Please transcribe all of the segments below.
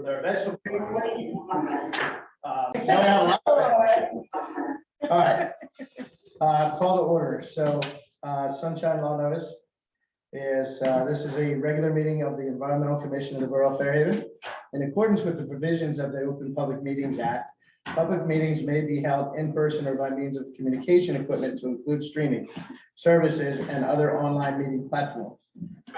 with our vegetable. So we have a lot of- All right. Call to order. So sunshine law notice is, this is a regular meeting of the Environmental Commission of the Borough of Fairhaven. In accordance with the provisions of the Open Public Meetings Act, public meetings may be held in person or by means of communication equipment to include streaming services and other online meeting platforms.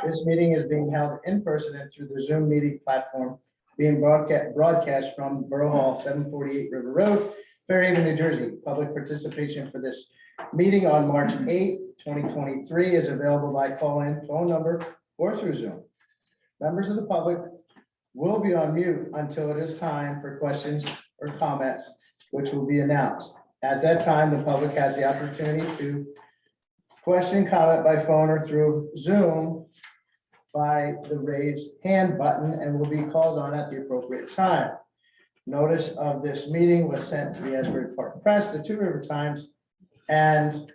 This meeting is being held in person and through the Zoom meeting platform being broadcast from Borough Hall, 748 River Road, Fairhaven, New Jersey. Public participation for this meeting on March 8, 2023 is available by call-in phone number or through Zoom. Members of the public will be on mute until it is time for questions or comments, which will be announced. At that time, the public has the opportunity to question, comment by phone or through Zoom by the raise hand button and will be called on at the appropriate time. Notice of this meeting was sent to the Asbury Park Press, the Two River Times, and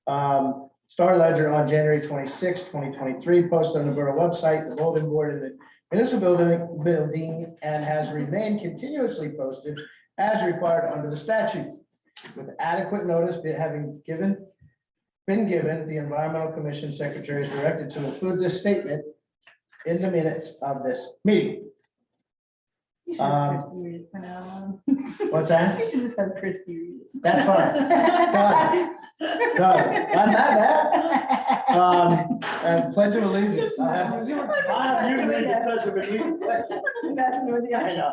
Star Ledger on January 26, 2023, posted on the Borough website, the bulletin board in the municipal building, and has remained continuously posted as required under the statute. With adequate notice having been given, the Environmental Commission Secretary is directed to include this statement in the minutes of this meeting. What's that? You should just have Christie read it. That's fine. Done. Not that bad. And Pledge of Allegiance. I have you read the Pledge of Allegiance. I know.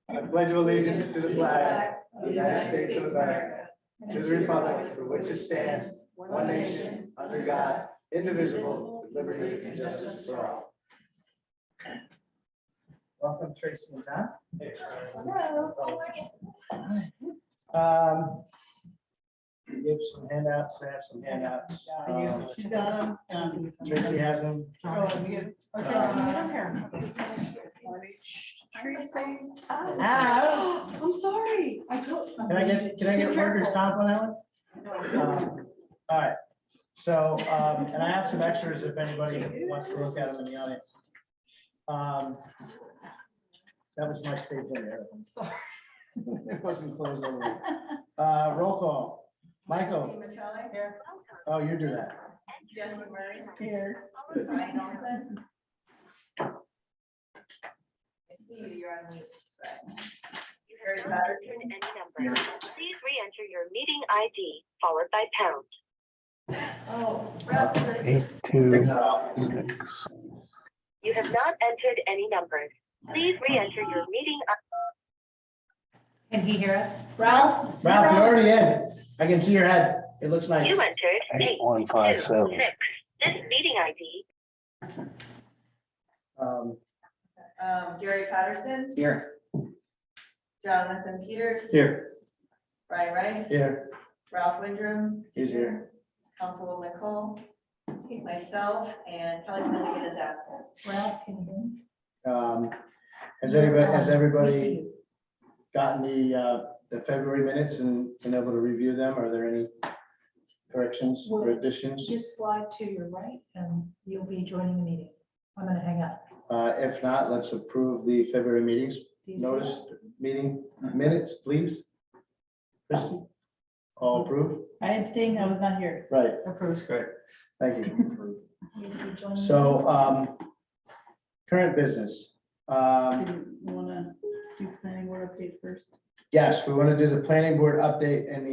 I pledge of allegiance to the flag of the United States of America, to the republic for which it stands, one nation, under God, indivisible, with liberty and justice for all. Welcome, Tracy and John. Give some handouts, I have some handouts. She's got them. Tracy has them. I'm sorry. Can I get workers' comp on that one? All right, so, and I have some extras if anybody wants to look at them in the audience. That was my stage there. I'm sorry. It wasn't closed over. Roll call. Michael. Here. Oh, you do that. Jesse Murray. Here. Brian Nelson. I see you, you're on mute. You have not entered any number. Please re-enter your meeting ID followed by pound. Oh, Ralph, 826. You have not entered any numbers. Please re-enter your meeting. Can he hear us? Ralph? Ralph, you're already in. I can see your head. It looks nice. You entered 8157. 826. This meeting ID. Gary Patterson, Here. Jonathan Peters, Here. Brian Rice, Here. Ralph Windrum. He's here. Councilwoman Cole, myself, and Kelly Finnegan is absent. Ralph, can you hear me? Has everybody gotten the February minutes and been able to review them? Are there any corrections or additions? Just slide to your right and you'll be joining the meeting. I'm gonna hang up. If not, let's approve the February meetings. Do you see Notice that? meeting minutes, please. Christie, all approved? I abstained, I was not here. Right, Approved. great. Thank you. You see joining the So, current business. Do you wanna do planning board update first? Yes, we want to do the planning board update and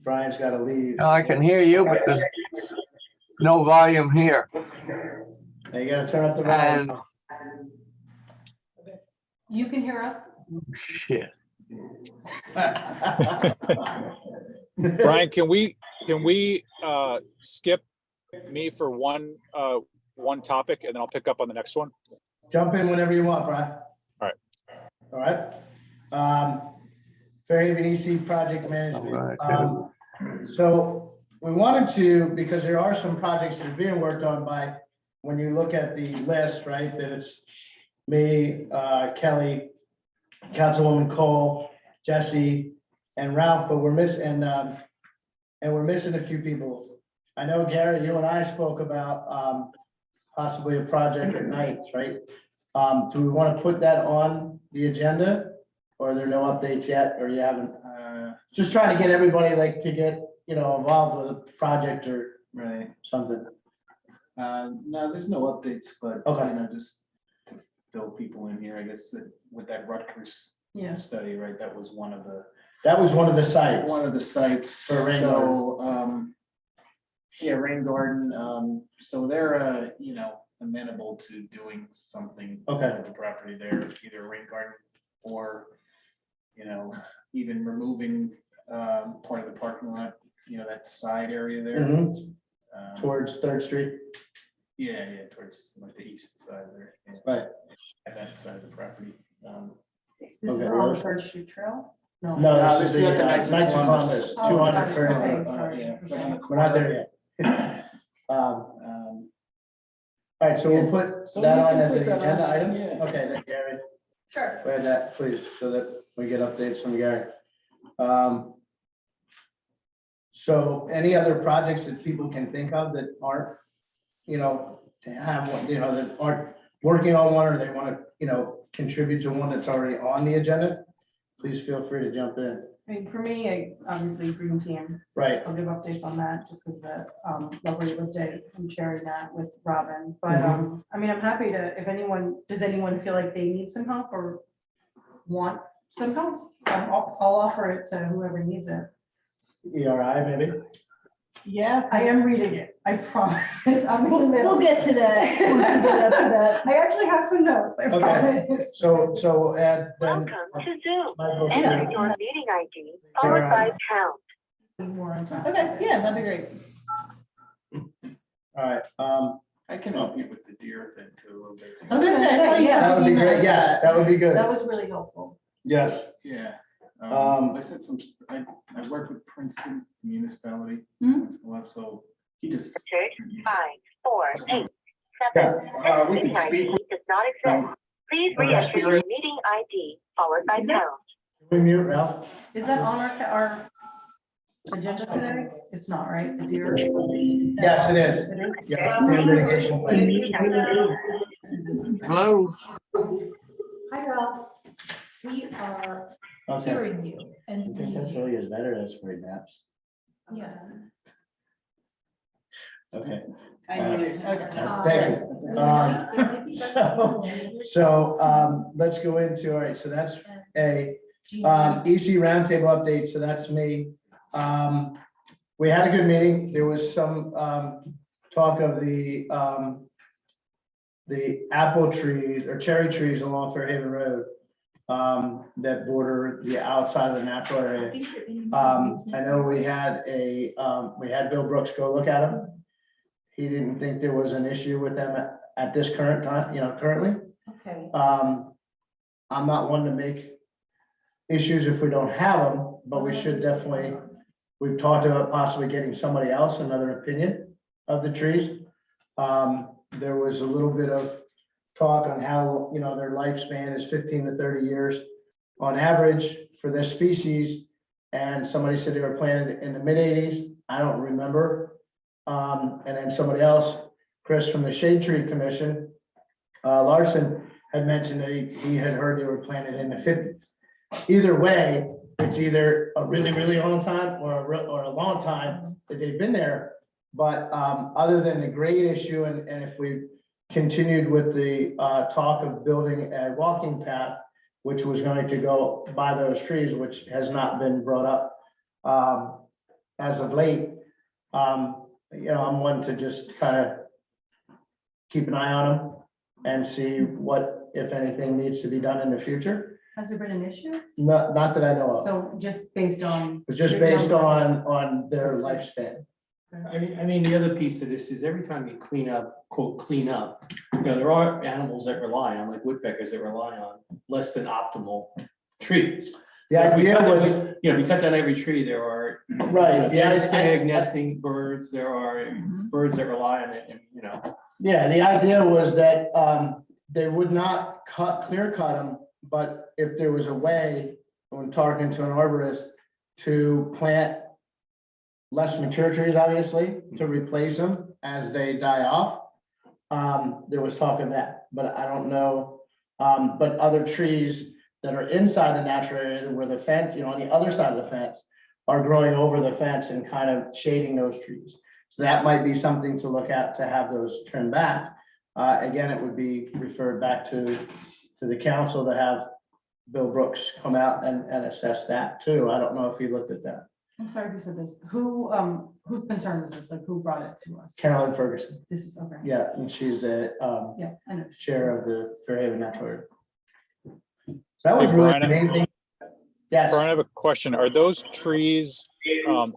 Brian's got to leave. I can hear you, but there's no volume here. Now you got to turn up the volume. And You can hear us? shit. Brian, can we skip me for one topic and then I'll pick up on the next one? Jump in whenever you want, Brian. All right. All right. Fairhaven EC project management. All So we wanted to, because there are some projects that are being worked on by, when you look at the list, right, that it's me, Kelly, Councilwoman Cole, Jesse, and Ralph, but we're missing, and we're missing a few people. I know, Gary, you and I spoke about possibly a project at night, right? Do we want to put that on the agenda? Or are there no updates yet, or you haven't? Just trying to get everybody like to get, involved with a project or Right. something. No, there's no updates, but, Okay. just to fill people in here, I guess, that with that Rutgers Yeah. study, right, that was one of the sites. One of the sites. For rain So, yeah, rain garden, so they're, amenable to doing something. Okay. With the property there, either a rain garden or, even removing, part of the parking lot, that side area there. Mhm. Um, Towards Third Street. Yeah, towards like the east side there. Yeah. Right. At that side of the property. This is Okay. on the Third Street Trail? No, No, this this is is the at the Knights Knights of of Columbus, Columbus. 200 Oh, currently. okay, sorry. Yeah, right on the We're not there yet. All right, so we'll put So that you on can as put an that on, agenda item? yeah. Okay, then Gary, Sure. go ahead, that, please, so that we get updates from Gary. So any other projects that people can think of that aren't, to have one, that aren't working on one, or they want to, contribute to one that's already on the agenda, please feel free to jump in. I mean, for me, obviously Green Team, Right, I'll give updates on that just because the lovely birthday, I'm sharing that with Robin. But Mhm. I mean, I'm happy to, if anyone, does anyone feel like they need some help or want some help? I'll offer it to whoever needs it. ERI maybe? Yeah, I am reading it. I promise. I'm in the middle. We'll get to that. We'll get up to that. I actually have some notes. I Okay. promise. So add then. Welcome to Zoom. Michael, Enter to- your meeting ID followed by pound. More on top. Okay, yeah, that'd be great. All right, I can help you with the deer thing too a little bit. I was gonna say, yeah. that would be great, yes, that would be good, That was really helpful. yes. Yeah. Um, I said I worked with Princeton municipality. Hmm. So he just. Entered 5, 4, 8, Yeah, 7. we This can meeting speak. ID does not exist. Please re-enter your meeting ID followed by pound. We mute Ralph. Is that on our agenda today? It's not, right? The deer? Yes, it is. It is? Yeah, deer mitigation plan. Hello? Hi, Ralph. We are Okay. hearing you and seeing you. really is better as for maps. Yes. Okay. I muted. Okay. Thank you. So, let's go into, all right, so that's a, EC roundtable update, so that's me. We had a good meeting, there was some, talk of the apple trees or cherry trees along Fairhaven Road, that border the outside of the natural area. I know we had Bill Brooks go look at them. He didn't think there was an issue with them at this current time, currently. Okay. I'm not one to make issues if we don't have them, but we should definitely, we've talked about possibly getting somebody else, another opinion of the trees. There was a little bit of talk on how, their lifespan is 15 to 30 years on average for this species. And somebody said they were planted in the mid-80s. I don't remember. And then somebody else, Chris from the Shade Tree Commission, Larson, had mentioned that he had heard they were planted in the 50s. Either way, it's either a really, really long time or a long time that they've been there. But other than the grade issue, and if we continued with the talk of building a walking path, which was going to go by those trees, which has not been brought up as of late. I'm one to just kind of keep an eye on them and see what, if anything, needs to be done in the future. Has there been an issue? Not that I know of. So just based on. It's just based on their lifespan. I mean, the other piece of this is every time you clean up, quote, clean up, there are animals that rely on, like woodpeckers that rely on less than optimal trees. The So if we idea cut was, down- we cut down every tree, there are right, yeah, dead stag nesting birds, there are birds that rely on it, and, yeah, the idea was that they would not clear cut them, but if there was a way, when talking to an arborist, to plant less mature trees, obviously, to replace them as they die off. there was talk of that, but I don't know. But other trees that are inside the natural area where the fence, on the other side of the fence are growing over the fence and kind of shading those trees. So that might be something to look at, to have those trimmed back. Again, it would be referred back to the council to have Bill Brooks come out and assess that too. I don't know if he looked at that. I'm sorry, who said this? Whose concern was this? Like, who brought it to us? Carolyn Ferguson. This is, okay. Yeah, and she's the Yeah, I know. chair of the Fairhaven Natural Area. So that was Hey, really Brian, amazing. Yes, Brian, I have a question. Are those trees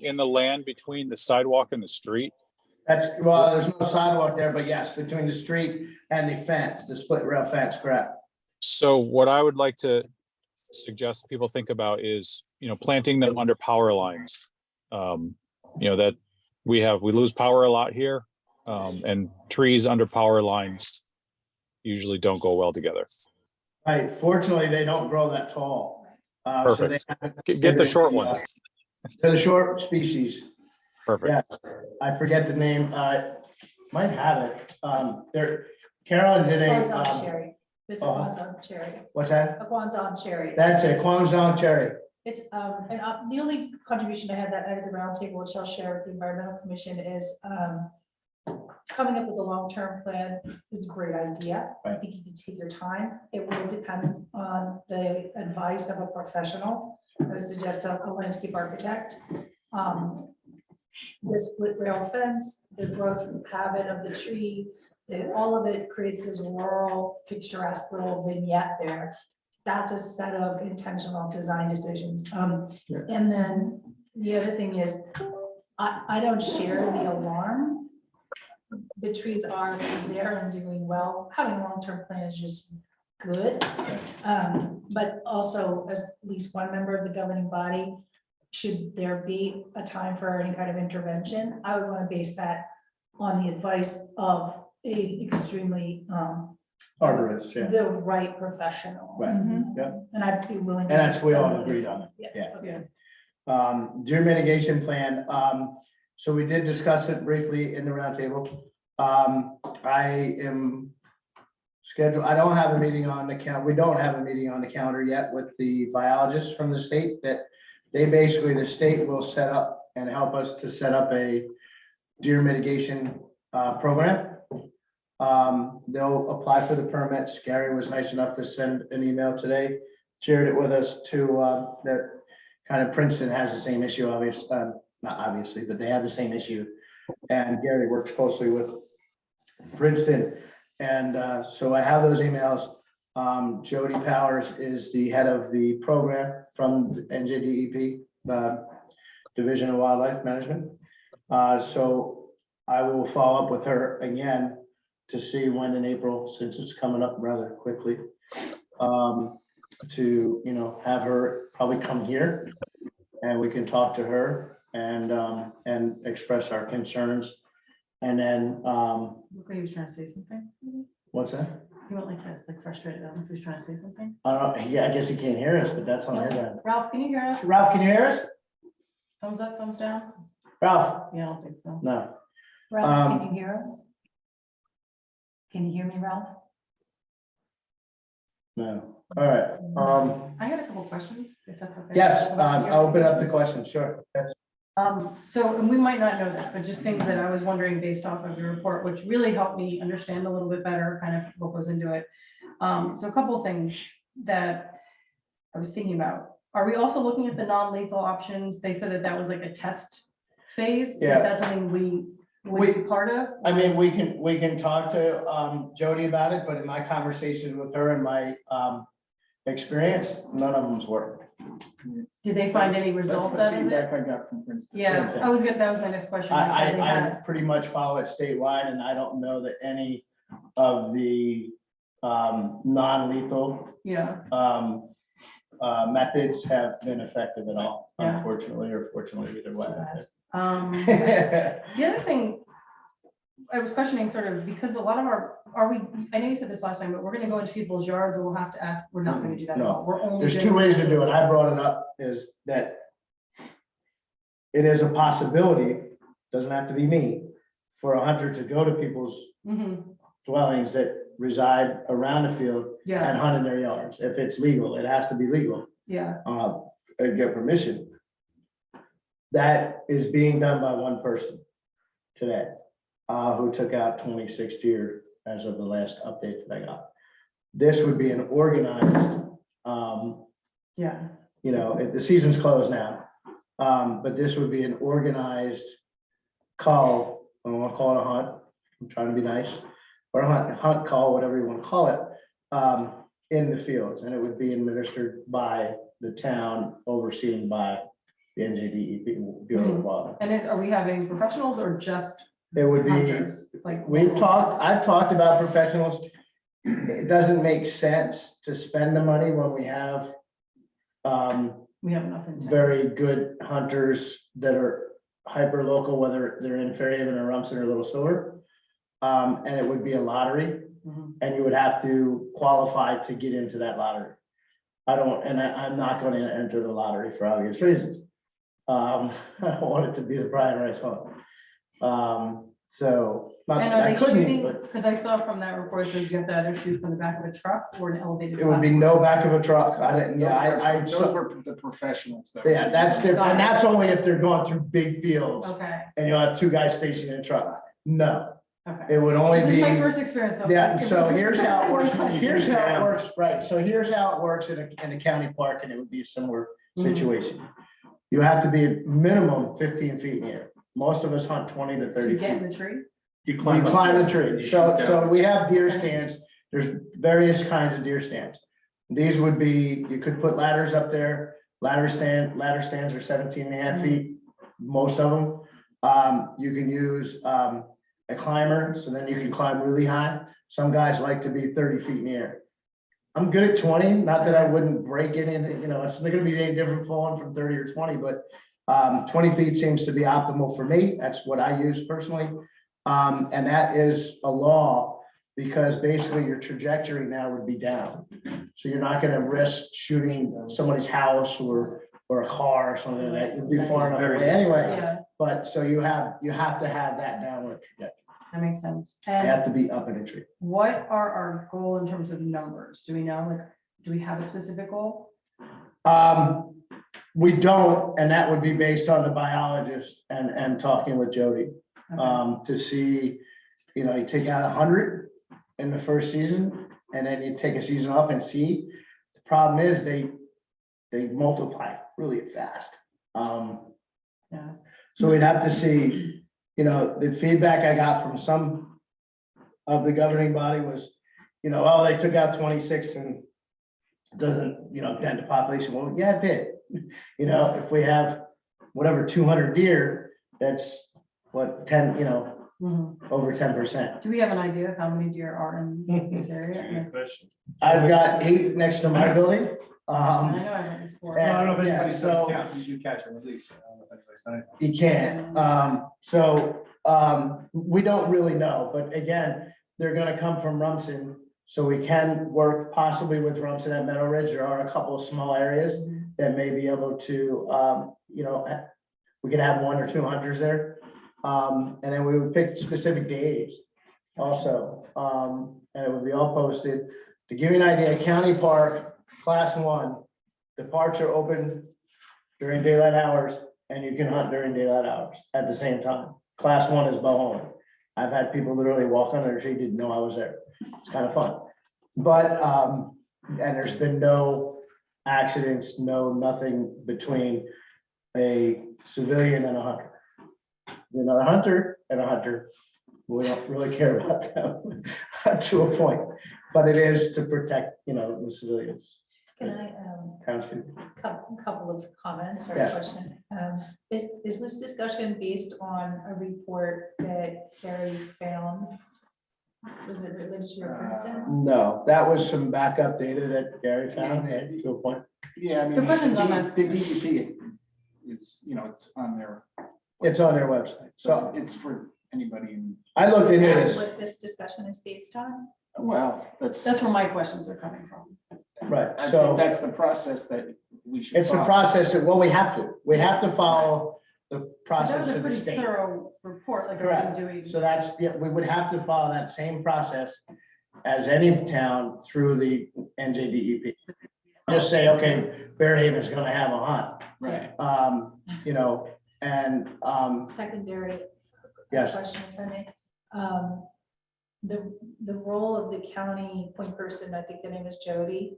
in the land between the sidewalk and the street? well, there's no sidewalk there, but yes, between the street and the fence, the split rail fence, correct. So what I would like to suggest people think about is, planting them under power lines. That we lose power a lot here, and trees under power lines usually don't go well together. Right, fortunately, they don't grow that tall. So they Perfect. haven't Get the short considered, ones. To the short species. Perfect. Yes, I forget the name, might have it, Carolyn did Guanzon a, cherry. This is uh-huh. Guanzon cherry. what's that? A Guanzon cherry. That's it, Guangzhou cherry. It's, and the only contribution I had that night at the roundtable, which I'll share with the Environmental Commission, is coming up with a long-term plan is a great idea. I think you can take your time. It will depend on the advice of a professional. I would suggest a landscape architect. The split rail fence, the growth habit of the tree, all of it creates this rural picturesque little vignette there. That's a set of intentional design decisions. And then the other thing is, I don't share the alarm. The trees are there and doing well. Having a long-term plan is just good. But also, as at least one member of the governing body, should there be a time for any kind of intervention, I would want to base that on the advice of a extremely Arborist, yeah. the right professional. Right, Mhm. yeah. And I'd be willing. to And that's, we all spend- agreed on it. Yeah. Yeah. Deer mitigation plan, so we did discuss it briefly in the roundtable. I am scheduled, I don't have a meeting on the calendar, we don't have a meeting on the calendar yet with the biologists from the state, that they basically, the state will set up and help us to set up a deer mitigation program. They'll apply for the permits. Gary was nice enough to send an email today, shared it with us to, that kind of Princeton has the same issue, not obviously, but they have the same issue. And Gary works closely with Princeton. And so I have those emails. Jody Powers is the head of the program from NJDEP, Division of Wildlife Management. So I will follow up with her again to see when in April, since it's coming up rather quickly, to, have her probably come here and we can talk to her and express our concerns. And then, Look like he was trying to say something. what's that? He went like this, like frustrated. I don't know if he was trying to say something. I don't, yeah, I guess he can't hear us, but that's on his end. Ralph, can you hear us? Ralph, can you hear us? Thumbs up, thumbs down? Ralph? Yeah, I don't think so. No. Ralph, can you hear us? Can you hear me, Ralph? No. All right. I had a couple questions, if that's okay. Yes, I'll open up the question. Sure. Yes. So, and we might not know this, but just things that I was wondering based off of your report, which really helped me understand a little bit better kind of what goes into it. So a couple of things that I was thinking about. Are we also looking at the non-lethal options? They said that that was like a test phase. Yeah. Is that something we would be part of? I mean, we can talk to Jody about it, but in my conversations with her and my experience, none of them's worked. Did they find any results That's the out of it? feedback I got from Princeton. Yeah, that was my next question. Have they I had- pretty much follow it statewide, and I don't know that any of the non-lethal Yeah, methods have been effective at all, Yeah. unfortunately or fortunately, either way. the other thing I was questioning sort of, because a lot of I know you said this last time, but we're gonna go into people's yards and we'll have to ask, we're not gonna do that at all. We're only. There's doing two ways to it. do it. I brought it up is that it is a possibility, doesn't have to be me, for a hunter to go to people's Mhm. dwellings that reside around the field and Yeah, hunt in their yards. If it's legal, it has to be legal, yeah, and get permission. That is being done by one person today, who took out 26 deer as of the last update that I got. This would be an organized, yeah. you know, the season's closed now. But this would be an organized call, I don't want to call it a hunt, I'm trying to be nice, or a hunt call, whatever you want to call it, in the fields, and it would be administered by the town, overseen by the NJDEP, Bureau of Wildlife. And are we having professionals or just It would be, hunters? Like I've talked about professionals. It doesn't make sense to spend the money when we have we have enough in town. very good hunters that are hyper local, whether they're in Fairhaven or Rumson or Little Silver. And it would be a lottery, Mhm. and you would have to qualify to get into that lottery. I'm not going to enter the lottery for obvious reasons. I don't want it to be the Brian Rice hunt. So, not And that are I they couldn't, shooting, but because I saw from that report, it says you have to either shoot from the back of a truck or an elevated. it would be platform. no back of a truck. I didn't, yeah, Those were the professionals. that yeah, were- that's the, and that's only if they're going through big fields Okay, and you'll have two guys stationed in a truck. No, okay. it would only This is my be, first experience. yeah, so here's how it works. One Here's how it question. works, right? So here's how it works in a county park, and it would be a similar Mhm. situation. You have to be a minimum 15 feet in the air. Most of us hunt 20 to To 30 get in feet. the tree? You climb a tree. So we have deer stands. There's various kinds of deer stands. These would be, you could put ladders up there. Ladder stands are 17 and a half feet, most of them. You can use a climber, so then you can climb really high. Some guys like to be 30 feet in the air. I'm good at 20, not that I wouldn't break it in, you know, it's not gonna be any different falling from 30 or 20, but 20 feet seems to be optimal for me. That's what I use personally. And that is a law, because basically your trajectory now would be down. So you're not gonna risk shooting somebody's house or a car or something like that. You'd be far enough away anyway. Yeah, But so you have to have that downward trajectory. that makes sense. You And have to be up in a tree. what are our goal in terms of numbers? Do we know, like, do we have a specific goal? We don't, and that would be based on the biologist and talking with Jody. Okay. To see, you know, you take out 100 in the first season, and then you take a season off and see. The problem is they multiply really fast. Yeah. So we'd have to see, you know, the feedback I got from some of the governing body was, you know, oh, they took out 26 and it doesn't, you know, dent the population. Well, yeah, it did. You know, if we have whatever 200 deer, that's what, 10, you know, Mhm. over 10%. Do we have an idea of how many deer are in this area? I've got 8 next to my building. I know I've had this before. and- yeah, so You do catch them at least. I don't know if anybody's done it. you can't. We don't really know, but again, they're gonna come from Rumson. So we can work possibly with Rumson at Meadow Ridge. There are a couple of small areas that may be able to, you know, we could have 1 or 2 hunters there. And then we would pick specific days also. And it would be all posted. To give you an idea, County Park, Class 1, the parks are open during daylight hours, and you can hunt during daylight hours at the same time. Class 1 is bow hunting. I've had people literally walk under a tree, didn't know I was there. It's kind of fun. But, and there's been no accidents, nothing between a civilian and a hunter. You know, a hunter and a hunter, we don't really care about them to a point, but it is to protect, you know, the civilians. Can I, Townspeople. couple of comments or Yes. questions? Is this discussion based on a report that Gary found? Was it related to your Princeton? No, that was some backup data that Gary found to a point. Yeah, I mean. The questions I'm the asking. DEP is, you know, it's on their. It's on their website. So So it's for anybody in, I looked Is into that this, what this discussion is based on? well, that's. That's where my questions are coming from. right, I think so that's the process that we should. it's the follow. process that, well, we have to follow the But that process was a of the pretty state. thorough report, like Correct. I've been doing. So that's, yeah, we would have to follow that same process as any town through the NJDEP. Just say, okay, Fairhaven's gonna have a hunt, Right. you know, and, Secondary yes, question, if I may. The role of the county point person, I think the name is Jody.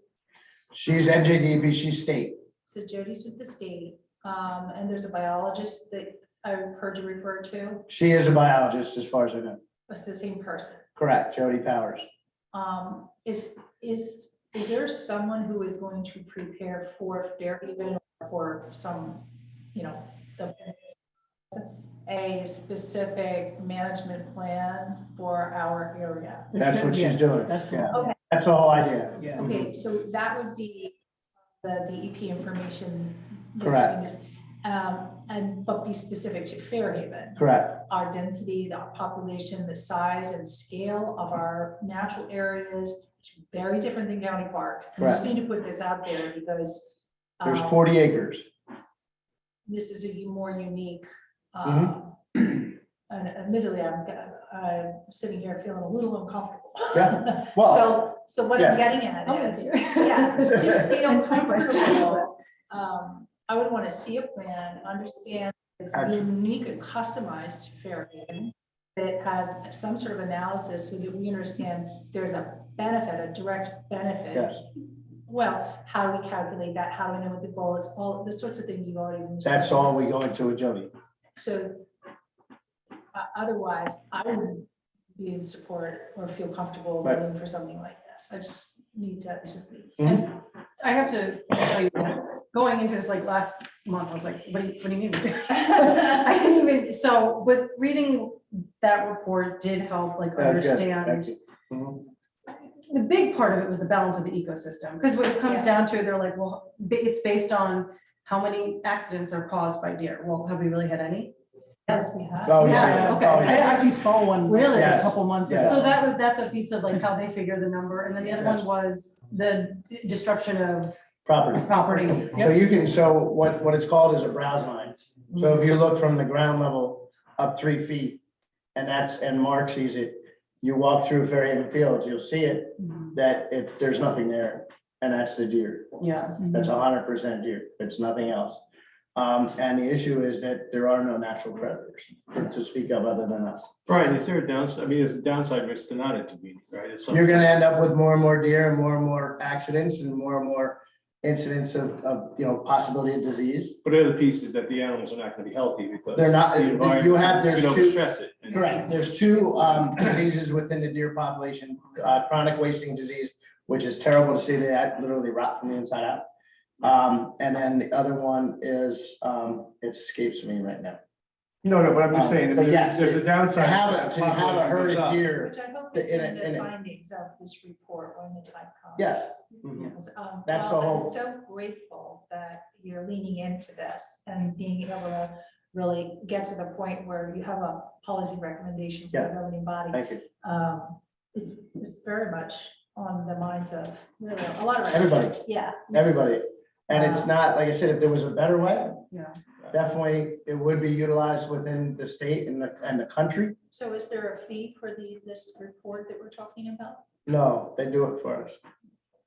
she's NJDEP, she's state. So Jody's with the state, and there's a biologist that I've heard you refer to. She is a biologist as far as I know. It's the same person. Correct, Jody Powers. Is there someone who is going to prepare for Fairhaven or for some, you know, a specific management plan for our area? That's what she's doing. That's Yeah, Okay. that's the whole idea. Yeah. Okay, so that would be the DEP information. that's Correct. being used, but be specific to Fairhaven. Correct. Our density, the population, the size and scale of our natural areas, which are very different than county parks. I just need to put this out there because There's 40 acres. this is a more unique, Mhm. and admittedly, I'm sitting here feeling a little uncomfortable. Yeah, well, So what yeah. I'm getting at Oh, is, dear. yeah, to feel That's my question. comfortable. I would want to see a plan, understand it's Absolutely. unique and customized to Fairhaven. That has some sort of analysis so that we understand there's a benefit, a direct benefit. yes, Well, how do we calculate that? How do we know what the goal is? All the sorts of things you've already been. that's discussing. all we go into with Jody. So otherwise, I wouldn't be in support or feel comfortable Right. voting for something like this. I just need to. Mhm. I have to tell you that going into this like last month, I was like, what do you mean? I didn't even, so, but reading that report did help like That's good. understand. Thank you. Mhm. The big part of it was the balance of the ecosystem, because when it comes Yeah. down to it, they're like, well, it's based on how many accidents are caused by deer. Well, have we really had any? Yes, we have. Oh, Yeah, yeah. okay. Oh, I yeah. actually saw one really Yes. a couple months ago. Yes. So that's a piece of like how they figure the number. And then the other one was the destruction of Property. property. So you can, so what it's called is a browse line. So if you look from the ground level up 3 feet, and Mark sees it, you walk through Fairhaven Fields, you'll see it, that there's nothing there, and that's the deer. Yeah. That's 100% deer. It's nothing else. And the issue is that there are no natural predators to speak of other than us. Brian, is there a downside? I mean, there's a downside risk to not intervening, right? It's You're gonna end up with more and more deer and more accidents and more incidents of, possibility of disease. But the other piece is that the animals are not gonna be healthy because. They're not- the you environment- have- there's you don't two- stress it. And- Correct. There's two diseases within the deer population, chronic wasting disease, which is terrible to see. They literally rot from the inside out. And then the other one is, it escapes me right now. No, but I'm just saying, So yes, there's a To downside. have as a population herded goes up. deer, Which I hope is in in the a- findings of this report when the time comes. yes. Because, That's the well, whole- I'm so grateful that you're leaning into this and being able to really get to the point where you have a policy recommendation for the Yeah. governing body. Thank you. It's very much on the minds of really a lot of Everybody. residents. Yeah. Everybody. And it's not, like I said, if there was a better way, Yeah. definitely it would be utilized within the state and the country. So is there a fee for this report that we're talking about? No, they do it for us.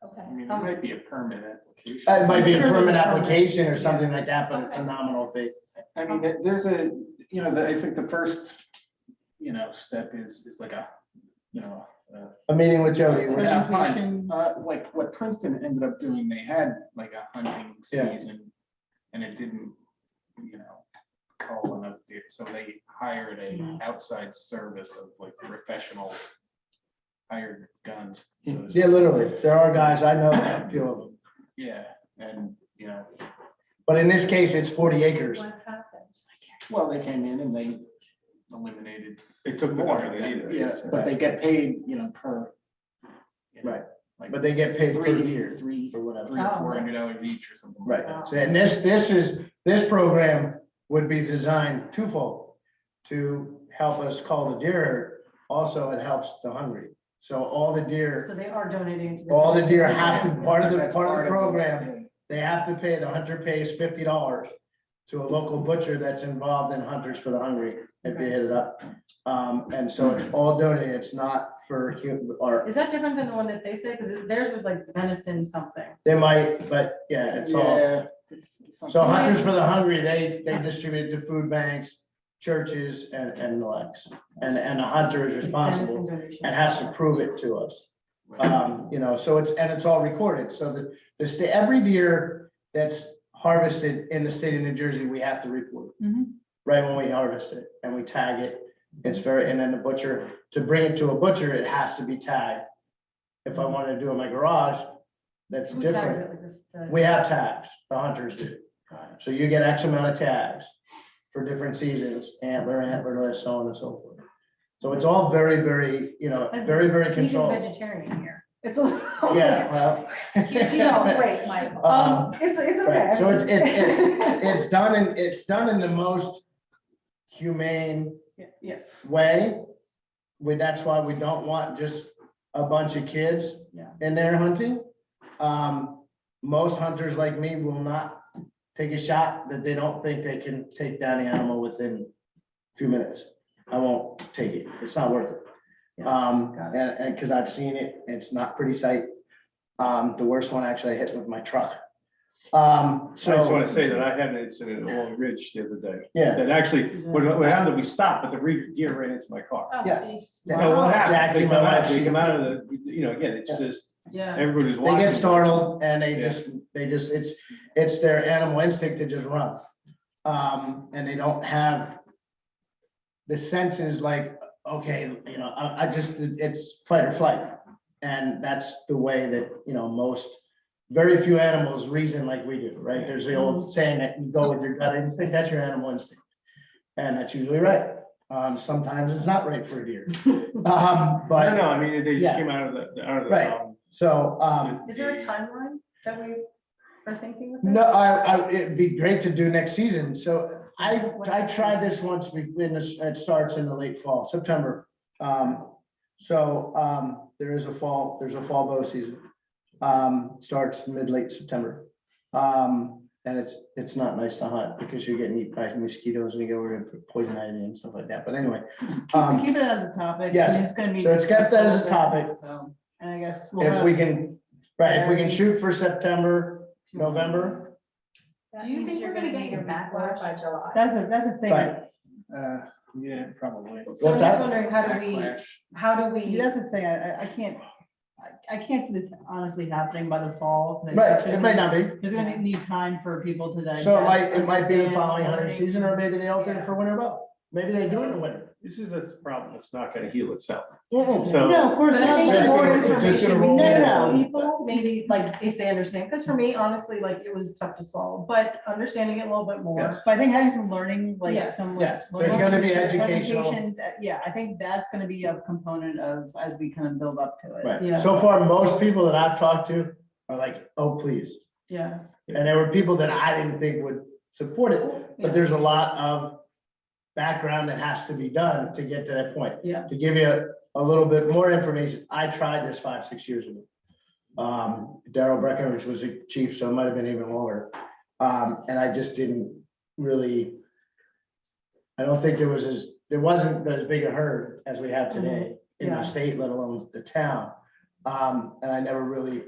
Okay. I mean, it might be a permit application. It might be a I'm sure there's permit a permit. application or something like that, but it's a Okay. nominal fee. I mean, there's I think the first, step is like A meeting with Jody. Yeah, Presentation. like what Princeton ended up doing, they had like a hunting Yeah. season and it didn't, call enough deer. So they hired a outside service of like professional hired guns. so to speak. Yeah, literally. There are guys, I know a few of them. Yeah, and, But in this case, it's 40 acres. What happened? well, they came in and they eliminated They took the more. number they needed. Yeah, but they get paid, per. Right. Like But they get paid per three, year three, or whatever. $300 or $400 each or something. like Right. So, and this program would be designed twofold to help us call the deer herd. Also, it helps the hungry. So all the deer, So they are donating to the. all the deer have to, that. part of the That's program, yeah. they have to pay, the hunter pays $50 to a local butcher that's involved in Hunters for the Hungry, if you hit it up. And so it's all donated, it's not for or Is that different than the one that they say? Because theirs was like venison something. they might, but yeah, it's all. Yeah. So Hunters for the Hungry, they distribute it to food banks, churches and the likes. And the hunter is responsible Venison donation. and has to prove it to us. You know, so it's all recorded. So every deer that's harvested in the state of New Jersey, we have to report. Mhm. Right when we harvest it and we tag it. It's and then the butcher, to bring it to a butcher, it has to be tagged. If I want to do it in my garage, that's Who tags different. it with this, We have tags, the hunters do. So you get X amount of tags for different seasons, antlerless, so on and so forth. So it's all very, very, you know, very, very He's a controlled. vegetarian here. It's a little. Yeah, well. You know, great, Michael. It's okay. Right, so it's done in the most humane Yes. way. That's why we don't want just a bunch of kids Yeah. in there hunting. Most hunters like me will not take a shot that they don't think they can take down the animal within a few minutes. I won't take it. It's not worth it. got And because I've seen it, it's not pretty sight. The worst one actually I hit with my truck. I just So, want to say that I had an incident along Ridge the other day. yeah. That actually, what happened, we stopped, but the deer ran into my car. Oh, Yeah. geez. Now, what happens? Jackie, They my come wife, out, she- they come out of the, you know, again, it's Yeah. just, Yeah. everybody's They watching. get startled and they Yeah. just, it's their animal instinct to just run. And they don't have the senses like, okay, you know, I just, it's fight or flight. And that's the way that, you know, very few animals reason like we do, right? There's the old saying that you go with your gut instinct, that's your animal instinct. And that's usually right. Sometimes it's not right for a deer. But. No, I mean, they just Yeah. came out of the. Right. So, Is there a timeline that we are thinking with this? no, it'd be great to do next season. So I tried this once, it starts in the late fall, September. There's a fall bow season. Starts late September. And it's not nice to hunt because you're getting eaten by mosquitoes and you get rid of poison ivy and stuff like that. But anyway, Keep it as a topic. yes. and It's gonna be. So it's kept that as a topic. So, and I guess we'll if have. we can, right, if we can shoot for September, November. That Do you means think you're we're gonna gonna get need your a report backlash? by July. That's a thing. Right. Yeah, probably. So I'm What's just that? wondering, how do See, we, that's the thing. I can't see this honestly happening by the fall. Right, it might not be. There's gonna need time for people to digest. So it might be the understand, following hunting learning. season, or maybe they open it for winter bow. Maybe they do it in the winter. This is the problem, it's not gonna heal itself. So, No, of course, But I not. think It's just more gonna- it's just gonna information, roll No, in. people, maybe like if they understand, because for me, honestly, like it was tough to swallow, but understanding it a little bit more. Yes. but I think having some learning, like Yes. some. Yes, like, there's gonna be presentations, educational. Yeah, I think that's gonna be a component of, as we kind of build up to it. Right, Yeah. so far, most people that I've talked to are like, oh, please. Yeah. And there were people that I didn't think would support it, Yeah. but there's a lot of background that has to be done to get to that point. Yeah. To give you a little bit more information, I tried this 5-6 years ago. Daryl Breckenridge was a chief, so it might have been even longer. And I just didn't really, I don't think there wasn't as big a herd as we have today in Yeah. the state, let alone the town. And I never really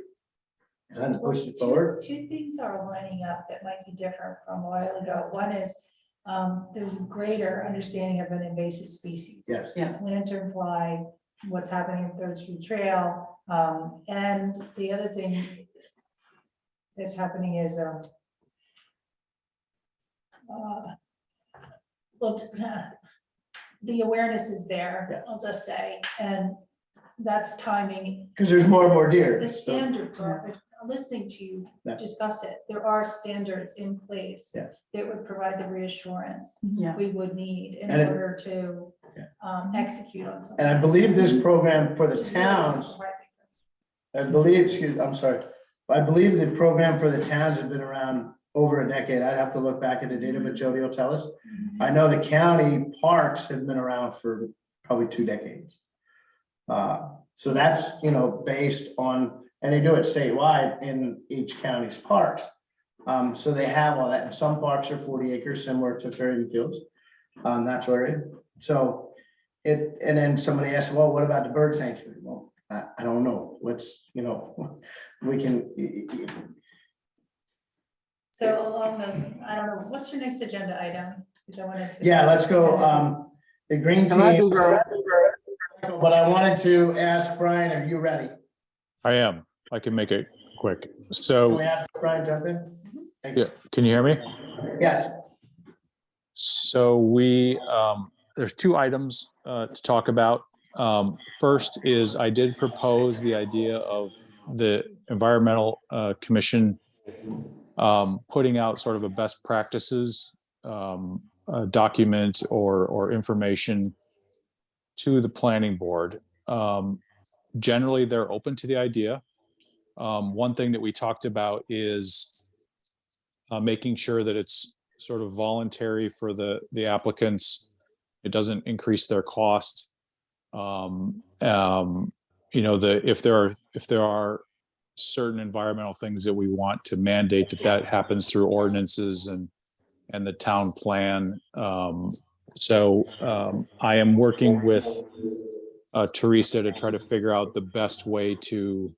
kind of pushed it forward. Two things are lining up that might be different from a while ago. One is, there's a greater understanding of an invasive species. Yes, Yes. Lanternfly, what's happening at Third Street Trail. And the other thing that's happening is, well, the awareness is there, Yeah. I'll just say, and that's timing. because there's more and more deer. The so- standards are, listening to you Yeah. discuss it, there are standards in place Yeah. that would provide the reassurance Yeah. we would need in And it- order to execute on something. And I believe this program for the Which is really towns, the right thing. I believe the program for the towns has been around over a decade. I'd have to look back at the data, but Jody will tell us. I know the county parks have been around for probably 2 decades. So that's, based on, and they do it statewide in each county's parks. So they have all that, and some parks are 40 acres, similar to Fairhaven Fields, natural area. So and then somebody asked, well, what about the bird sanctuary? Well, I don't know, let's, we can, So along those, I don't know, what's your next agenda item? Because I wanted to. yeah, let's go, the green Can I team. do that? But I wanted to ask Brian, are you ready? I am. I can make it quick. Can So, we have Brian jump in? Thank you. yeah, can you hear me? Yes, So there's two items to talk about. First is I did propose the idea of the Environmental Commission putting out sort of a best practices document or information to the planning board. Generally, they're open to the idea. One thing that we talked about is making sure that it's sort of voluntary for the applicants. It doesn't increase their cost. If there are certain environmental things that we want to mandate, that happens through ordinances and the town plan. I am working with Teresa to try to figure out the best way to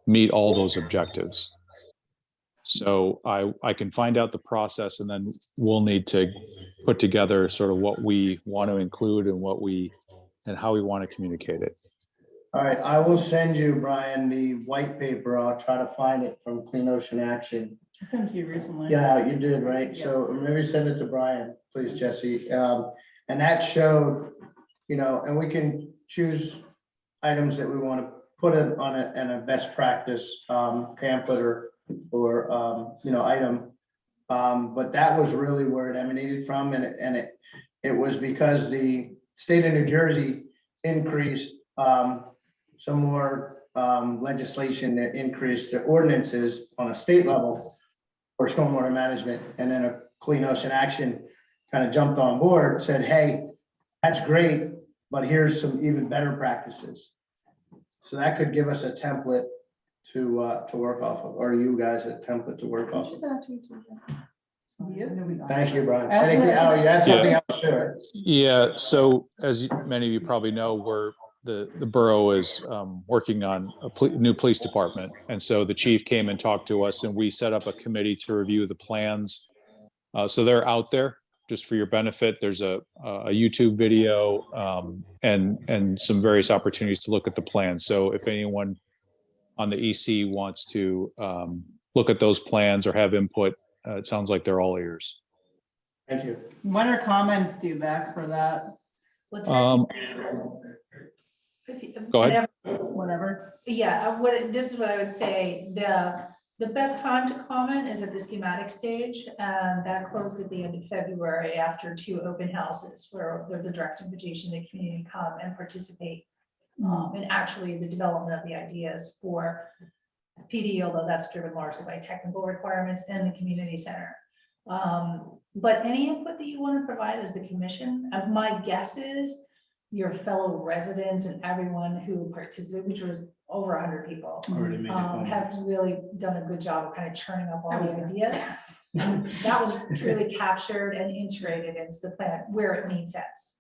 meet all those objectives. So I can find out the process, and then we'll need to put together sort of what we want to include and how we want to communicate it. all right, I will send you, Brian, the white paper. I'll try to find it from Clean Ocean Action. I sent you recently. Yeah, you did, right? Yeah. So maybe send it to Brian, please, Jesse. And that showed, and we can choose items that we want to put it on a best practice pamphlet or item. But that was really where it emanated from, and it was because the state of New Jersey increased some more legislation that increased the ordinances on a state level for stormwater management, and then a Clean Ocean Action kind of jumped on board, said, hey, that's great, but here's some even better practices. So that could give us a template to work off of, or you guys a template to work off of. Thank you, Brian. Anything, oh, you had something else to it? Yeah, so as many of you probably know, the borough is working on a new police department. And so the chief came and talked to us, and we set up a committee to review the plans. So they're out there just for your benefit. There's a YouTube video and some various opportunities to look at the plans. So if anyone on the EC wants to look at those plans or have input, it sounds like they're all ears. Thank you. When are comments due back for that? What's Go ahead. Whatever. Yeah, this is what I would say, the best time to comment is at the schematic stage, and that closed at the end of February after 2 open houses where there's a direct invitation to the community to come and participate in actually the development of the ideas for PD, although that's driven largely by technical requirements and the community center. But any input that you want to provide as the commission, my guess is your fellow residents and everyone who participated, which was over 100 people, have really done a good job of kind of churning up all these ideas. And that was truly captured and integrated into the plan where it made sense.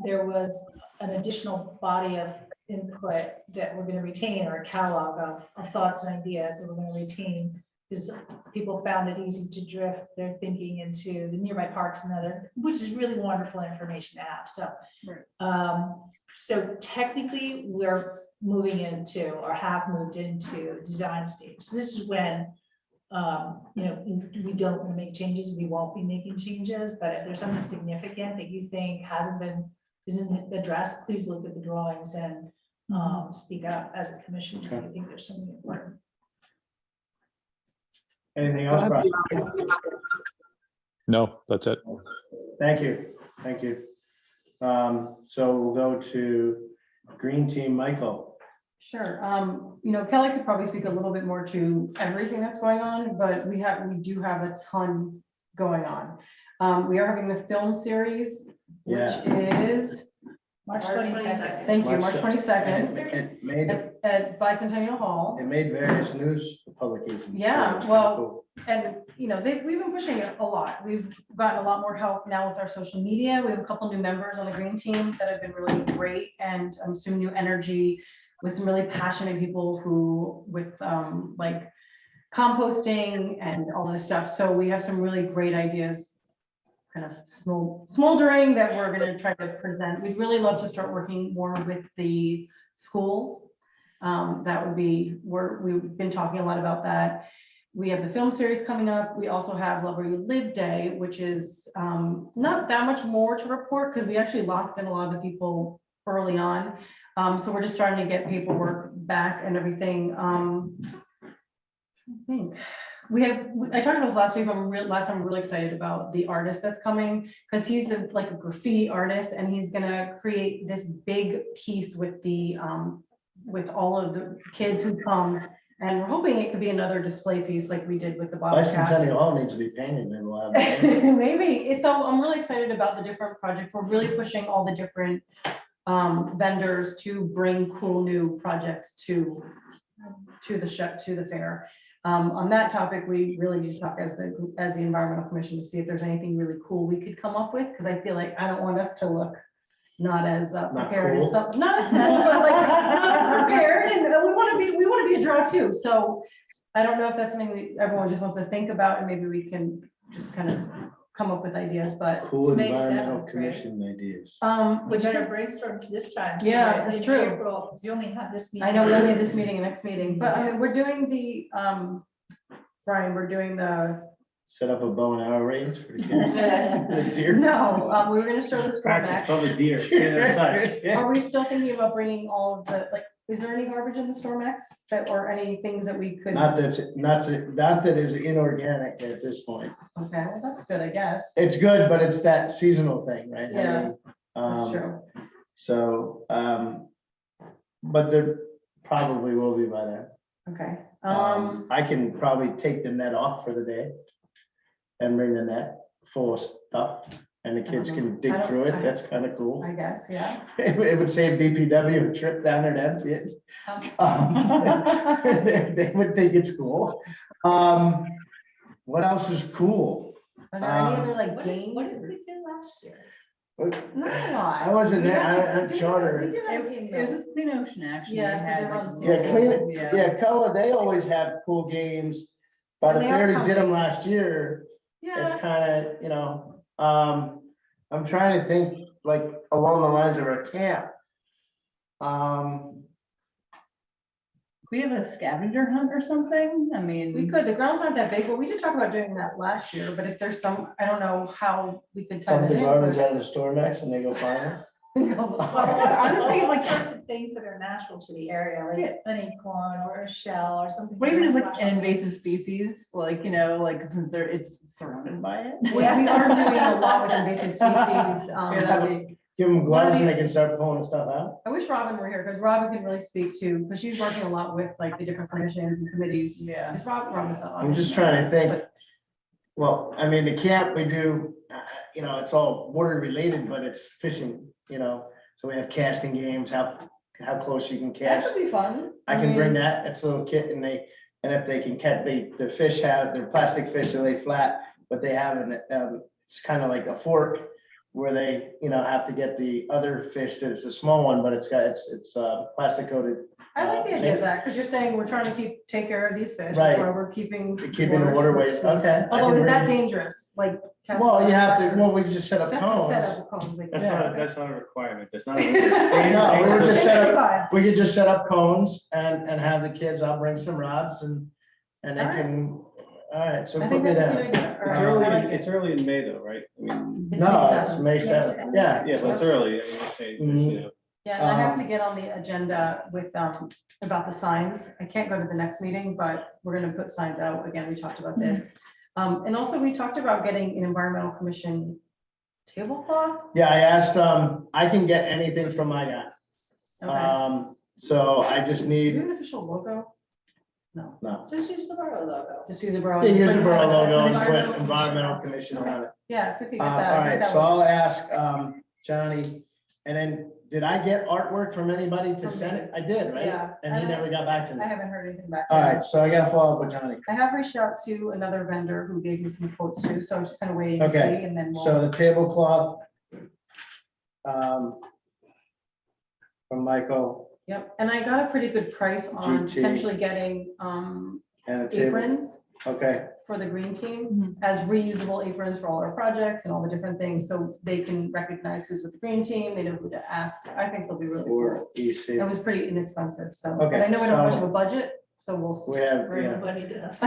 There was an additional body of input that we're going to retain, or a catalog of thoughts and ideas that we're going to retain, because people found it easy to drift their thinking into the nearby parks and other, which is really wonderful information to have. So, so technically we're moving into, or have moved into, design stage. So this is when, we don't want to make changes, we won't be making changes, but if there's something significant that you think isn't addressed, please look at the drawings and speak up as a commission if you think there's something important. Anything else, Brian? No, that's it. Thank you, thank you. So we'll go to Green Team, Michael. Sure. Kelly could probably speak a little bit more to everything that's going on, but we do have a ton going on. We are having the film series, which is March 22nd. Thank you, March March 22nd It made, at Bicentennial Hall. it made various news publications. so Yeah, it's kinda well, cool. And, you know, we've been pushing it a lot. We've gotten a lot more help now with our social media. We have a couple new members on the green team that have been really great, and some new energy with some really passionate people who with like composting and all this stuff. So we have some really great ideas kind of smoldering that we're gonna try to present. We'd really love to start working more with the schools. That would be, we've been talking a lot about that. We have the film series coming up. We also have Love Where You Live Day, which is not that much more to report because we actually locked in a lot of the people early on. So we're just starting to get paperwork back and everything. I think I talked about this last week, but last time I'm really excited about the artist that's coming because he's like a graffiti artist, and he's gonna create this big piece with the with all of the kids who come. And we're hoping it could be another display piece like we did with the bottle caps. Bicentennial Hall needs to be painted, maybe we'll have. it. Maybe. So I'm really excited about the different projects. We're really pushing all the different vendors to bring cool new projects to the fair. On that topic, we really need to talk as the environmental commission to see if there's anything really cool we could come up with, because I feel like I don't want us to look not as prepared as cool. some, not as cool, but like not as prepared, and we want to be a draw too. So I don't know if that's something everyone just wants to think about, and maybe we can just kind of come up with ideas, but Cool May environmental 7th, right? commission ideas. We would you better say? brainstorm this time. so Yeah, that that's in true. April, 'cause you only have this meeting. I know we only have this meeting and next meeting, but I mean, we're doing the Brian, we're doing the Set up a bow and arrow range for the kids. The deer. no, we were gonna show the Practice Storm on the deer. Yeah, that's right. Are we still thinking about bringing all of the, like, is there any garbage in the Storm X that, or any things that we could? Not that is inorganic at this point. Okay, well, that's good, I guess. It's good, but it's that seasonal thing, right? I Yeah, mean, That's true. So, but there probably will be by then. Okay. I can probably take the net off for the day and bring the net full of stuff, and the kids can I dig don't- through it. I- That's kind of cool. I guess, yeah. It would save DPW a trip down there to empty it. They would think it's cool. What else is cool? Are there any other like What games? did we do last year? Not a lot. I wasn't there, I We had did- charter. we did have a game, It was though. a Clean Ocean, actually. Yeah, They so had, they were on like, the a same Yeah, little- clean it, yeah, Cola, they always have cool games, but And if they they are already did them coming. last year, it's Yeah, kind of, you know, I'm trying to think like along the lines of a camp. We have a scavenger hunt or something? I mean. we could. The grounds aren't that big, but we did talk about doing that last year. But if there's some, I don't know how we could tie Dump that the in. garbage but- out of the store next and they go find it. Well, I'm just thinking, all like- sorts of things that are natural to the area, like an acorn or a shell or something. What even is like natural. an invasive species, like, you know, like since it's surrounded by it? We are doing a lot with invasive species. Yeah, that'd be- Give them One of gloves and the- they can start pulling stuff out. I wish Robin were here because Robin can really speak to, because she's working a lot with like the different commissions and committees. Yeah. Because Robin's not. I'm just trying to think. Well, I mean, the camp we do, you know, it's all water related, but it's fishing, you know, so we have casting games, how close you can That cast. could be fun. I can bring mean, that, it's a little kit and if they can catch, the fish have, they're plastic fish, they lay flat, but they have it's kind of like a fork where they, you know, have to get the other fish, that it's a small one, but it's plastic coated. I like the idea of that, because you're saying we're trying to take care of these fish. That's Right. why we're keeping. Keeping the waterways, okay. I Although can is that bring- dangerous? Like. cast Well, you have to, fire? well, we just set up Just have to set cones. up cones like That's that. not a requirement. That's not. No, we were just set up, Fine. we could just set up cones and have the kids, I'll bring some rods and they All right. can, all right, so I put think me that's a good down. idea. It's All right, I like early, it. it's early in May though, right? I mean, It's No, May it's 7th. May May 7th, 7th. yeah. yeah, but it's early. I mean, let's say, you know. Yeah, and I have to get on the agenda with, about the signs. I can't go to the next meeting, but we're gonna put signs out. Again, we talked about this. And also we talked about getting an environmental commission tablecloth. Yeah, I asked, I can get anything from my guy. Okay. So I just Do you need, have an official logo? No, no, Just use the borough logo. just use the borough. you use the Put borough logo and environmental put environmental commission on it. Yeah, if we could get All that. I think right, that so I'll works. ask, Johnny, and then did I get artwork from anybody to send it? I did, right? Yeah. And he never got back to me. I haven't heard anything back. All yet. right, so I gotta follow up with Johnny. I have reached out to another vendor who gave me some quotes too, so I'm just kind of waiting to see Okay, and then So we'll. the tablecloth. From Michael Yep, and I got a pretty good price on GT. potentially getting and a table. aprons Okay, for the green team as reusable aprons for all our projects and all the different things, so they can recognize who's with the green team, they know who to ask. I think they'll be really cool. or EC. It was pretty inexpensive, so, Okay, but I know we don't have much so- of a budget, so we'll. We have, yeah, Everybody does.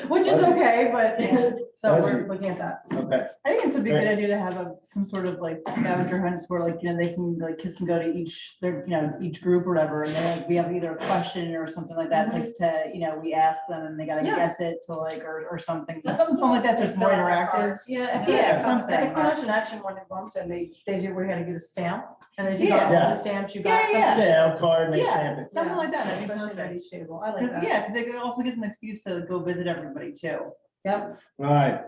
Which is okay, but, so we're Budget. looking at that. okay. I think it's a big good Great. idea to have some sort of like scavenger hunts where like, they can, like, kids can go to each, their, each group or whatever, and then like, we have either a question or something like that, like we ask them and they gotta Yeah. guess it to like, or something, something fun like that, so it's more Fill out a interactive. card. Yeah, Yeah, something. something. At the Connection Action one in Boston, they do, we had to get a stamp, and if you got Yeah. all the stamps, you got Yeah, something. Yeah, a card and they Yeah. stamp it. Something like that, that'd be Especially at perfect. each table, I like that. Yeah, because it also gives an excuse to go visit everybody too. Yep, All right.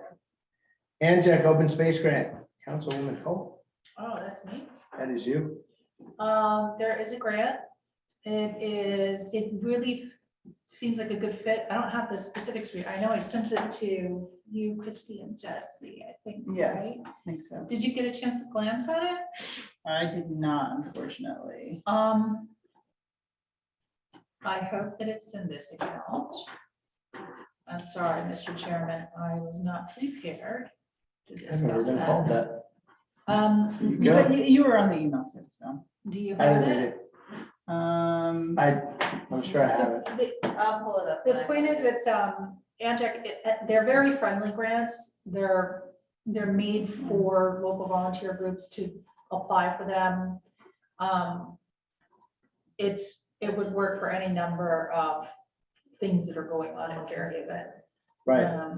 Anjac Open Space Grant, Councilwoman Cole, Oh, that's me. that is you. There is a grant. It really seems like a good fit. I don't have the specifics. I know I sent it to you, Christy and Jesse, I think, Yeah. right? I think so. Did you get a chance to glance at it? I did not, unfortunately. I hope that it's in this account. I'm sorry, Mr. Chairman, I was not prepared to I've never discuss been called that. that. Um, You go. You were on the email too, so. do you I have didn't read it? it. I'm sure I have it. I'll pull it up. The point is, it's, Anjac, they're very friendly grants. They're made for local volunteer groups to apply for them. It would work for any number of things that are going on in Fairhaven. Right,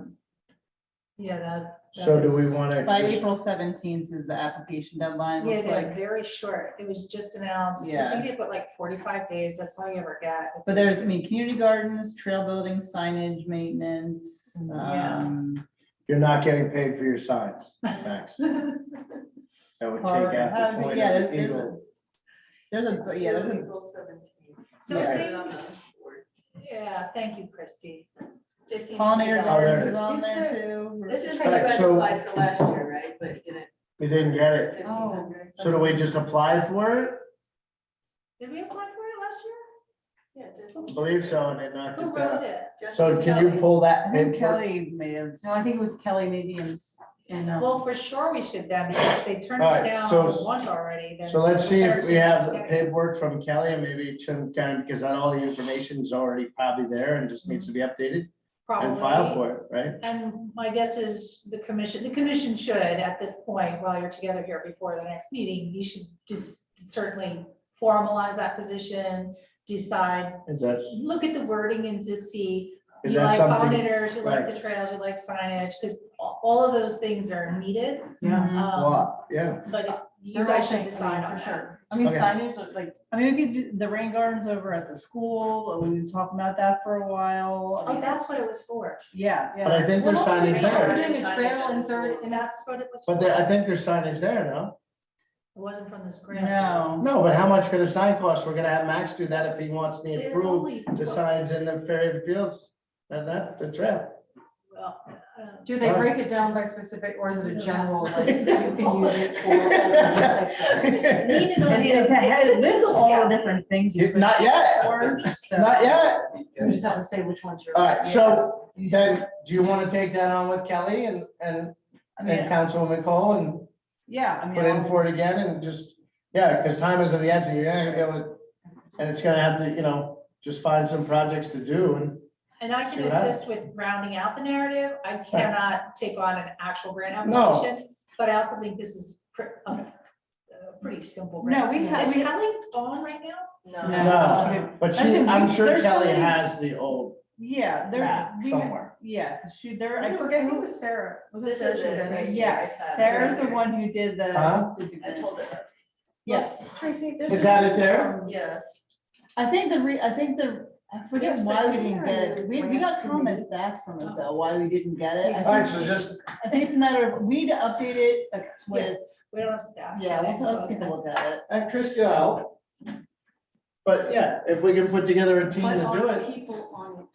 Yeah, that. so do we want to? By April 17th is the application deadline, Yeah, looks they're like. very short. It was just announced. I Yeah. think they put like 45 days. That's all you ever get. But there's, community gardens, trail building, signage, maintenance. Yeah. You're not getting paid for your signs, Max. That would take out the point Yeah, of the there's eagle. there's a, yeah, there's a, April 17th. So Yeah. they- yeah, thank you, Christy. pollinator Oh, there it gardens is. on there too. This is Right, what I so- applied for last year, right? But didn't. We didn't get it. 1,500. So do we just apply for it? Did we apply for it last year? Yeah, just. I believe so, and it knocked Who it wrote down. it? So can you pull that? I think paperwork? Kelly may have. no, I think it was Kelly maybe Well, for sure we should then, because if they turned us Alright, down so- once already, then. So let's see if we have the Okay. paperwork from Kelly and maybe Tim can, because not all the information is already probably there and just needs to be updated and filed Probably. for it, right? And my guess is the commission should, at this point, while you're together here before the next meeting, you should just certainly formalize that position, decide, Is that, look at the wording and just see, is you that like something? pollinators, you like right. the trails, you like signage, because all of those things are needed. Yeah. Well, yeah, But if you They're all guys should things, decide for on that. sure. I mean, Okay. signage, are like, We could do the rain gardens over at the school, we've been talking about that for a while. Oh, that's what it was for. Yeah. yeah. but I think there's Well, also, signage we're there. doing a trail insert And in that's what it was But for. I think there's signage there, no? It wasn't from this grant. No. No, but how much could a sign cost? We're gonna have Max do that if he wants me to There's approve only, the signs in the Fairhaven Fields. And that, the trail. well, Do they break it down by specific, or is it a general, like, you can use it for all types of things? Need to know. And it has, It's a this is Eagle all the Scout. different things. Not yet, So- not yet. You just have to say which ones you're. All right, so then, do you want to take that on with Kelly and I mean, Councilwoman Cole and yeah, I mean. put in for it again and just, yeah, because time is of the essence, you're not gonna be able to, and it's gonna have to, just find some projects to do and, And I can See that? assist with rounding out the narrative. I cannot take on an actual grant No. application, but I also think this is a pretty simple grant. No, we have, Is we Kelly on right now? no, but I think I'm we- sure there's Kelly somebody- has the old yeah, there, map we, somewhere. yeah, 'cause there, I I forget who who, was Sarah. Was it This Sarah? is who it, did right? yes, Yeah, Sarah's the right. one who did the. Huh? did the I grant. told her. Yes, Tracy, there's. Is that it there? Yeah. I think the, I forget why we didn't get it. We got comments back from it though, why we didn't get it. All right, so just, I think it's a matter of, we need to update it with, We don't have staff. yeah, yet, we'll so have people look at it. and Chris go out. But yeah, if we can put together a team to do it. People on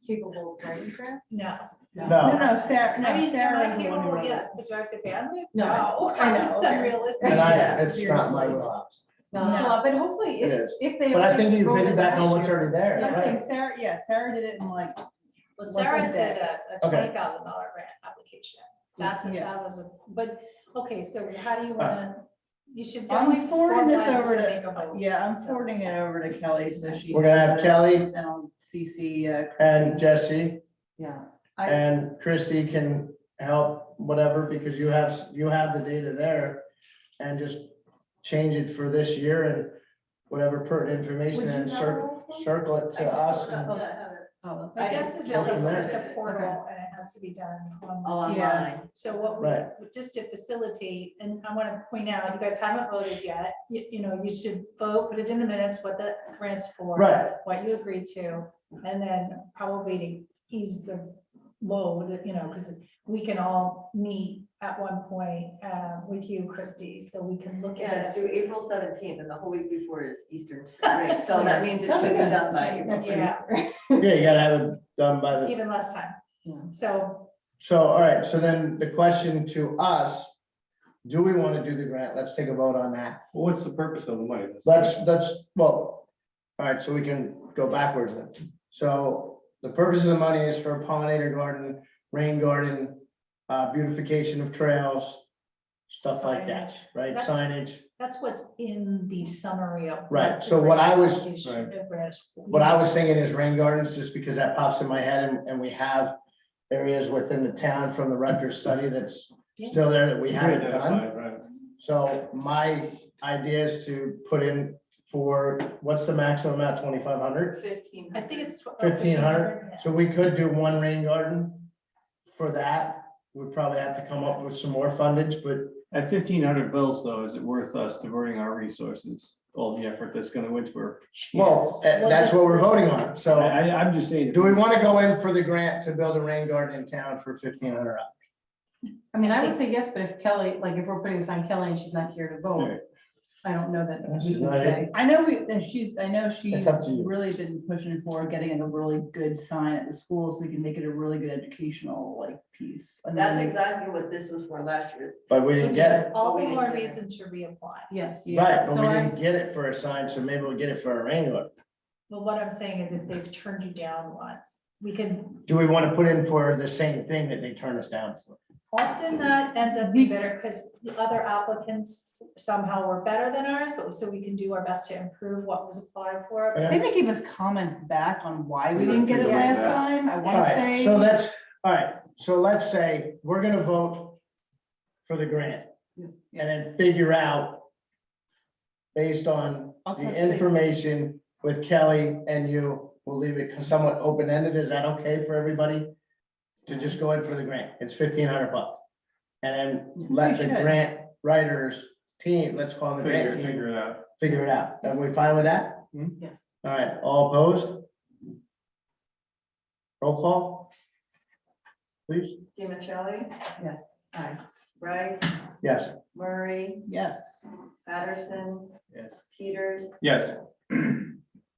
capable of writing grants? No. No, No, Sarah, I no, mean, Sarah am I is the one who capable? wrote it. Yes, but do I have the bandwidth? No, I I'm know, just okay. unrealistic. and Yeah, it's not my seriously. wheelhouse. No, it's a lot, but hopefully It if, is. if they. But I think you wrote it piggyback on last what's year- already there, Yeah, I right? think Sarah, yeah, Sarah did it in like, Well, What's Sarah like did that? a Okay. $20,000 grant application. That's, Yeah. that was a, but, okay, so how do you wanna, you should. I'm definitely forwarding this formalize over and make a to, vote. yeah, I'm forwarding it over to Kelly, so she. We're gonna have has it, Kelly And I'll CC, and Christine. Jesse Yeah. and Christie can help, whatever, because you have the data there. And just change it for this year and whatever pertinent information and circle it to us. and- My guess is Go it's from there. it's a portal and it has to be done online. Online. So what we, Right. just to facilitate, and I want to point out, you guys haven't voted yet, you know, you should vote, put it in the minutes, what the grant's for. Right. What you agreed to, and then probably to ease the load, you know, because we can all meet at one point with you, Christie, so we can look at Yes, this. through April 17th, and the whole week before is Eastern break, so that means it should be done by April. Yeah. 23rd. Yeah, you gotta have it done by the, Even less time. Yeah. So, all right, so then the question to us, do we want to do the grant? Let's take a vote on that. Well, what's the purpose of the money? Well, all right, so we can go backwards then. So the purpose of the money is for a pollinator garden, rain garden, beautification of trails, stuff like that, Signage. right? That's- Signage. that's what's in the summary of. Right, the so what I was- application, the grants. What I was thinking is rain gardens, just because that pops in my head and we have areas within the town from the Rutgers study that's still there that we haven't done. Right. So my idea is to put in for, what's the maximum amount, 2,500? 15. I think it's. 1,500. yeah. So we could do one rain garden for that. We'd probably have to come up with some more fundage, but At 1,500 bills though, is it worth us diverting our resources, all the effort that's gonna went for? well, that's what we're voting on. So I'm just saying. do we want to go in for the grant to build a rain garden in town for $1,500? I mean, I would say yes, but if Kelly, like if we're putting this on Kelly and she's not here to vote, Right. I don't know that She's we can not say. I know I know she's It's up to you. really been pushing for getting a really good sign at the school so we can make it a really good educational like piece. And That's then- exactly what this was for last year. But we didn't get it. All the We more didn't get it. reason to reapply. Yes. Right, but So we I- didn't get it for a sign, so maybe we'll get it for a rain garden. Well, what I'm saying is if they've turned you down once, we can, Do we want to put in for the same thing that they turned us down for? often that ends up being better because the other applicants somehow were better than ours, but so we can do our best to improve what was applied for. I think they gave us comments back on why we didn't get it Yeah. last time. I All wanna right, say. so that's, all right, so let's say we're gonna vote for the grant and then figure out based on I'll the touch base. information with Kelly and you, we'll leave it somewhat open-ended. Is that okay for everybody? To just go in for the grant? It's $1,500. And then let the We should. grant writers team, let's call them the grant team, Figure it out. figure it out. Are we fine with that? Yes. All right, all opposed? Roll call? Please? DiMichelli, Yes. aye. Bryce, Yes. Murray, Yes. Patterson, Yes. Peters, Yes.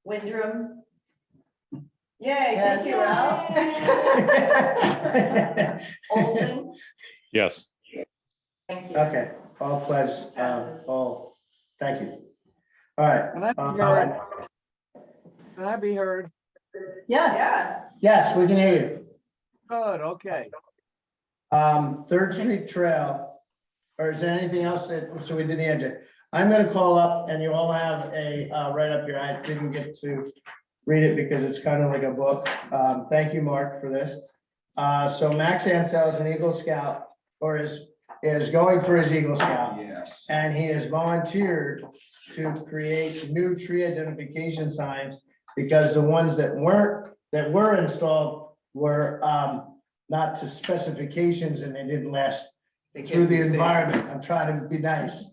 Windrum. Yay, thank you, Ralph. Olson, Yes. thank you. Okay, all pledge, all, thank you. All right. Can I be heard? Yes. Yes. Yes, we can hear you. Good, okay. Third Street Trail, or is there anything else that, so we did the agenda? I'm gonna call up and you all have a, right up here, I didn't get to read it because it's kind of like a book. Thank you, Mark, for this. So Max Ansell is an Eagle Scout, or is going for his Eagle Scout. Yes. And he has volunteered to create new tree identification signs because the ones that were installed were not to specifications and they didn't last through the environment. I'm trying to be nice.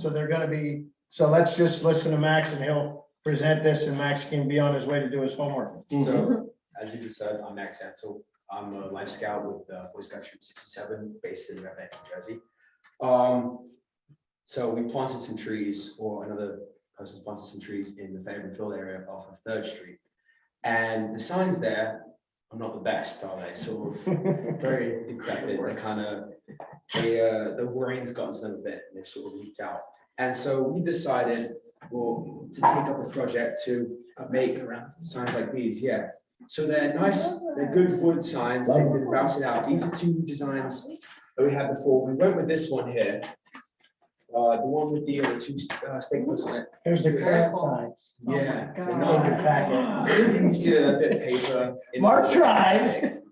So they're gonna be, so let's just listen to Max and he'll present this and Max can be on his way to do his homework. So, as you just said, I'm Max Ansel. I'm a life scout with Boy Scout Troop 67, based in Red Bank, New Jersey. So we planted some trees, or another person planted some trees in the Fairhaven Field area off of 3rd Street. And the signs there are not the best, are they? Sort of very decrepit. They kind of, the rain's gotten to them a bit, and they've sort of leaked out. And so we decided, well, to take up a project to make signs like these. Yeah. So they're nice, they're good wood signs, they've been routed out. These are 2 designs that we had before. We went with this one here. The one with the 2 stake posts on it. Here's the current signs. Yeah. God. In your packet. You see a bit of paper. in Mark the tried. stick.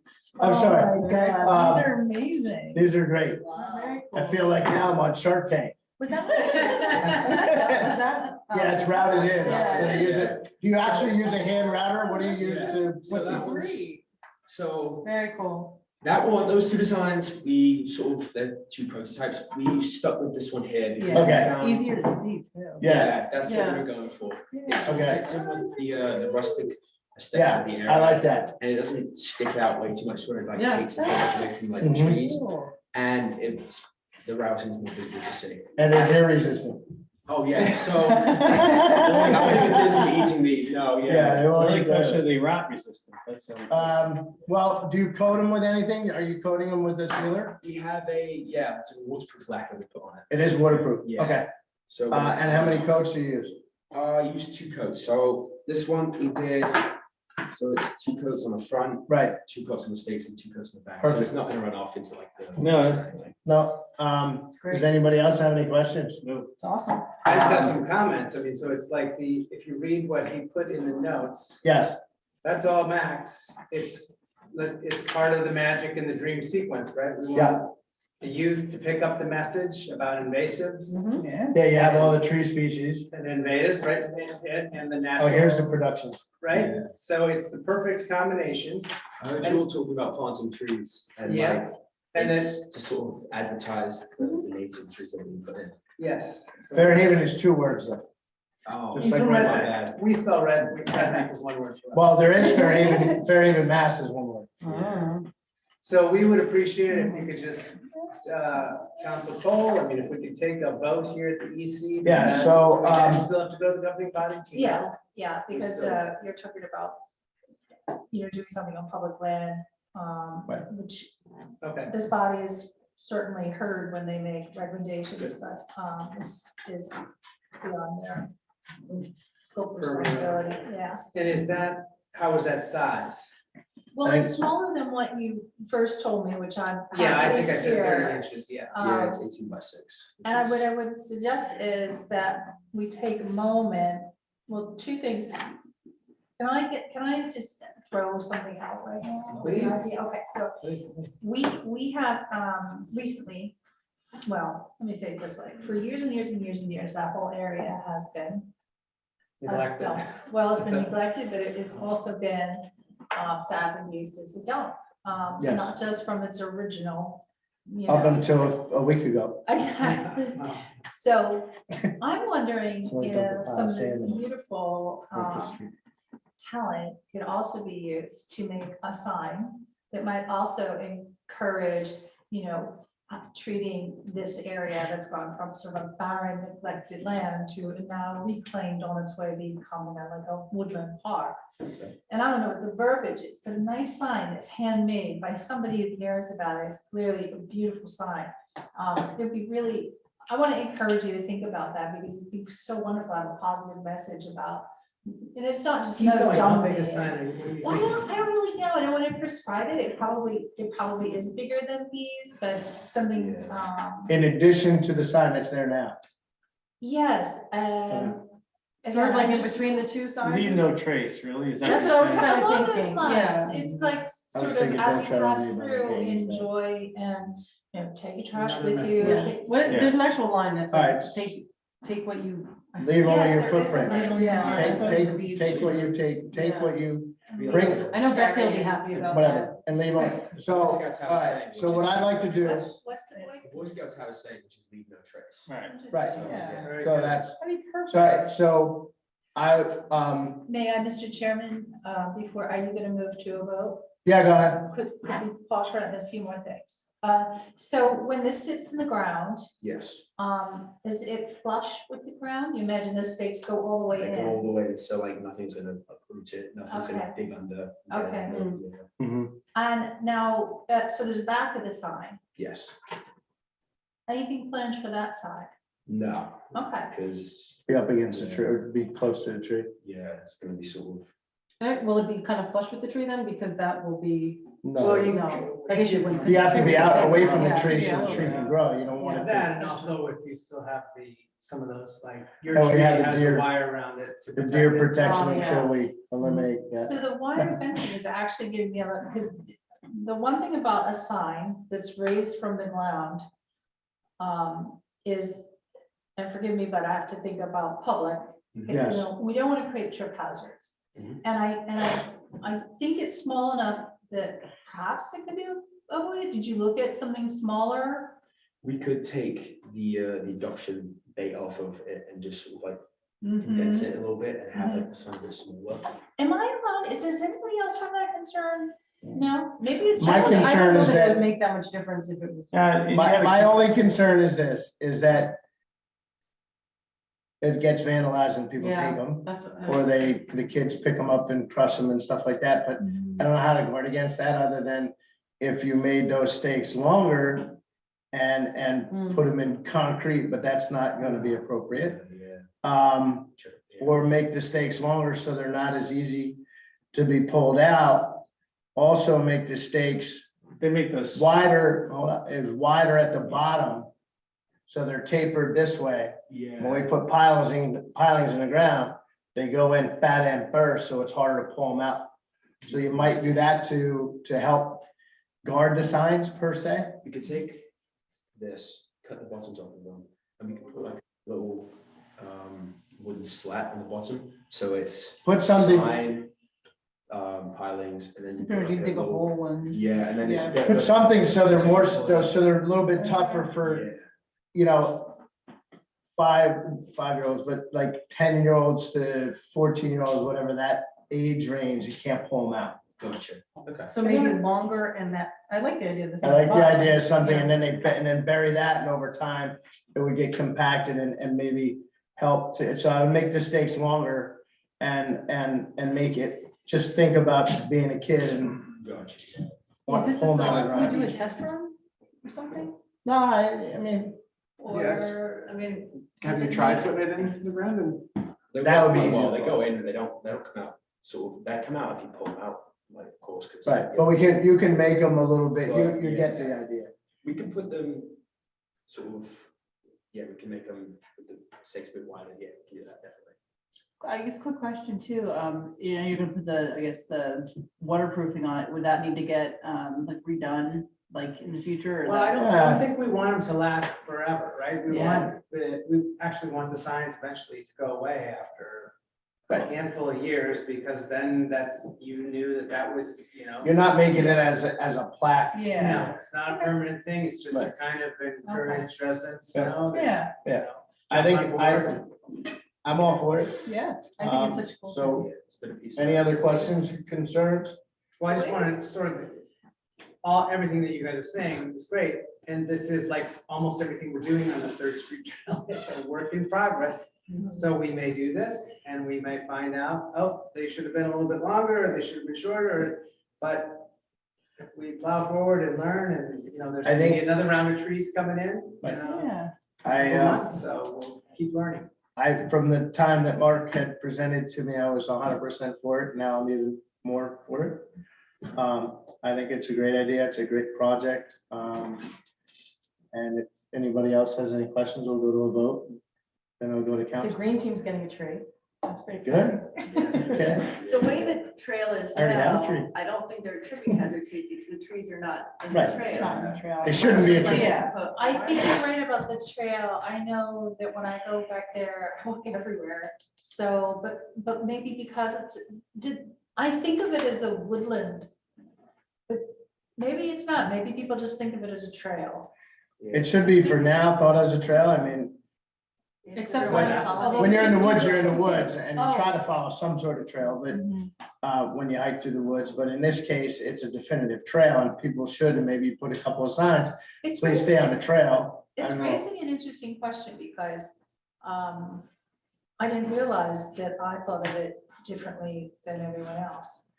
I'm sorry. Oh my God, these are amazing. These are great. Very I cool. feel like now I'm on Shark Tank. Was that? Was that? Yeah, it's routed in. Yeah. So you use it. Do you actually use a hand router? What do you use to? So that was, so Very cool. that one, those 2 designs, we sort of, they're 2 prototypes. We stuck with this one here because we Okay. found. Easier to see too. Yeah, That's Yeah. what we're going for. Yeah. It sort of Okay. fits in with the rustic aesthetic yeah, of the area. I like that. And it doesn't stick out way too much where it like Yeah. takes the focus away from like the Mhm. trees. Cool. And the routing is more visible to see. And they're very resistant. Oh, yeah, so. I'm not even kids from eating these, no, Yeah. yeah. they The won't only eat question, those. are they rot resistant? That's the only. Well, do you coat them with anything? Are you coating them with a sealer? We have it's a waterproof lacquer we put on it. It is waterproof. Yeah. Okay. So. And how many coats do you use? I used 2 coats. So this one we did, so it's 2 coats on the front, Right. 2 coats on the stakes and 2 coats on the back. So it's not gonna run off into like the. No, it's- No. great. Does anybody else have any questions? It's awesome. I just have some comments. I mean, so it's like if you read what he put in the notes, Yes. that's all Max. It's part of the magic in the dream sequence, right? We Yeah. want the youth to pick up the message about invasives Yeah. Yeah, you have all the tree species. and invaders, right? And the Oh, natural. here's the production. Right? Yeah. So it's the perfect combination. I heard you all talking about planting trees and Yeah. like, And then, it's to sort of advertise the native trees that we put in. yes. So- Fairhaven is 2 words though. Oh. Just He's like from Red Red Bank. Bank. We spell red bank is one word. for us. Well, there is Fairhaven, Mass is 1 word. Mm. So we would appreciate it if you could just, Council Cole, I mean, if we could take a vote here at the EC. does Yeah, that- so, do we then still have to go to the governing body? Do you know? Yes, yeah, because you're talking about, doing something on public land, Right. which Okay, this body is certainly heard when they make recommendations, but this is beyond their scope of responsibility, yeah. and is that, how is that size? Well, it's smaller than what you first told me, which I'm. Yeah, I think I said happy to 30 hear. inches, yeah. Yeah, it's Um, 18 by 6. which And is- what I would suggest is that we take a moment, well, 2 things. Can I just throw something out right now? Please. Okay, so we have recently, well, let me say it this way, for years and years and years and years, that whole area has been. Neglected. Well, it's been neglected, but it's also been sadly used as a dump. Yes. Not just from its original, Up until a week ago. Exactly. So I'm wondering So I took the if some of this sand and- beautiful talent could also be used to make a sign that might also encourage, treating this area that's gone from sort of barren neglected land to now reclaimed on its way becoming like a woodland park. And I don't know what the verbiage is, but a nice sign that's handmade by somebody who cares about it. It's clearly a beautiful sign. It'd be really, I want to encourage you to think about that because it'd be so wonderful to have a positive message about, and it's not just. Keep no going, how big dumping. a sign are you Well, thinking? I don't really know. I don't want to prescribe it. It probably is bigger than these, but something, In addition to the sign that's there now. yes. Sort of like in just- between the 2 sides. Leave no trace, really, is that? That's what what I was you're saying? kinda Along those thinking, lines, yeah. it's like sort of thinking as don't you try to pass leave on the through, page, enjoy and, take your trash Another with you. Yeah. What, Yeah. there's an actual line that's like, Alright. take what you. Leave only Yes, your there is a footprint. nice Yeah. line. Take what you take what you bring, I know Betsy will be happy about that. whatever, and leave on. So, Boy Scouts have a all saying, right, so which what is- I'd like to do, What's the The Boy Scouts have a saying, which is leave no trace. Right. right, So, Yeah. Very so good. that's, That'd be perfect. so May I, Mr. Chairman, before, are you gonna move to a vote? Yeah, go ahead. Could we pause for a few more things? So when this sits in the ground, Yes, is it flush with the ground? You imagine those stakes go all the way they go all in? the way, so like nothing's gonna uproot it, nothing's gonna Okay. dig under. Okay. Yeah. Mhm. And now, so there's the back of the sign. Yes, Anything planned for that side? no, Okay. because, Be up against the tree, or be close to the tree. yeah, it's gonna be sort of. Will it be kind of flush with the tree then? Because that will be, No, no, I guess you wouldn't. you have to be out away from the Yeah, tree yeah, so a the little tree bit. can grow. You don't want it That, to. and also if you still have some of those, like, your Oh, we tree have the has a deer- wire around it to The protect deer it. protection Oh, yeah. until we eliminate that. So the wire fencing is actually giving me a lot, because the one thing about a sign that's raised from the ground is, and forgive me, but I have to think about public. You Yes. know, we don't want to create trip hazards. Mhm. And I think it's small enough that perhaps it could be avoided. Did you look at something smaller? We could take the adoption date off of it and just sort of like Mhm. condense it a little bit and have like some of it smaller. Am I allowed, does anybody else have that concern? No, maybe it's My just. I don't concern know is that it that- would make that much difference if it was. My only concern is this, is that it gets vandalized and people Yeah. take them, That's. or the kids pick them up and crush them and stuff like that, but I don't know how to guard against that, other than if you made those stakes longer and Mm. put them in concrete, but that's not gonna be appropriate. Yeah. Sure, yeah. Or make the stakes longer so they're not as easy to be pulled out. Also make the stakes They make those. wider, hold on, is wider at the bottom. So they're tapered this way. Yeah. When we put pilings in the ground, they go in fat end first, so it's harder to pull them out. So you might do that to help guard the signs per se. We could take this, cut the bottoms off of them, and we could put like a little wooden slat on the bottom, so it's. Put something- Sign, pilings, and then. you put Sometimes you like a dig a little- hole and. Yeah, and then. Yeah. Put something so they're more, so they're a little bit tougher for, Yeah. you know, five-year-olds, but like 10-year-olds to 14-year-olds, whatever that age range, you can't pull them out. Gotcha, okay. So maybe longer and that, I like the idea of the. I like the bottom. idea of something, and Yeah. then and then bury that, and over time, it would get compacted and maybe help to, so I would make the stakes longer and make it, just think about being a kid and. Gotcha. Is want to this, pull them out of the can we ground. do a test run or something? No, I mean, Or, I mean. Have you tried putting it in the ground and? That would be Well, easy. they go in and they don't come out, so they come out if you pull them out, like, of course, because. right, but you can make them a little bit, you get the idea. We can put them sort of, yeah, we can make them with the 6 foot wider, yeah, we can do that definitely. I guess quick question too, you know, you're gonna put the, I guess, the waterproofing on it, would that need to get, like redone, like in the future? or Well, I that- don't think we want them to last forever, right? Yeah. We actually want the signs eventually to go away after a Right. handful of years, because then you knew that was, you know. You're not making it as a plaque. No, Yeah, it's not a permanent thing, it's just to kind of encourage residents, you Yeah. know. that, yeah, you Yeah. know, I think jump on board. I'm all for it. yeah, I think it's such a cool. So, Yeah, it's been a piece of- any other questions, concerns? Well, I just wanted to sort of, everything that you guys are saying is great, and this is like almost everything we're doing on the Third Street Trail, it's a work in progress. So we may do this, and we may find out, oh, they should have been a little bit longer, or they should have been shorter, but if we plow forward and learn, and, you know, there's I gonna be think- another round of trees coming in, you Right. know, Yeah, couple months, so we'll keep learning. From the time that Mark had presented to me, I was 100% for it. Now I'm even more for it. I think it's a great idea. It's a great project. And if anybody else has any questions, we'll go to a vote. Then we'll go to The council. green team's getting a tree. That's pretty exciting. Good. Okay. The way the trail is I already have a tree. now, I don't think they're tripping hazard trees, because the trees are not in the Right. trail. not in the trail. It shouldn't be a It's like tree. Yeah. I think you're right about the trail. I know that when I go back there, I walk everywhere. So, but maybe because I think of it as a woodland. But maybe it's not. Maybe people just think of it as a trail. It should be for now, thought as a trail. I mean, Except When- although When you're in the kids woods, do you're in the go- woods and you Oh. try to follow some sort of trail, but when you hike through the woods, but in this case, it's a definitive trail and people should maybe put a couple of signs, It's please stay on the trail. I It's don't know. raising an interesting question because I didn't realize that I thought of it differently than everyone else.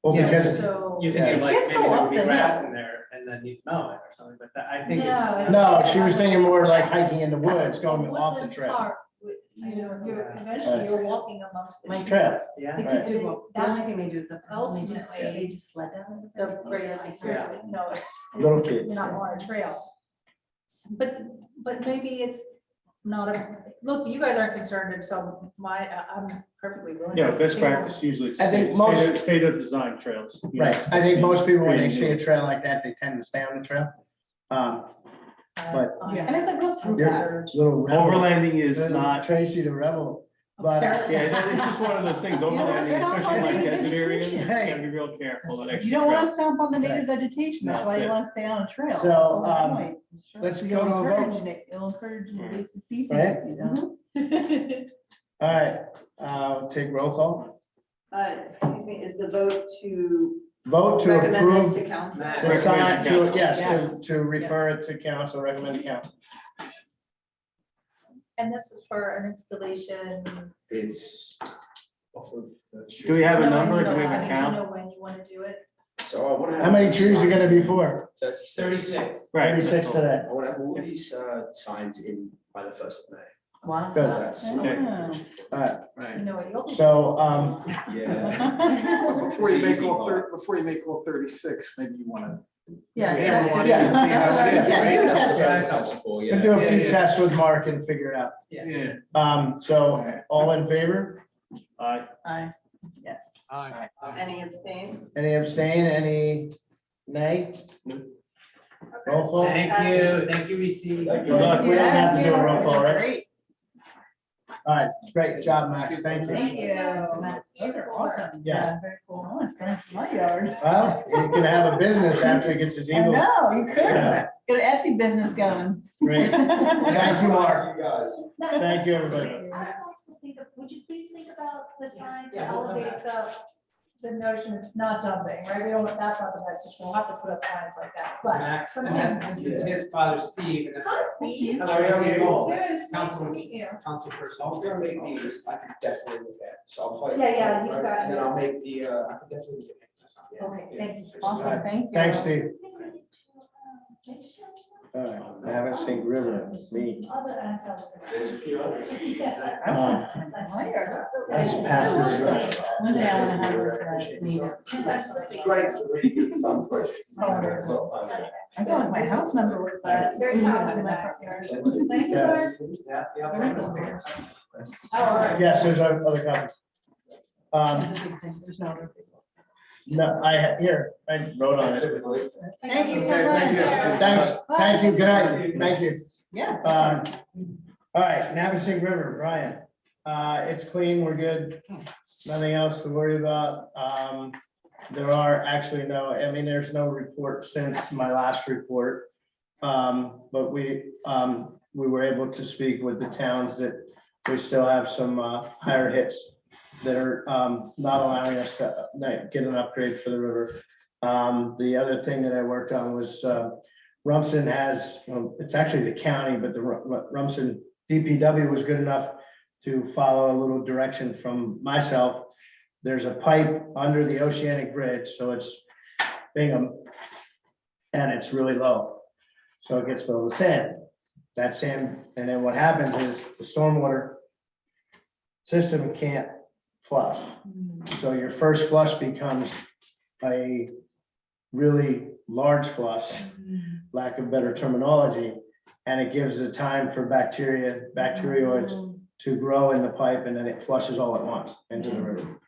Well, Yeah, because, So. You think like Kids maybe go there up would be the grass hill. in there and then you'd mow it or something, but I think No, it's. no, she was thinking more like hiking in the woods, going A off the woodland trail. park, eventually you're walking amongst the My trees. trails. Yeah. The Right. kids do go, the only That's thing they do is the. ultimately just sled down. the greatest experience. No, Little it's kids, you're not yeah. on a trail. But maybe it's not a, look, you guys aren't concerned, and so I'm perfectly willing. Yeah, to best figure it out. practice usually. I think State of design trails. You're not Right, I think most people, when they creating see new a trail like that, they tend to stay on the trail. But- Yeah, and it's like go through Your that. little rebel, Overlanding is little not, Tracy the rebel, but. yeah, it's just one of those things, overlanding, sound especially like like native desert areas, you vegetation. gotta be real careful of extra You don't want to trails. stomp on the Right. native vegetation, that's That's why you it. want to stay on a trail. So, That's the whole point. let's You'll go to a encourage vote. It'll encourage invasive species, Right. you know? All right, take roll call. Excuse me, is the vote to Vote to recommend this approve to council? the sign, to, Recommend to yes, council. to refer it to council, recommend to council. And this is for an installation. It's off of the street. Do we have a No, number, you do we know, have I a think you count? know when you want to do it. So I want to have. How many trees are gonna be for? 36. Right. 36 today. I want to have all these signs in by the 1st of May. Wow. Good. So that's. Okay. All right, You know what you'll be. so, Yeah. Before you It's make easy, all before you make all 36, maybe you wanna. Yeah. hammer just- one in yeah. and see how it is, Yeah. right? That's what Yeah. those types are for, we can yeah. do a few Yeah. tests with Mark and figure it out. Yeah. So, all in favor? Aye. Yes. Aye. Any abstain? Any abstain, any nay? No. Roll call? Thank you, EC. Thank Good luck. We don't have to do a roll call, right? Great. All right, great job, Max, thank you. Thank you. Those are awesome. Yeah. Very cool. I want to stand in my yard. Well, you can have a business after he gets his I eagle. know, you could. Yeah. Get an Etsy business going. Great, thank you, Mark, You guys. thank you, everybody. I also think of, would you please think about the sign to elevate the notion of not dumping, right? We don't, that's not the message. We'll have to put up signs like that, but. Max, and sometimes- this is his father, Steve, and that's. Hi, Steve. Hello, how are you? Good, it's nice to Council- meet you. Council person. I'll make these, I could definitely look at, so I'll fight. Yeah, you've got And then it. I'll make the, I could definitely look at this. Yeah. Okay, thank you. Awesome, thank you. Thanks, Steve. All right, Navigate River, me. There's a few others. My yard, that's so I just passed this. One day I want to have her meet it. It's great, it's a really good fun project. I saw like my house number was, but. Very talented. Thanks, Mark. Yeah, yeah. Oh, all right. Yes, there's other copies. There's no other people. No, here, I wrote on it. Thank you so Okay, thank much. you. Thanks, thank you, good night, thank you. Yeah. All right, Navigate River, Brian. It's clean, we're good. Nothing else to worry about. There are actually there's no report since my last report. But we were able to speak with the towns that we still have some higher hits that are not allowing us to get an upgrade for the river. The other thing that I worked on was Rumson has, it's actually the county, but the Rumson DPW was good enough to follow a little direction from myself. There's a pipe under the Oceanic Bridge, so it's Bingham, and it's really low. So it gets filled with sand. That sand, and then what happens is the stormwater system can't flush. So your first flush becomes a really large flush, lack of better terminology, and it gives the time for bacteroids to grow in the pipe, and then it flushes all at once into the river.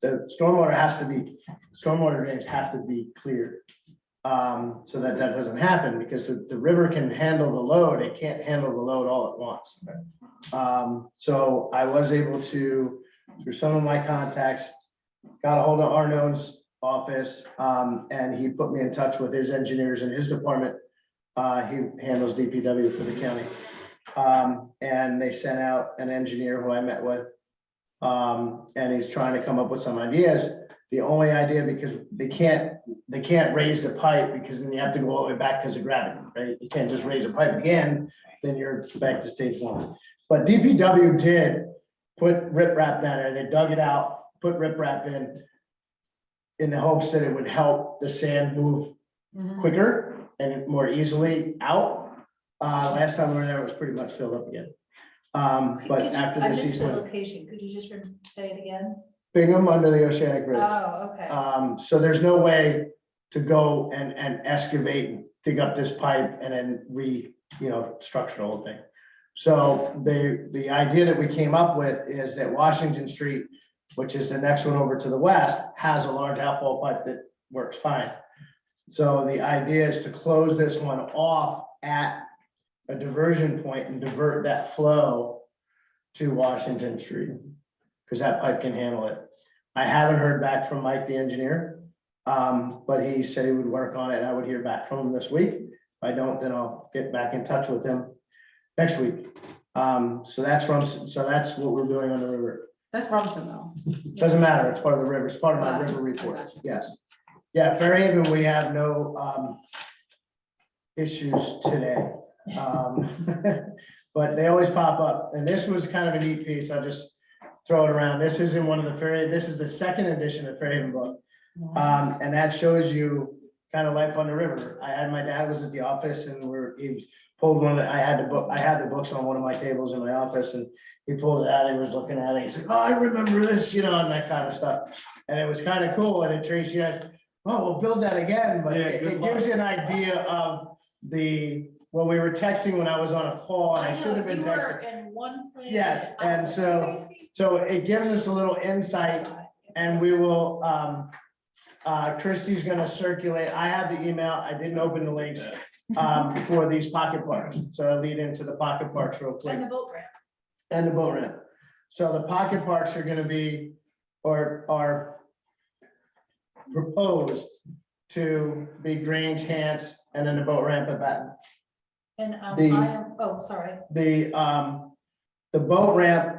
The stormwater drains have to be cleared. So that doesn't happen, because the river can handle the load, it can't handle the load all at once. So I was able to, through some of my contacts, got a hold of Arnold's office, and he put me in touch with his engineers in his department. He handles DPW for the county. And they sent out an engineer who I met with. And he's trying to come up with some ideas. The only idea, because they can't raise the pipe, because then you have to go all the way back because of gravity, right? You can't just raise a pipe again, then you're back to stage one. But DPW did put riprap down there. They dug it out, put riprap in the hopes that it would help the sand move quicker and more easily out. Last time we were there, it was pretty much filled up again. But after I this missed the season, location. Could you just say it again? Bingham under the Oceanic Bridge. Oh, okay. So there's no way to go and excavate, and dig up this pipe and then structure the whole thing. So the idea that we came up with is that Washington Street, which is the next one over to the west, has a large outfall pipe that works fine. So the idea is to close this one off at a diversion point and divert that flow to Washington Street, because that pipe can handle it. I haven't heard back from Mike, the engineer, but he said he would work on it, and I would hear back from him this week. If I don't, then I'll get back in touch with him next week. So that's what we're doing on the river. That's Rumson though. Doesn't matter, it's part of the river, it's part of my river report, yes. Yeah, Fairhaven, we have no issues today. But they always pop up, and this was kind of a neat piece, I'll just throw it around. This is in one of the this is the second edition of Fairhaven book. And that shows you kind of life on the river. My dad was at the office and he pulled one, I had the books on one of my tables in my office, and he pulled it out, he was looking at it, he's like, oh, I remember this, and that kind of stuff. And it was kind of cool, and then Tracy asked, oh, we'll build that again, but it gives you an idea of well, we were texting when I was on a call, and I should have been texting. In one place. Yes, and so it gives us a little insight, and we will, Christie's gonna circulate, I have the email, I didn't open the links, for these pocket parks, so I'll lead into the pocket parks real quick. And the boat ramp. And the boat ramp. So the pocket parks are gonna be, or are proposed to be Grange, Hance, and then the boat ramp at Baton. And sorry. The boat ramp,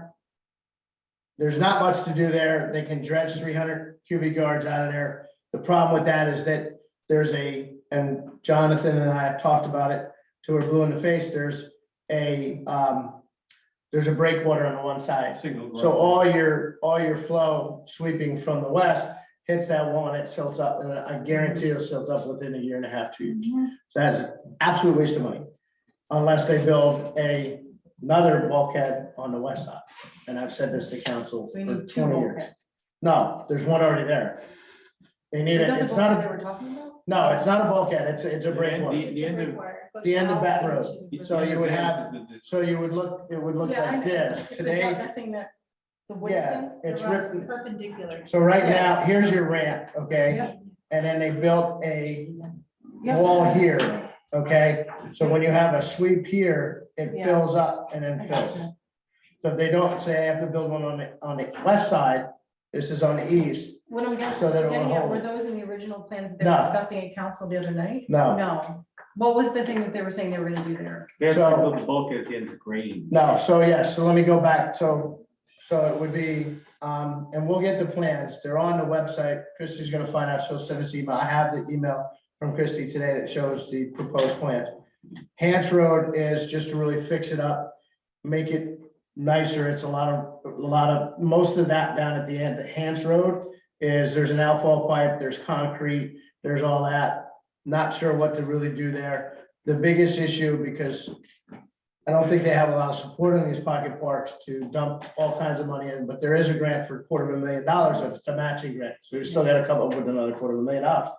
there's not much to do there. They can dredge 300 cubic yards out of there. The problem with that is that and Jonathan and I have talked about it till we're blue in the face, there's a breakwater on the one side. So all your flow sweeping from the west hits that wall and it silts up, and I guarantee it'll silt up within a year and a half, 2 years. So that's an absolute waste of money, unless they build another bulkhead on the west side. And I've said this to council So we for need 2 20 years. bulkheads. No, there's one already there. They need Is it, that the it's not bulkhead they a, were talking about? no, it's not a bulkhead, it's a breakwater. It's a breakwater. The end of Baton Road. Goes So out you would have, it would look Yeah, I like know. this. It's the Today, that thing that, the wood yeah, thing? it's It runs written. perpendicular. So right now, here's your ramp, okay? Yeah. And then they built a Yeah. wall here, okay? So when you have a sweep here, it Yeah. fills up and I then gotcha. fills. So if they don't say I have to build one on the west side, this is on the east. What I'm So that it will getting at, hold. were those in the original plans that they were No. discussing at council the other night? No. No. What was the thing that they were saying they were gonna do there? There's So- the bulk at the end of green. No, so yes, so let me go back, so it would be, and we'll get the plans, they're on the website, Christie's gonna find out, she'll send us email, I have the email from Christie today that shows the proposed plans. Hance Road is just to really fix it up, make it nicer, it's a lot of, most of that down at the end, the Hance Road there's an outfall pipe, there's concrete, there's all that. Not sure what to really do there. The biggest issue, because I don't think they have a lot of support in these pocket parks to dump all kinds of money in, but there is a grant for $250,000, so it's a matching grant. So we still gotta come up with another $250,000.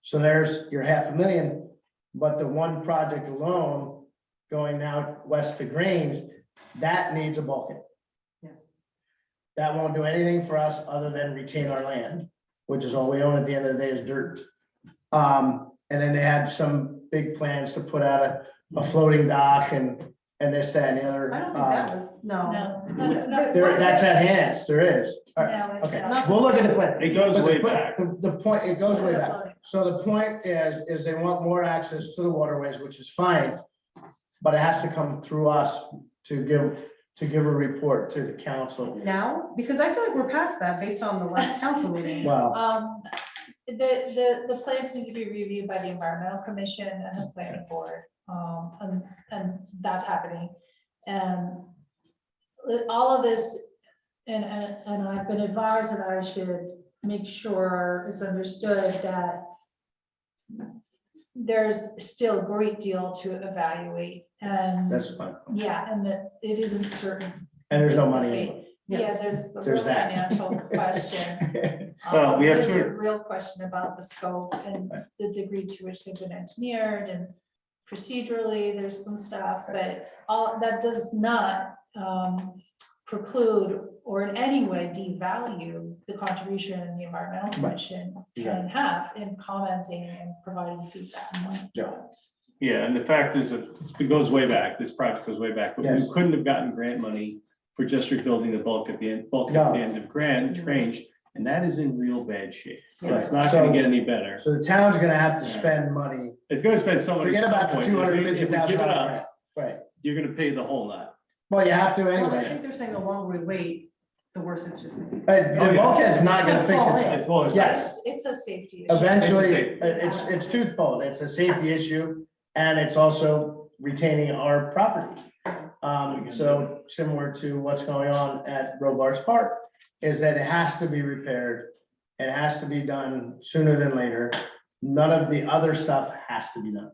So there's your $500,000, but the one project alone going now west to Grange, that needs a bulkhead. Yes. That won't do anything for us other than retain our land, which is all we own at the end of the day is dirt. And then they had some big plans to put out a floating dock and this, that, and the other. I don't think that was, no. No. That's at Hance, there is. All right, No, it's okay, not. we'll look at the plan. It goes But way the- back. The point, it goes way back. Floating. So the point is they want more access to the waterways, which is fine. but it has to come through us to give a report to the council. Now, because I feel like we're past that based on the last council meeting. Well, The plans need to be reviewed by the environmental commission and the planning board, and that's happening. And all of this, and I've been advised that I should make sure it's understood that there's still a great deal to evaluate, and that's fine. yeah, and that it isn't certain. And there's no money anyway. Yeah, there's the real There's that. financial question. Well, we have There's a to- real question about the scope and the degree to which they've been engineered, and procedurally, there's some stuff, but all, that does not preclude or in any way devalue the contribution the environmental commission can have in commenting and providing feedback on projects. Yeah, and the fact is that it goes way back, this project goes way back, but we Yes. couldn't have gotten grant money for just rebuilding the bulk at the end, at No. the end of Grange, and that is in real bad shape. So it's not So- gonna get any better. So the town's gonna have to spend money. It's gonna spend so much. Forget at some about the point. two hundred If we fifty give thousand it dollar up, grant. Right. you're gonna pay the whole lot. Well, you have to Well, I anyway. think they're saying the longer we wait, the worse it's just gonna be. But the bulkhead's not gonna fix Fall in. itself. As long as- Yes. It's a safety issue. Eventually, It's a it's twofold. It's a safety issue and it's also retaining our property. So similar to what's going on at Robarts Park is that it has to be repaired. It has to be done sooner than later. None of the other stuff has to be done.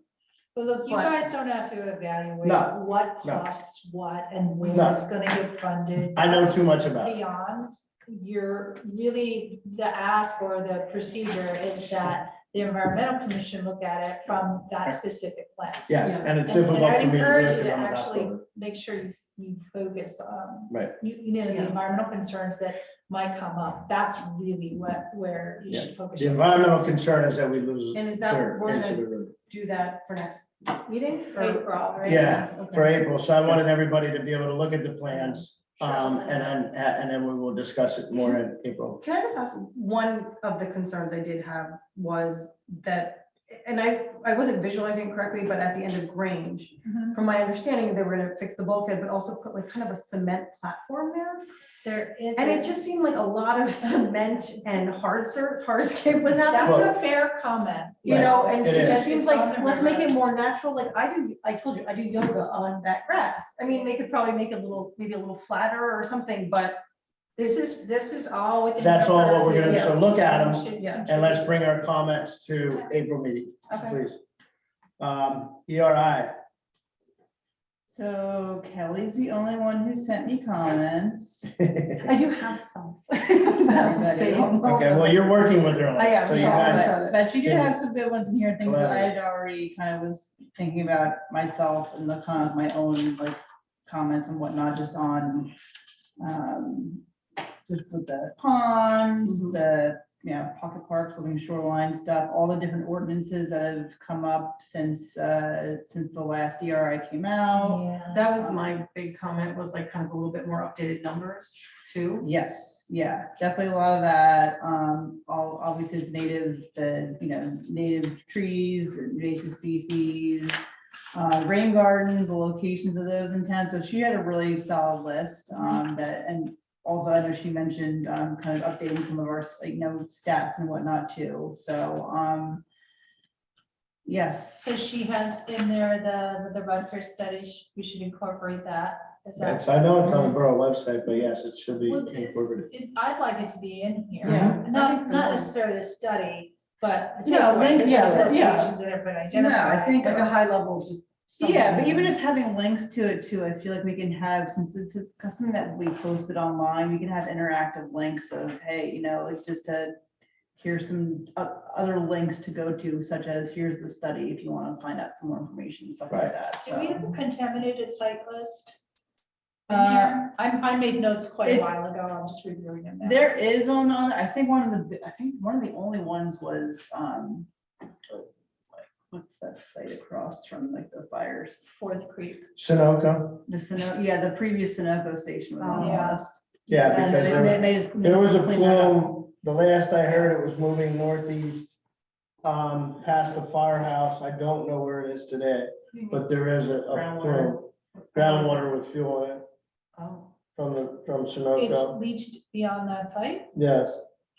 But look, you But- guys don't have to evaluate No, what no. costs what and where No. it's gonna get funded. I know That's too much about it. Beyond, you're really, the ask or the procedure is that the environmental commission look at it from that specific lens. Yes, and it's And difficult I'd for me to do encourage it you because to I'm not actually over. make sure you focus on, Right. you know, the Yeah. environmental concerns that might come up. That's really where you should focus. The your environmental efforts. concern is that we lose And is that, dirt we're into gonna the river. do that for next meeting? or- April, right? Yeah, Okay. for April. So I wanted everybody to be able to look at the plans. And then we will discuss it more in April. Can I just ask, one of the concerns I did have was that, and I wasn't visualizing it correctly, but at the end of Grange, Mhm. from my understanding, they were gonna fix the bulkhead, but also put like kind of a cement platform there. There is. And it just seemed like a lot of cement and hardscape was happening. That's a fair comment. You know, and It it is. just seems It's on like, the let's make it river. more natural, like I told you, I do yoga on that grass. I mean, they could probably make it a little, maybe a little flatter or something, but This is all within. That's your all what we're gonna do. purview. So look at You them should yeah, and let's bring contribute. our comments to April meeting, okay. please. ERI, So Kelly's the only one who sent me comments. I do have some. Everybody. okay, well, you're working with her on I it, am, so you so I'll guys, try to- But she did have some good ones in here, things that I Elaborate. had already kind of was thinking about myself and the kind of my own like comments and whatnot, just on just with the ponds, Mhm. the, pocket parks, living shoreline stuff, all the different ordinances that have come up since the last ERI came out. Yeah. That was my big comment, was like kind of a little bit more updated numbers too. Yes, yeah, definitely a lot of that. All obviously native, native trees, invasive species, rain gardens, the locations of those in town. So she had a really solid list, and also I know she mentioned, kind of updating some of our, stats and whatnot too. So, yes. So she has in there the Rutgers study, we should incorporate that. Is that? I know it's on the borough website, but yes, it should be Well, it's- incorporated. I'd like it to be in here. Yeah. I Not think not the- necessarily the study, but. the No, takeaway, link- that yeah, there's yeah. locations that have been No, I identified. think Like a high level, just. Yeah, but something. even just having links to it too, I feel like we can have, since this is something that we posted online, we can have interactive links of, hey, like just here's some other links to go to, such as here's the study if you want to find out some more information, stuff Right. like that. Do we So have a contaminated site list? In Uh, here? I made notes quite a it's- while ago. I'm just reviewing them now. there is I think one of the only ones was, what's that site across from like the fires? Fourth Creek. Sunoco, The previous Sunoco station was on the Yeah. list. yeah, And because they- there they just there was a cleaned that up. plume, the last I heard, it was moving northeast. past the firehouse. I don't know where it is today, but there is a plume. Groundwater with fuel in it Oh, from It's Sunoco. reached beyond that site? Yes.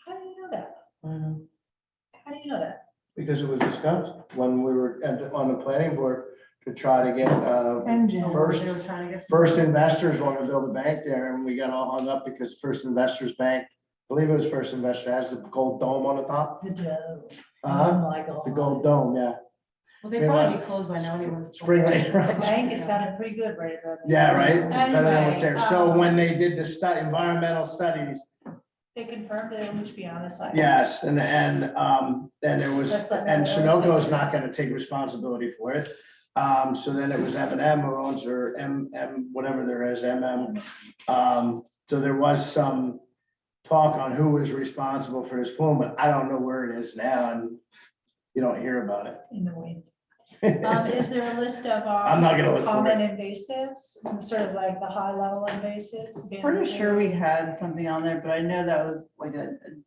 How do you know that? I know. How do you know that? Because it was discussed when we were on the planning board to try to get, Engine. first, they were trying to get. some- first investors wanted to build a bank there, and we got all hung up because First Investors Bank, I believe it was First Investor, has the gold dome on the top. The dome. Oh Uh-huh, my God. the gold dome, yeah. Well, they'd They probably want- be closed by now anyway. Spring Lake, The right? bank is sounding pretty good right now. Yeah, right? Better than what's there. Anyway, So when they did the environmental studies, They confirmed that it reached beyond the site. yes, and then there was, Just let and me know. Sunoco's not gonna take responsibility for it. So then it was M&M who owns, or whatever there is, MM. So there was some talk on who was responsible for this plume, but I don't know where it is now, and you don't hear about it. In the wind. Is there a list of I'm not gonna look for common invasives, sort of like the high level invasives? Pretty sure we had something on there, but I know that was like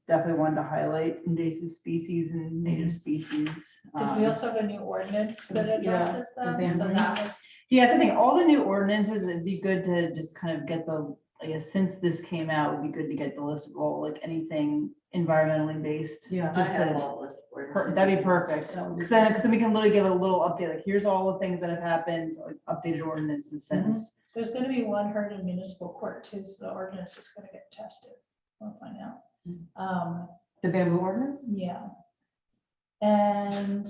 definitely one to highlight invasive species and native species. Because we also have a new ordinance that Yeah, addresses them, so that was. Yes, I think all the new ordinances, it'd be good to just kind of get the, I guess, since this came out, it'd be good to get the list of all, like, anything environmentally based. Yeah. Just to, that'd be perfect, because then we can literally give a little update, like, here's all the things that have happened, like, updated ordinances since. There's gonna be one heard in municipal court too, so the ordinance is gonna get tested. We'll find out. The bamboo ordinance? Yeah. And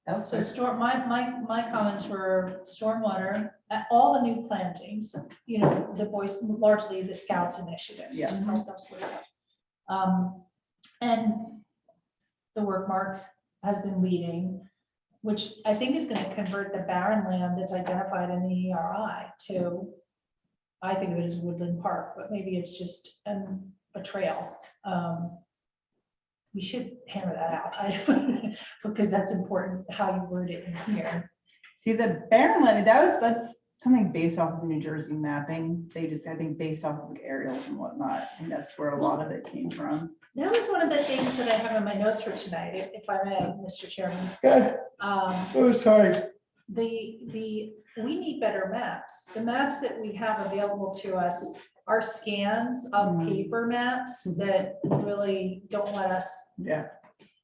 That was so good. my comments were stormwater, all the new plantings, you know, the boys, largely the Scouts initiatives. Yeah. Girl Scouts, Boy Scouts. And the work Mark has been leading, which I think is gonna convert the barren land that's identified in the ERI to, I think of it as woodland park, but maybe it's just a trail. We should hammer that out, because that's important, how you word it in here. See, the barren land, that's something based off of New Jersey mapping, they just, I think, based off of aerials and whatnot, and that's where a lot of it came from. That was one of the things that I have in my notes for tonight, if I may, Mr. Chairman. Good. Oh, sorry. We need better maps. The maps that we have available to us are scans of paper maps that really don't let us. Yeah.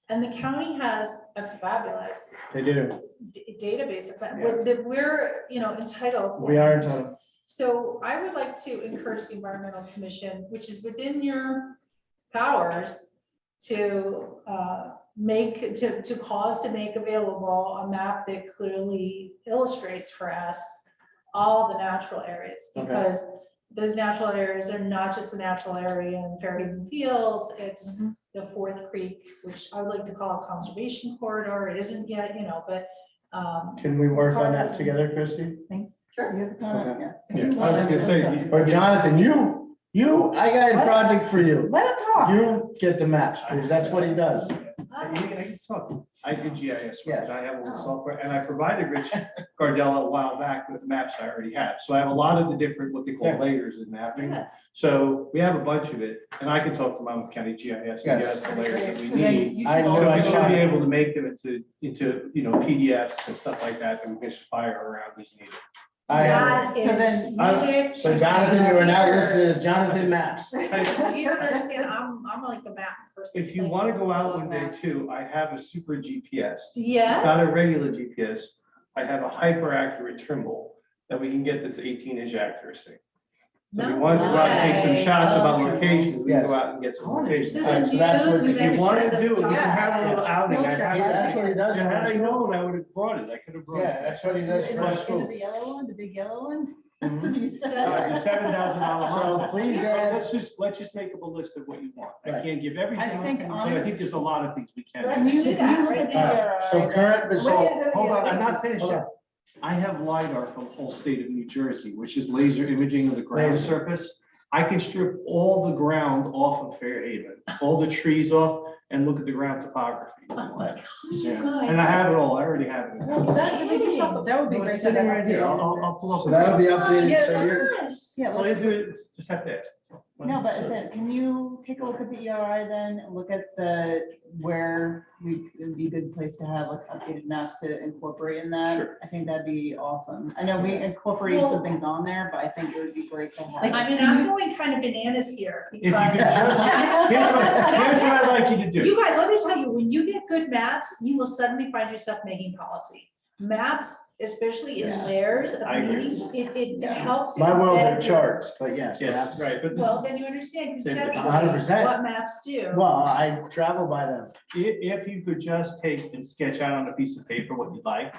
And the county has a fabulous They do. database of that we're, you know, entitled. We are entitled. So I would like to encourage the Environmental Commission, which is within your powers, to cause to make available a map that clearly illustrates for us all the natural areas, Okay. because those natural areas are not just a natural area in Fairhaven Fields, it's the Fourth Creek, which I would like to call a conservation corridor. It isn't yet, you know, but. Can we work on that together, Christie? Sure. You have a comment? Yeah. Yeah, I was gonna say, Or Jonathan, I got a project for you. Let him talk. You get the maps, because that's what he does. I did GIS, Yes. I have all the software, and I provided Rich Gardella a while back with maps I already have. So I have a lot of the different, what they call Yeah. layers in mapping. Yes. So we have a bunch of it, and I can talk to Monmouth County GIS and get us the layers that we So then need. you I should know So also- we should be able to make them into, you know, PDFs and stuff like that we can just fire around as needed. I have, That is music. so to Jonathan, my you are now listening ears. to Jonathan Maps. Do you understand? I'm like the map person. If you want to go out one day too, I have a super GPS. Yeah. Not a regular GPS. I have a hyper accurate Trimble that we can get that's 18-inch accuracy. So if you wanted to go out and take some Nice. shots about Okay. locations, we can go out and get some Oh, locations. This Alright, is so that's new what- to If you want to do, it, we can Yeah. have a little outing. I That's what he does. Yeah, had I for us. known, I would have brought it. I could have brought it. Yeah, that's what he does for us. Is it the yellow one, the big yellow one? Mhm. The $7,000. So please add- Let's just make up a list of what you want. I Right. can't give everything, I think but I honest- think there's a lot of things we can. Let's do. do that right All now. right, so current, so, Hold on, I'm not finished Hold yet. I have LiDAR from the whole state of New Jersey, which is laser imaging of the ground Laser. surface. I can strip all the ground off of Fairhaven, all the trees off, and look at the ground topography. Oh my gosh, you Yeah. guys. And I have it all, I already have it. That would be It's great. sitting right there. I'll pull up. so that'll be Oh, updated, yeah, so you're, gosh. Yeah, All you let's, do is just have to ask. No, but I said, can you take a look at the ERI then, and look at where it'd be a good place to have like updated maps to incorporate in that? Sure. I think that'd be awesome. I know we incorporated some things on there, but I think it would be great to have. I mean, I'm going kind of bananas here If you could because. just, here's what I'd like you to do. You guys, let me tell you, when you get good maps, you will suddenly find yourself making policy. Maps, especially in Yeah. layers of I agree. meaning, it helps. you My world embed are it. charts, but yes. Yes, maps. right, but this, Well, then you understand Same thing. conceptually 100%. what maps do. Well, I travel by them. if you could just take and sketch out on a piece of paper what you'd like,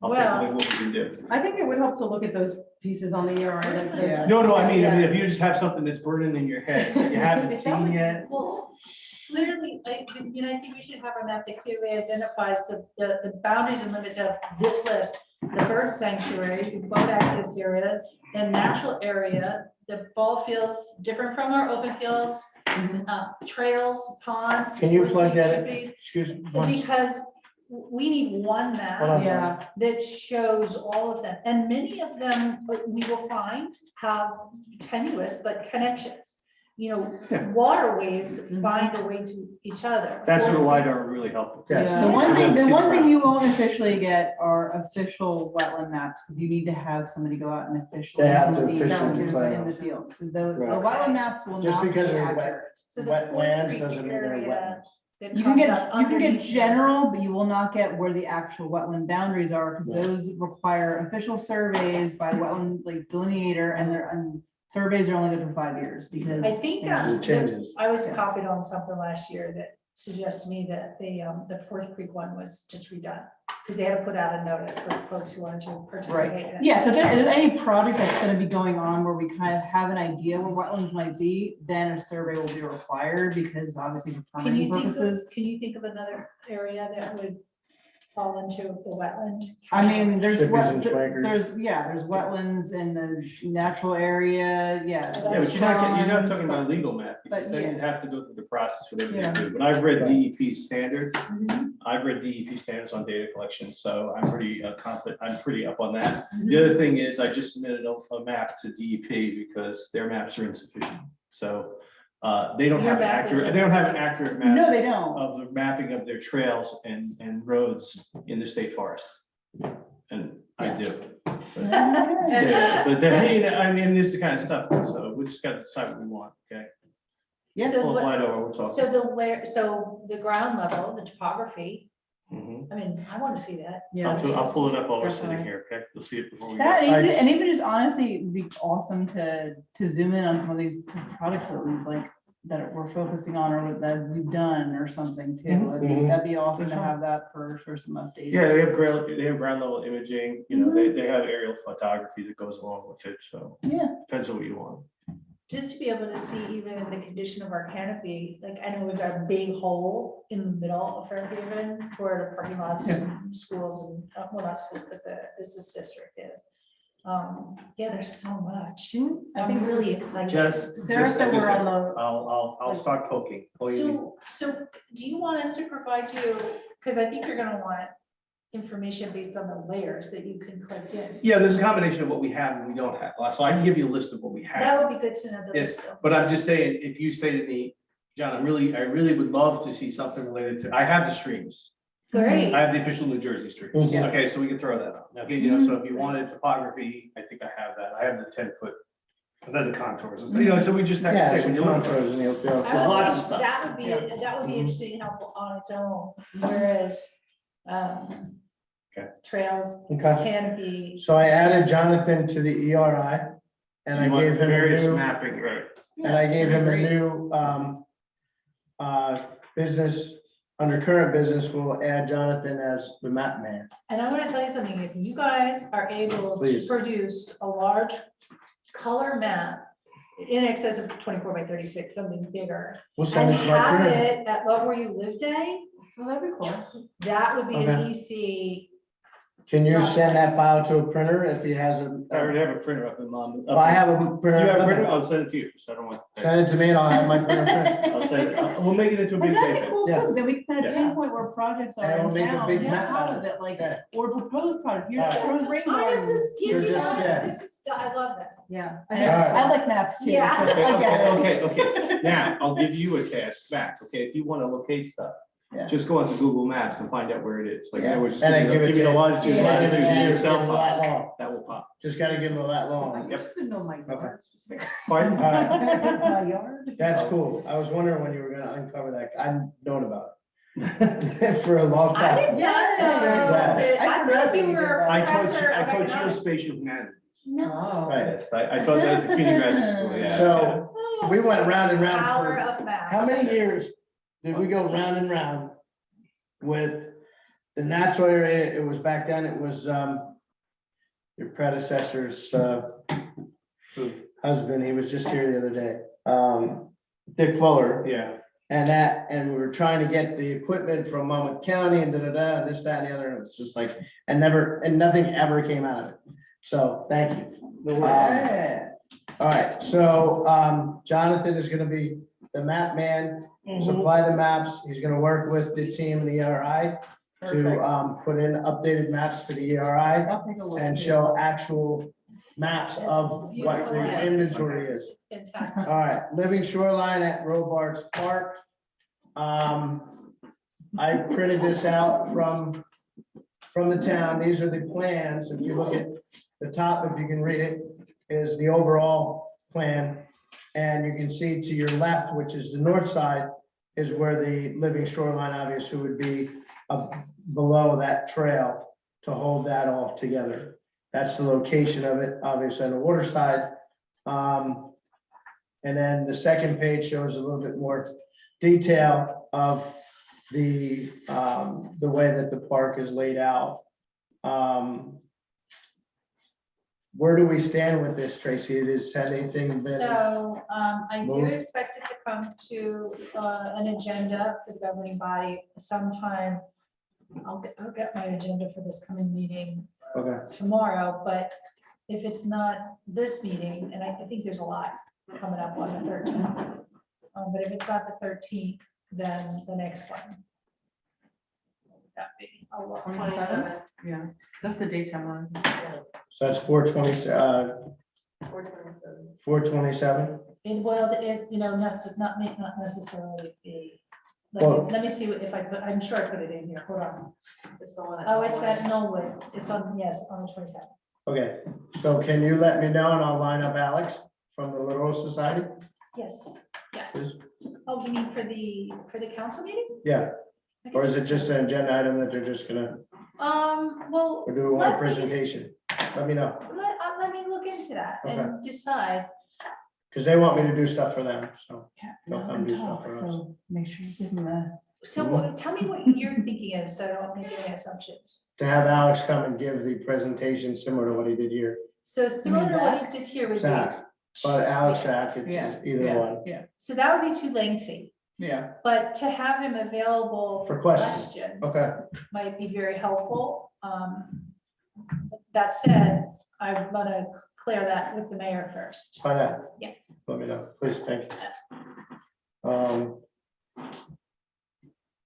I'll take a Well- look at what we can do. I think it would help to look at those pieces on the ERI. Where's like the- those- No, I mean, Yeah. if you just have something that's burning in your head that you haven't It sounds seen like- yet. Well, clearly, I think we should have a map that clearly identifies the boundaries and limits of this list. The bird sanctuary, the boat access area, the natural area, the ball fields, different from our open fields, trails, ponds. Can you where plug they that should in? be. Excuse me. one- Because we need one map. Hold on. Yeah, That shows all of them, and many of them we will find have tenuous but connections. Yeah. Waterways find a way to each other. That's where the LiDAR are really helpful. Yeah. The one thing, See the the one thing ground. you won't officially get are official wetland maps, because you need to have somebody go out and officially. They have to do the officially in declare. the field, so the Right. wetland maps will Just not be because they're wet. accurate. So the Wetlands Creek doesn't mean they're area wetlands. that You can comes get, up you can get underneath general, but you will not get where the actual wetland boundaries are, because Right. those require official surveys by wetland like delineator, and surveys are only good for 5 years, because. I think It changes. I was Yes. copied on something last year that suggests to me that the Fourth Creek one was just redone. Because they had to put out a notice for folks who wanted to participate in it. Yeah, so if there's any project that's gonna be going on where we kind of have an idea where wetlands might be, then a survey will be required, because obviously for Can permitting you think of, purposes. can you think of another area that would fall into the wetland? I mean, there's, Shippies and schwankers. there's wetlands in the natural area, yeah. Yeah, but you're not ponds, talking about a legal map, because but then yeah. you'd have to go through the process with everything Yeah. you do. But I've read Right. DEP standards. Mhm. I've read DEP standards on data collection, so I'm pretty confident, I'm pretty up on that. Mm-hmm. The other thing is I just submitted a map to DEP because their maps are insufficient. So they don't Your have an map is accurate, they don't have an accurate map No, they don't. of the mapping of their trails and roads in the state forest. And I do. Yeah, but then, I mean, this is the kind of stuff, so we just gotta decide what we want, okay? Yeah. So Pull what- light over, we're So talking. the layer, so the ground level, the topography, Mhm. I mean, I want to see that. yeah. I'll pull it up while we're sitting Definitely. here, okay? You'll see it before we That, go. and even just honestly, it'd be awesome to zoom in on some of these products that we've like, that we're focusing on, or that we've done or something too. Mhm. That'd be awesome to have that for some updates. Yeah, they have ground level imaging, you know, they have aerial photography that goes along with it, so Yeah. depends on what you want. Just to be able to see even in the condition of our canopy, like I know we've got a big hole in the middle of Fairhaven where the parking lots and schools and, well, not schools, but the business district is. Yeah, there's so much. I think I'm really excited. Sarah just said as I we're said, on the, I'll start poking. So do you want us to provide you, because I think you're gonna want information based on the layers that you can click in. Yeah, there's a combination of what we have and we don't have, so I can give you a list of what we That have. would be good to know the Yes, list of. but I'm just saying, if you say to me, John, I really would love to see something related to, I have the streams. Great. I have the official New Jersey streams. Mhm. Okay, so we can throw that on. Okay, you know, so if you wanted topography, I think I have that. I have the 10-foot. And then the contours, you know, so we just have Yeah, to say, some when you look. contours and you'll- you'll- There's lots of stuff. That would be, that would be Mhm. interesting and helpful on its own, whereas, Okay. trails, Okay, canopy. so I added Jonathan to the ERI, and I You want gave him a various new, mapping, right? and I gave him a new, business, under current business, we'll add Jonathan as the map man. And I want to tell you something, if you guys are able to Please. produce a large color map in excess of 24 by 36, something bigger, We'll send and it to my have printer. it at Love Where You Live Day, well, that'd be cool. that would be an Okay. EC. Can you send that file to a printer if he has I already have a printer up in London. Well, I have a You printer. have a printer? I'll send it to you, so I don't want. Send it to me and I'll have my printer print. I'll send it, we'll make it into a Well, big that'd be page. cool Yeah. too, then we can kind of Yeah. pinpoint where projects are And we'll in make a town, big and map top out of of it, like, Okay. or proposed project, here's Alright. proposed rain I am gardens. just You're giving just- out, yeah. this is I love this. Yeah. I like maps too. Yeah. so I get it. Okay. Now, I'll give you a task back, okay? If you want to locate stuff, Yeah. just go onto Google Maps and find out where it is. Like, in other words, just And then give me the longitude, Yeah. latitude, Yeah. in your cell Give 'em a lot phone, long. that will pop. Just gotta give them a lot I long. used to know my yards. Pardon? All right, My yard. that's cool. I was wondering when you were gonna uncover that. I've known about it for a long I time. didn't know. Yeah. I thought you were a I professor of taught economics. geospatial humanities. No. Right. Yes, I taught that at the community graduate school, yeah. So we went round and round Power for, of math. how many years did we go round and round with the natural area? It was back then, it was, your predecessor's, husband, he was just here the other day, Dick Fuller. Yeah. And we were trying to get the equipment from Monmouth County and da-da-da, and this, that, and the other, and it's just like, and nothing ever came out of it. So, thank you. Yeah. All right, so, Jonathan is gonna be the map man, supply the maps, he's gonna work with the team in the ERI to, Perfect. put in updated maps for the ERI I'll take a look. and show actual maps of what the inventory is. It's fantastic. All right, living shoreline at Robarts Park. I printed this out from the town. These are the plans. If you look at the top, if you can read it, is the overall plan. And you can see to your left, which is the north side, is where the living shoreline obviously would be below that trail to hold that all together. That's the location of it, obviously on the water side. And then the second page shows a little bit more detail of the way that the park is laid out. Where do we stand with this, Tracy? Has anything been? So, I do moved? expect it to come to, an agenda for the governing body sometime. I'll get my agenda for this coming meeting Okay, tomorrow, but if it's not this meeting, and I think there's a lot coming up on the 13th. But if it's not the 13th, then the next one. I'll look. 27? Yeah, that's the daytime one. so that's 427. It will, not necessarily be. Well- Let me see if I put, I'm sure I put it in here, hold on. It's the one. Oh, it's at Knollwood, it's on, yes, on the 27th. Okay, so can you let me know and I'll line up Alex from the Littoral Society? Yes, yes. Yes. Oh, you mean for the council meeting? Yeah, I or is guess- it just an agenda item that they're just gonna, Well, or do we want a let me- presentation? Let me know, let me look into that and decide. because they want me to do stuff for them, so. They'll Let come them do stuff talk, for us. so make sure you give them a. So tell me what you're thinking is, so I don't make any assumptions. To have Alex come and give the presentation similar to what he did here. So similar to what Zach? he did here would be, Zach, but Alex, Zach, it's Yeah, either one. Yeah, so that would be too lengthy, yeah. but to have him available For for questions. questions. Okay, Might be very helpful. That said, I want to clear that with the mayor first. find out. Yeah. Let me know, please, thank you.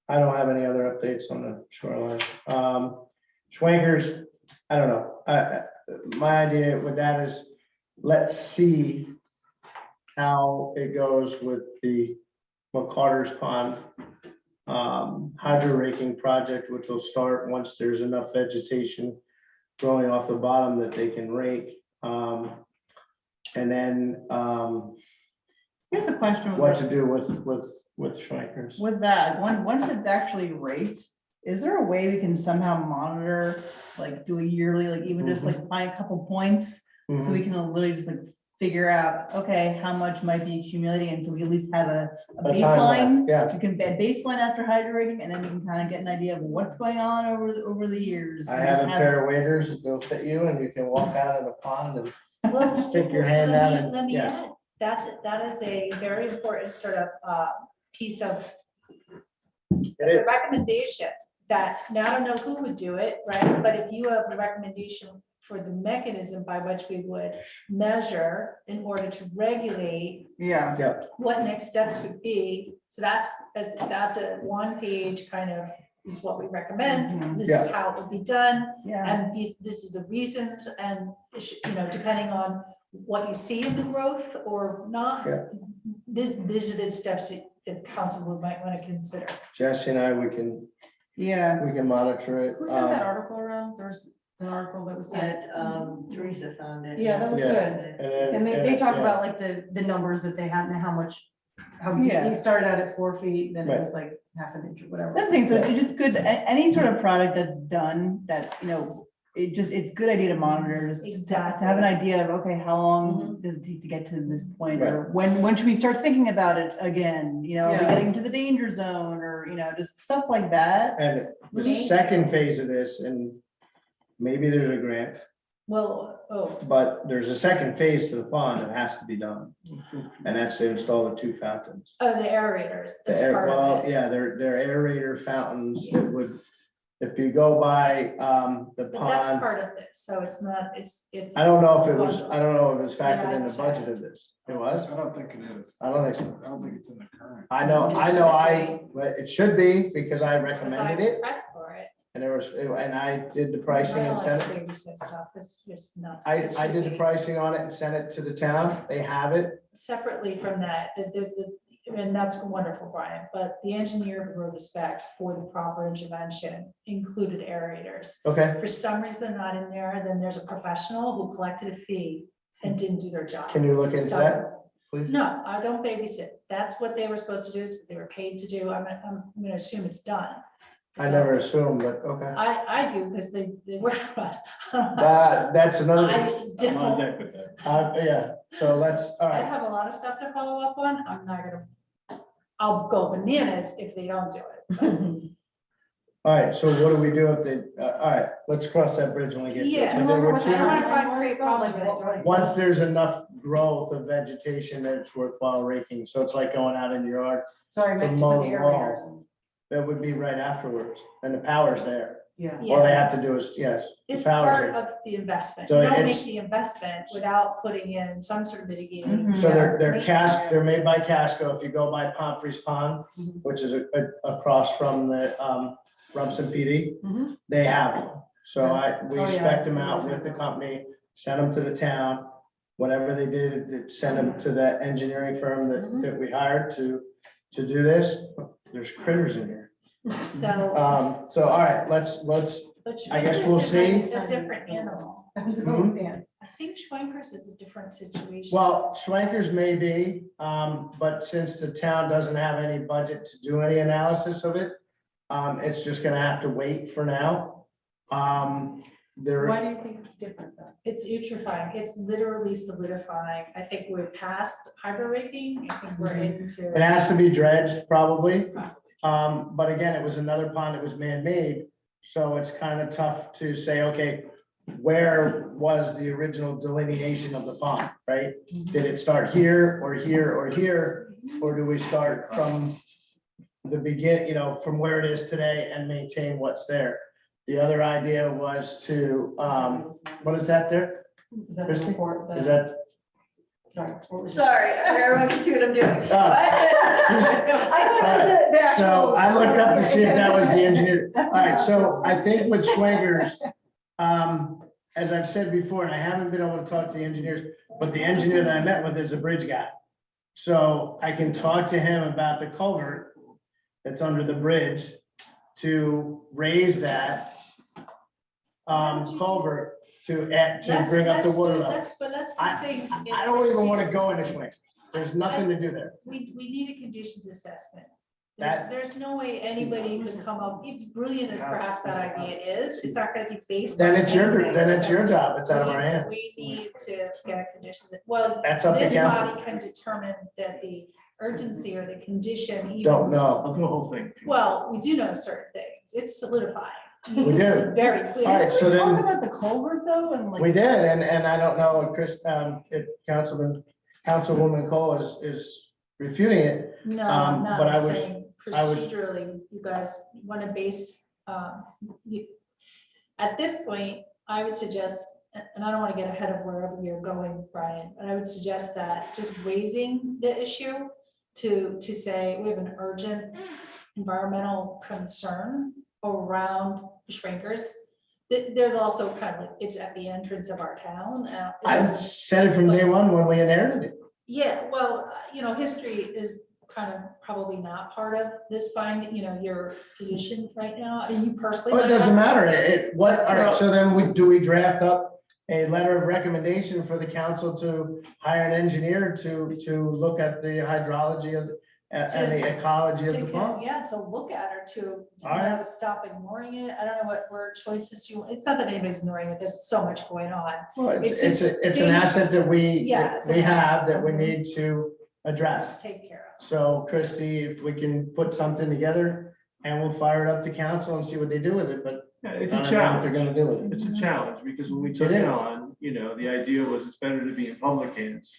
I don't have any other updates on the shoreline. Schwankers, I don't know. My idea with that is, let's see how it goes with the McCarter's Pond hydro raking project, which will start once there's enough vegetation growing off the bottom that they can rake. And then Here's a question. what to do with Schwankers. With that, once it's actually raked, is there a way we can somehow monitor, like do a yearly, like even just like find a couple points? So we can literally just like figure out, okay, how much might be accumulating, and so we at least have a A timeline, baseline. yeah. We can baseline after hydro rating, and then we can kind of get an idea of what's going on over the years. I and have just a pair of waders that will fit you and you can walk out in the pond and Well, stick your hand let out me- and- Let me yes. add, that is a very important sort of piece of, It it's a is. recommendation that, now I don't know who would do it, right? But if you have a recommendation for the mechanism by which we would measure in order to regulate Yeah. Yep, what next steps would be. So that's a one-page kind of this is what we recommend, Mhm. this is how it would be done, Yeah. and this is the reasons, and, you know, depending on what you see in the growth or not. Yeah. These are the steps that the council would might want to consider. Jesse and I, we can Yeah. monitor it. Who sent that article around? There's an article that was sent. Teresa found it. Yeah, that was Yeah. good. then- And they talk yeah. about like the numbers that they had and how much, how deep, Yeah. they started out at 4 feet, then it Right. was like half an inch or whatever. That's the thing, so it's just good, any sort of product that's done, that, you know, it's a good idea to monitor, just to Exactly. have an idea of, okay, how long Mhm. does it take to get to this point? Or when should we start thinking about it again, you know, are we Yeah. getting to the danger zone, or, you know, just stuff like that. And the Thank second phase of this, and maybe there's a grant, Well, but there's a second phase to the pond that has to be done. And that's to install the 2 fountains. the aerators, that's The air- part Well, of it. yeah, they're aerator fountains that would, if you go by the But that's pond, part of this, so it's not, it's. I don't know if it was factored Yeah, in the I budget of this. It was? I don't think it is. I don't think so. I don't think it's in the current. I know, but it should be because I Because I recommended it pressed for it. and and I did the pricing I and don't sent like it. to babysit stuff, it's just nuts. I It should did the be pricing on it and sent it to the town. They have it. separately from that, and that's wonderful, Brian, but the engineer who wrote the specs for the proper intervention included aerators. Okay. For some reason, they're not in there, then there's a professional who collected a fee and didn't do their job. Can you look into So- that, please? No, I don't babysit. That's what they were supposed to do, it's what they were paid to do. I'm gonna assume it's done. I So, never assumed, but okay. I do, because they work for us. That's another, I I'm on don't, deck with that. yeah, so let's, all I right. have a lot of stuff to follow up on. I'm not gonna, I'll go bananas if they don't do it. All right, so what do we do if they, all right, let's cross that bridge when we get there. Yeah, So I there were don't two- wanna create problems with it. Once there's enough growth of vegetation that it's worthwhile raking, so it's like going out in your yard, Sorry, I to meant to mow put the the aerators. wall. That would be right afterwards, and the power's there. Yeah. All they Yeah, have to do is, yes. the it's power's part there. of the investment. So You don't it's- make the investment without putting in some sort of mitigating. Mhm. So they're Yeah. they're made by Casco. If you go by Pomfrey's Pond, Mhm. which is across from the Rumson PD, Mhm. they have one. So we Oh, yeah. spec them out with the company, send them to the town. Whatever they did, it send them to the engineering firm Mhm. that we hired to do this. There's critters in here. So. So, all right, let's, But I guess Schwenkers we'll is a- see. A different animal. Mhm. I think Schwenkers is a different situation. well, Schwenkers may be, but since the town doesn't have any budget to do any analysis of it, it's just gonna have to wait for now. There, Why do you think it's different though? It's vitrifying, it's literally solidifying. I think we're past hydro raking, I think we're into. it has to be dredged probably. But again, it was another pond that was man-made, so it's kind of tough to say, okay, where was the original delineation of the pond, right? Did it start here or here or here, or do we start from the begin, from where it is today and maintain what's there? The other idea was to, what is that there? Is that the Christie? report? Is that, Sorry. what was it? Sorry, everyone can see what I'm doing. I thought it was the actual. so I looked up to see if that was the engineer. All right, so I think with Swingers, as I've said before, and I haven't been able to talk to the engineers, but the engineer that I met with is a bridge guy. So I can talk to him about the culvert that's under the bridge to raise that culvert to bring up the water level. But let's I- put things. in I don't even want to perspective. go into Schwenkers. There's nothing to do there. We need a conditions assessment. That- There's no way anybody could come up, it's brilliant as perhaps that idea is, it's not gonna be based. Then on it's your, anything, then it's so your job. It's out of our we- hands. We need to get a condition, well, That's up to this council. body can determine that the urgency or the condition even. Don't know. I'll do the whole thing. Well, we do know certain things, it's solidifying. We It's do. Very clear. All right, so Talk then about the culvert though, and like. we did, and I don't know if Chris, if Councilwoman Cole is refuting it. No, but I'm not I was- saying I was- procedurally, you guys want to base, at this point, I would suggest, and I don't want to get ahead of wherever you're going, Brian, but I would suggest that just raising the issue to say we have an urgent environmental concern around shrinkers. There's also kind of like, it's at the entrance of our town. It I doesn't- said it from day one when we inherited it. Yeah, well, history is kind of probably not part of this your position right now. I mean, you personally. Well, it might doesn't have- matter. All right, so then do we draft up a letter of recommendation for the council to hire an engineer to look at the hydrology of, and the ecology of the pond? Yeah, to look at or to, All right. stop ignoring it. I don't know what word choices it's not that anybody's ignoring it. There's so much going on. Well, It's it's just an things- asset that Yeah, it's an we asset. have that we Mhm. need to address. Take care of. So Christie, if we can put something together and we'll fire it up to council and see what they do with it, but Yeah, it's I a don't know what they're challenge. gonna do with it. It's a challenge because when we took It it is. on, the idea was it's better to be in public hands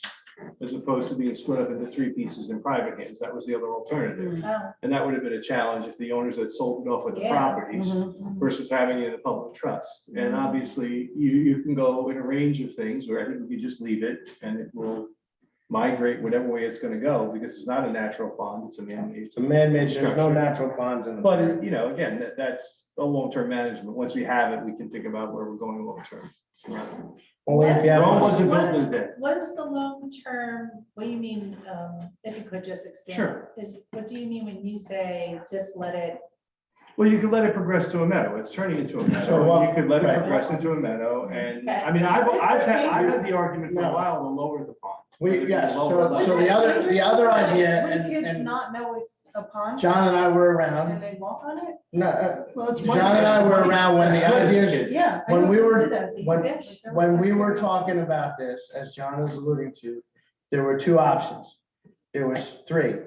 as opposed to being split up into 3 pieces in private hands. That was the other alternative. Oh, And that would have been a challenge if the owners had sold it off with the Yeah. properties Mhm. versus having it in the public trust. And Mhm. obviously, you can go in a range of things where I think we could just leave it and it will migrate whatever way it's gonna go because it's not a natural pond, it's a man-made. It's a man-made, there's no Structure. natural ponds in the. But, again, that's a long-term management. Once we have it, we can think about where we're going long-term. Only if you have. Rome a- wasn't What built is- in a day. What is the long term, what do you mean, if you could just expand? Sure. What do you mean when you say just let it? Well, you could let it progress to a meadow. It's turning into a So meadow. what- You could let it right. progress into a meadow and, Okay. I mean, I've had dangerous. the argument for a No. while to lower the pond. Yes, Lower so level. the other idea, Would kids and not know it's a pond? John and I were And around, they walk on it? no, Well, it's John and I were around when the ideas, Yeah. I when know we kids were- did that as a when- kid. Like, that was when we were actually- talking about this, as John was alluding to, there were 2 options. There was 3.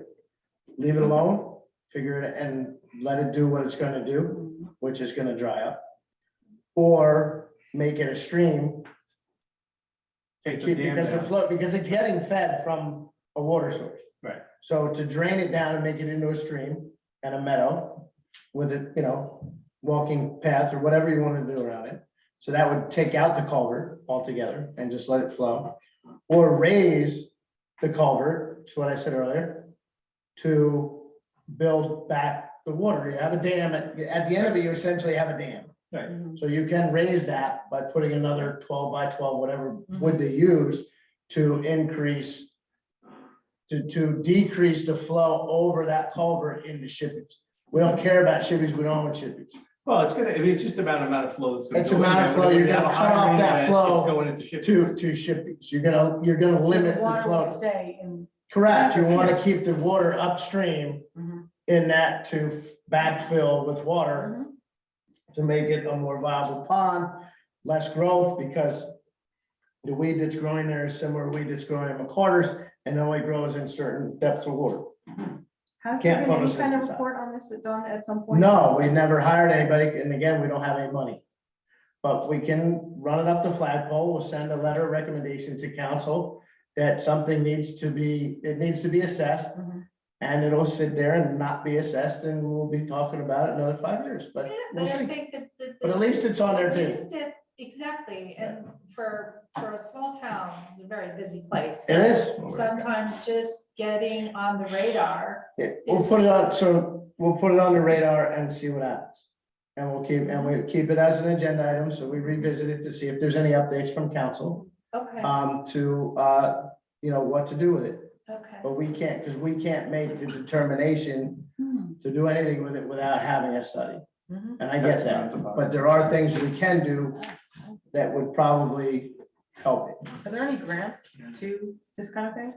Leave it alone, figure it and let it do what it's gonna do, which is gonna dry up. Or make it a stream. Take the Keep- dam Because the down. flow, because it's getting fed from a water source. Right. So to drain it down and make it into a stream and a meadow with a, walking path or whatever you want to do around it. So that would take out the culvert altogether and just let it flow. Or raise the culvert, is what I said earlier, to build back the water. You have a dam, at the end of it, you essentially have a dam. Right. So you can raise that by putting another 12 by 12, whatever Mm-hmm. wood they use to increase, to decrease the flow over that culvert into Shippey's. We don't care about Shippey's, we don't own Shippey's. Well, it's just about amount of flow that's gonna. It's go in amount of there. flow, When you're you have gonna a cut high off rain that event, flow It's going into ship. To Shippey's. You're gonna So limit the water will flow. stay in. Correct, you want to keep the water upstream Mhm. in that to backfill with water Mhm. to make it a more viable pond, less growth, because the weed that's growing there is similar weed that's growing in McCarter's and only grows in certain depths of water. Has there Can't been any kind of photosynthesize. report on this done at some point? No, we never hired anybody, and again, we don't have any money. But we can run it up the flagpole, we'll send a letter of recommendation to council that something needs to be assessed. Mhm. And it'll sit there and not be assessed, and we'll be talking about it another 5 years, but Yeah, we'll but I see. think that. But at least it's on there At too. least exactly, and for a small town, it's a very busy place. It is. Sometimes just getting on the radar. Yeah, we'll put it on, so we'll put it on the radar and see what happens. And we keep it as an agenda item, so we revisit it to see if there's any updates from council, Okay, to, what to do with it. okay. But we can't, because we can't make the determination Hmm. to do anything with it without having a study. Mhm. And I get that, but there are things we can do that would probably help it. Are there any grants to this kind of thing?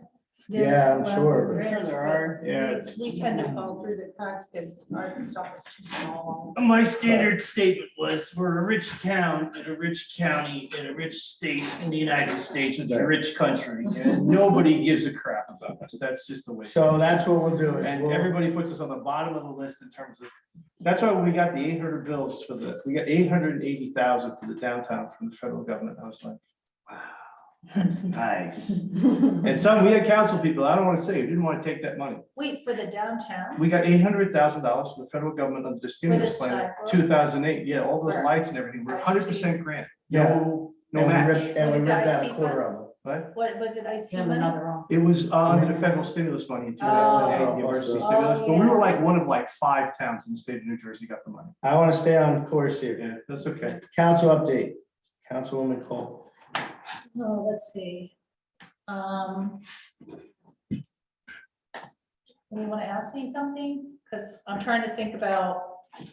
Yeah, I'm sure, but- grants, There but are. Yeah, We tend to fall through the cracks because our stuff is too small. My standard statement was, we're a rich town in a rich county in a rich state in the United States, which is a rich country, and nobody gives a crap about us. That's just the way. it So is. that's what we'll do. Is And we'll- everybody puts us on the bottom of the list in terms of, that's why when we got the 800 bills for this, we got 880,000 for the downtown from the federal government. I was like, wow, that's nice. And we had council people, I don't want to say, who didn't want to take that money. Wait, for the downtown? We got $800,000 from the federal government under the stimulus the plan, sidewalk? 2008. Yeah, all those Right. lights and everything. We're I see. 100% grant. Yeah. No And we match. ripped- And Was we it ripped the out a ISD quarter fund? of them. What was it, IC Yeah, money? another one. It was under the federal stimulus money in 2008, Oh. the emergency Oh, stimulus, but we were yeah. like one of like 5 towns in the state of New Jersey got the money. I want to stay on course here. Yeah, that's okay. Council update, Councilwoman Cole. Oh, let's see. You want to ask me something? Because I'm trying to think about. I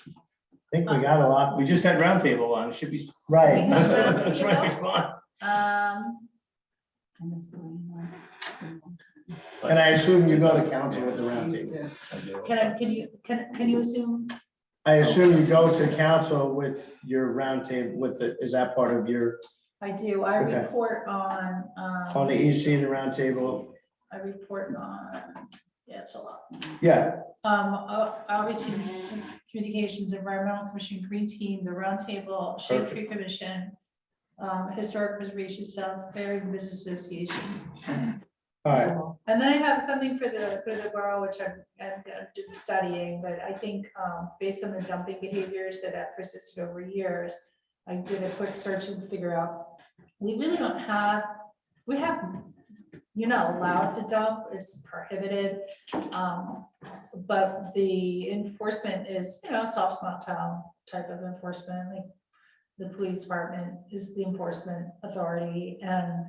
think we got a lot. We just had roundtable on, it should be. Right. That's right, come on. And I assume you go to council with the roundtable. Can you assume? I assume you go to council with your roundtable with is that part of your, I do. I Okay. report on the EC, the roundtable? I report on, yeah, it's a lot. Yeah, Obviously, communications, environmental commission, green team, the roundtable, shade tree commission, historic preservation, South Ferry Business Association. all right. And then I have something for the borough, which I'm studying, but I think, based on the dumping behaviors that have persisted over years, I did a quick search and figure out, we really don't have, you're not allowed to dump, it's prohibited. But the enforcement is, soft small town type of enforcement, like the police department is the enforcement authority, and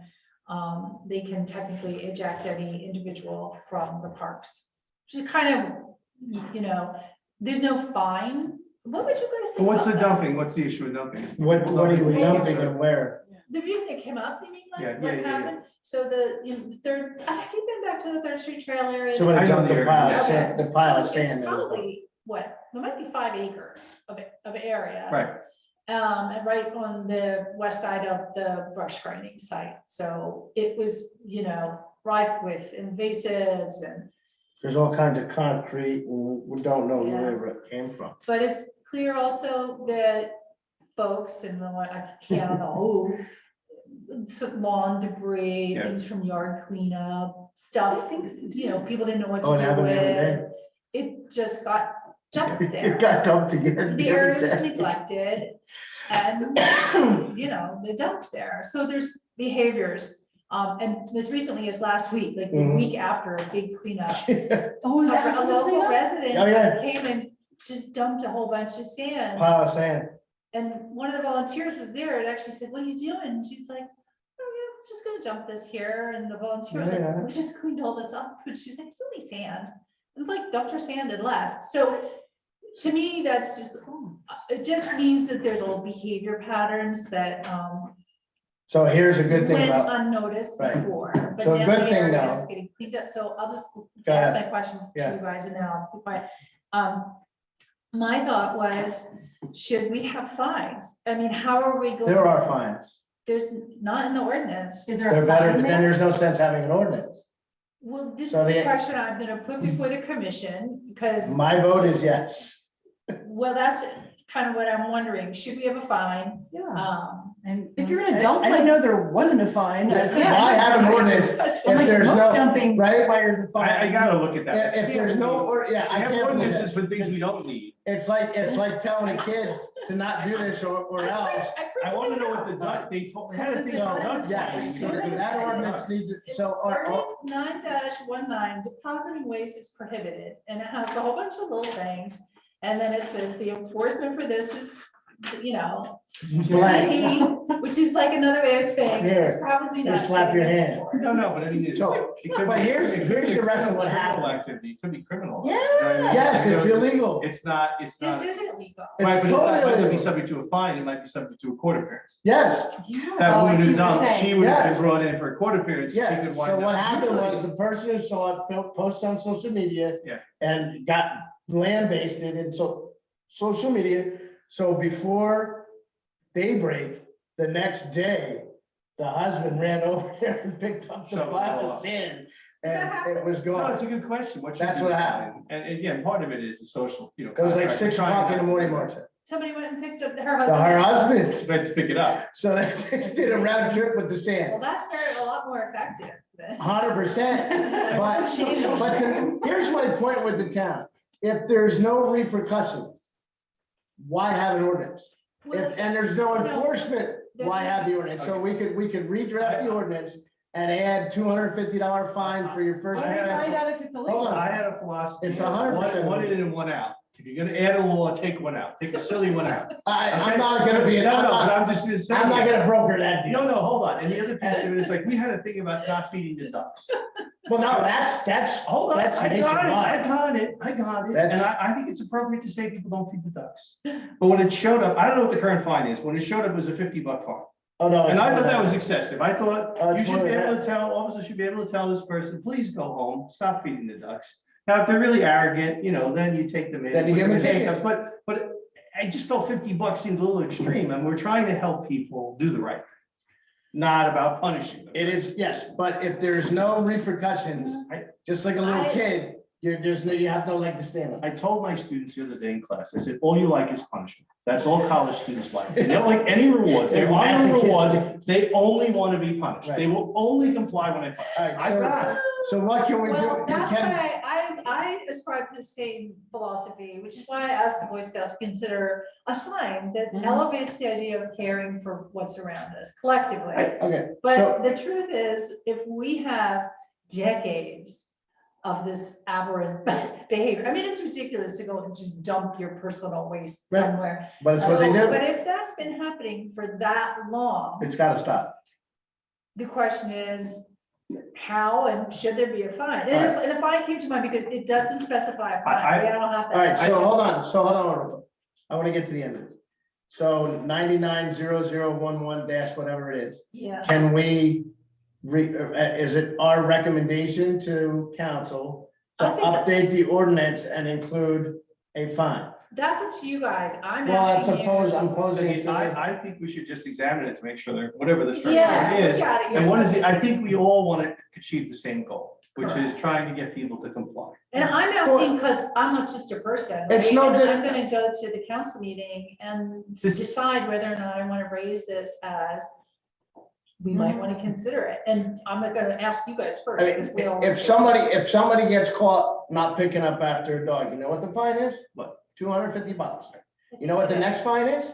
they can technically eject any individual from the parks. Which is kind of, there's no fine. What would you guys But think what's the about that? dumping? What's the issue with dumping? What are you dumping and where? The reason it came up, you mean, Yeah, like, yeah, what yeah, yeah. happened? So the third, have you been back to the Third Street Trail area? So when I I know dump the the area. pile, of Okay. sand- the pile of So sand. it's there. probably, what, there might be 5 acres of area. Right, And right on the west side of the brush grinding site. So it was, rife with invasives and, There's all kinds of concrete, and we don't know where it came from. but it's clear also that folks and what I can't know who, lawn debris, Yeah. things from yard cleanup, stuff, people didn't know what Oh, to it do happened the other with. day. It just got dumped It there. got dumped again. The the other area was day. neglected and, they dumped there. So there's behaviors. And as recently as last week, like the Mhm. week after a big cleanup, Oh, is that a what the local cleanup? resident Oh, yeah. came and just dumped a whole bunch of sand. Pile of sand. And one of the volunteers was there and actually said, what are you doing? And she's like, oh yeah, I'm just gonna dump this here. And the volunteer was Yeah. like, we just cleaned all this up. And she's like, it's only sand. And like dumped her sand and left. So to me, that's just, it just means that there's old behavior patterns that So here's a good thing went about, unnoticed Right. before. But So a now good the thing area now- is getting cleaned up. So I'll just Go ask ahead. my question to Yeah. you guys and then I'll be quiet. My thought was, should we have fines? I mean, how are we going? there are fines. There's not in the ordinance. Is there a They're better, sign but then there? there's no sense having an ordinance. Well, this So is the the- question I'm gonna put before the commission, because, My vote is yes. well, that's kind of what I'm wondering. Should we have a fine? Yeah. And If if you're you're gonna gonna dump, dump, I like, didn't know there wasn't a fine. Why have an ordinance if there's no, Dumping right? requires a fine. I gotta look at that. If there's no, or, yeah, I I have can't believe ordinances it. for things we don't need. It's like telling a kid to not do this or else. I wanna know what the duck, they had a thing So, called duck yes, so fines. that ordinance needs, It's so, ordinance 9-19, depositing waste is prohibited, and it has a whole bunch of little things. And then it says the enforcement for this is, blank. which is like another way of saying it's Here, probably not. just slap your getting hand. enforced. No, but I mean, it's. So, it could but be- here's- it could here's be the rest of what criminal happened. Activity, it could be criminal. Yeah. You know what I mean? Yes, it's You know, illegal. It's not, This not. isn't legal. It's Right, but totally it might not be illegal. subject to a fine, it might be subject to a court appearance. Yes, That Oh, I woman see who what you're dumped, saying. she would have Yes. been brought in for a court appearance. She yeah. could So wind what up- happened was Usually- the person who saw it post on social media. Yeah. And got land-based in social media. So before daybreak, the next day, the husband ran over there and picked up the Shoveled it pile all of up. sand. Does that And happen? it was No, gone. it's a good question. What should That's be what the happened. fine? And again, part of it is the social, It was like contract. 6 We're trying o'clock in the not- morning, Marcia. Somebody went and picked up her So husband. her husband, Let's pick it up. so they did a round trip with the Well, sand. that's a lot more effective than. 100%. But here's my point with the town. If there's no repercussions, why have an ordinance? Well, And there's no no, enforcement, why have the ordinance? So we could redraft the ordinance and add $250 fine for your first. How do we find out if it's Hold illegal? on. I had a philosophy. It's 100% One in and one out. If you're gonna add a law, take one out. Take a silly one out. I'm not gonna be, No, I'm no, but not, I'm just saying. I'm not gonna broker that No, deal. no, hold on. And the other piece of it is like, we had a thing about not feeding the ducks. Well, no, that's, Hold on, That's I got it, nationwide. I got it. That's- And I think it's appropriate to say people don't feed the ducks. But when it showed up, I don't know what the current fine is. When it showed up, it was a $50 fine. oh, no. And it's I more thought that than was excessive. I thought Oh, it's you should more be than able that. to tell, officers should be able to tell this person, please go home, stop feeding the ducks. Now, if they're really arrogant, then you take them in. Then you give them a put them in ticket. handcuffs. But I just felt $50 seemed a little extreme, and we're trying to help people do the right thing. Not about punishing them. It is, yes, but if there's no repercussions, just like a little kid, you have no leg to stand on. I told my students the other day in class, I said, all you like is punishment. That's all college students like. They don't like any rewards. They want no rewards. They only want to be punished. They will only comply when I punish. All right, I got it. so what can we do? Well, that's Can- why I ascribe to the same philosophy, which is why I asked the Boy Scouts to consider a sign that Mhm. elevates the idea of caring for what's around us collectively. Okay, so, But the truth is, if we have decades of this aberrant behavior, I mean, it's ridiculous to go and just dump your personal waste Right. somewhere. but it's what they So, do, but if that's been happening for that long, it's gotta stop. the question is, how and should there be a fine? And if a fine came to mind, because it doesn't specify a fine, we don't have All right, that. so hold on, I wanna get to the end of it. So 990011 dash whatever it is, Yeah, can we is it our recommendation to council to I think that- update the ordinance and include a fine? that's up to you guys, I'm Well, I asking you. suppose I'm posing it to you. I think we should just examine it to make sure that whatever the structure Yeah, is. look at it And what is it? yourself. I think we all want to achieve the same goal, which is trying to get people to comply. And I'm asking because I'm not just a person. It's right? no And good- I'm gonna go to the council meeting and decide whether or not I want to raise this as we might want to consider it. And I'm not gonna ask you guys first. I mean, because we all- if somebody gets caught not picking up after a dog, you know what the fine is? What? $250. You know what the next fine is?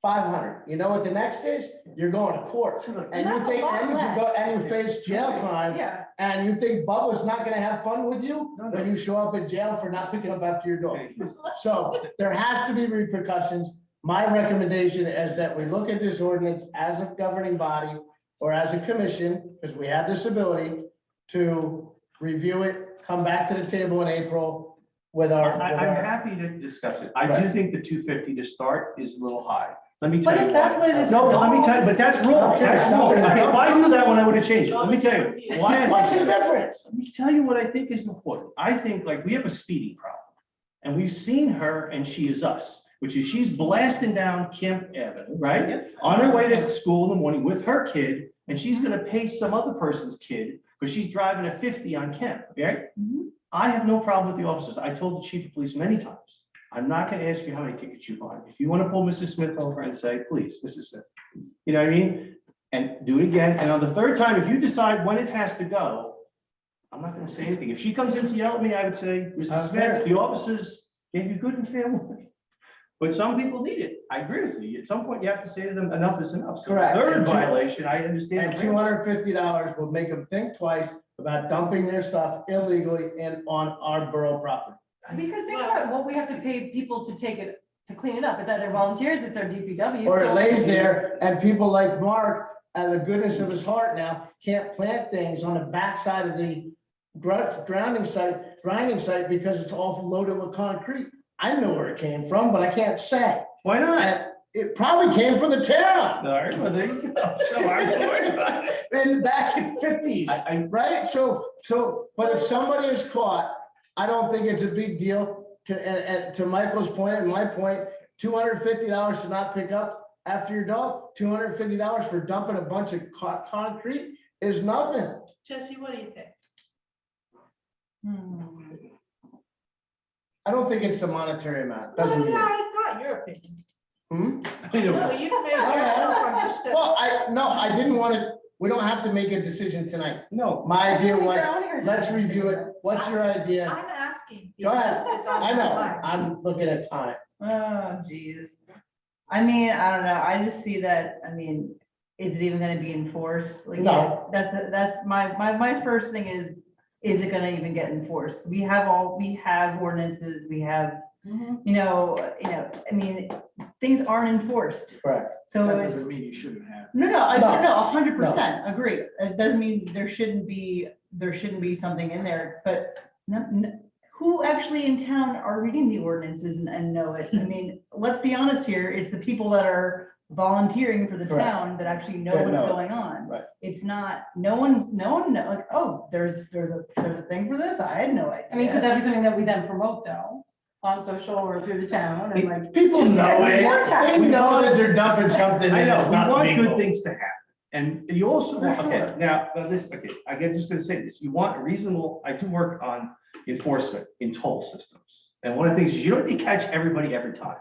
500. You know what the next is? You're going to court. And you That's a think, lot and you less. go, and you face jail time, Yeah, and you think Bubba's not gonna have fun with you No, no. when you show up in jail for not picking up after your dog. Okay. So there has to be repercussions. My recommendation is that we look at this ordinance as a governing body or as a commission, because we have this ability to review it, come back to the table in April with our. I'm happy to discuss it. I do Right. think the 250 to start is a little high. Let me tell but you if that's why. what it is. No, for but let me tell you, but dogs- that's wrong. That's wrong. Okay, if I knew that one, I would have changed it. Let me tell you. Why? What's the difference? Let me tell you what I think is important. I think like we have a speeding problem. And we've seen her and she is us, which is she's blasting down Kemp Avenue, right? On her way to school in the morning with her kid, and she's gonna pay some other person's kid because she's driving a 50 on Kemp, okay? Mhm. I have no problem with the officers. I told the chief of police many times, I'm not gonna ask you how many tickets you buy. If you wanna pull Mrs. Smith over and say, please, Mrs. Smith, you know what I mean? And do it again. And on the third time, if you decide when it has to go, I'm not gonna say anything. If she comes in to yell at me, I would say, Mrs. Smith, the officers gave you good and fair warning. But some people need it. I agree with you. At some point, you have to say to them, enough is enough. So the Correct. third violation, I understand. And $250 will make them think twice about dumping their stuff illegally in on our borough property. Because think about what we have to pay people to take it, to clean it up. It's either volunteers, it's our DPW. Or it so- lays there and people like Mark, out of the goodness of his heart now, can't plant things on the backside of the grinding site because it's all loaded with concrete. I know where it came from, but I can't say. Why not? And it probably came from the town All right, well, there you go. So I'm worried about it. in back in '50s, right? So, but if somebody is caught, I don't think it's a big deal. And to Michael's point and my point, $250 to not pick up after your dog, $250 for dumping a bunch of concrete is nothing. Jesse, what do you think? I don't think it's the monetary amount. No, Doesn't mean. I got your opinion. Hmm? No, you made yourself understood. Well, I didn't want to, we don't have to make a decision tonight. No, My idea You're was, on here. let's review it. What's your idea? I'm asking. Go ahead. because it's on I my know, mind. I'm looking at time. Oh, geez. I mean, I don't know. I just see that, I mean, is it even gonna be enforced? Like, No. That's my first thing is it gonna even get enforced? We have ordinances, we have, you know, I mean, things aren't enforced. Correct. So That it's, doesn't mean you shouldn't have. no, No. 100% agree. It doesn't mean there shouldn't be something in there, but who actually in town are reading the ordinances and know it? I mean, let's be honest here, it's the people that are volunteering for the Correct. town that actually know That what's know. going on. Right. It's not, no one like, oh, there's a thing for this, I had no idea. I mean, could that be something that we then promote though, on social or through the town and like? People just know get more it. tax. They know that they're dumping something I and know, it's we not want legal. good things to happen. And you also, For want okay, sure. now this, okay, again, just gonna say this, you want reasonable, I do work on enforcement in toll systems. And one of the things is you don't need to catch everybody every time,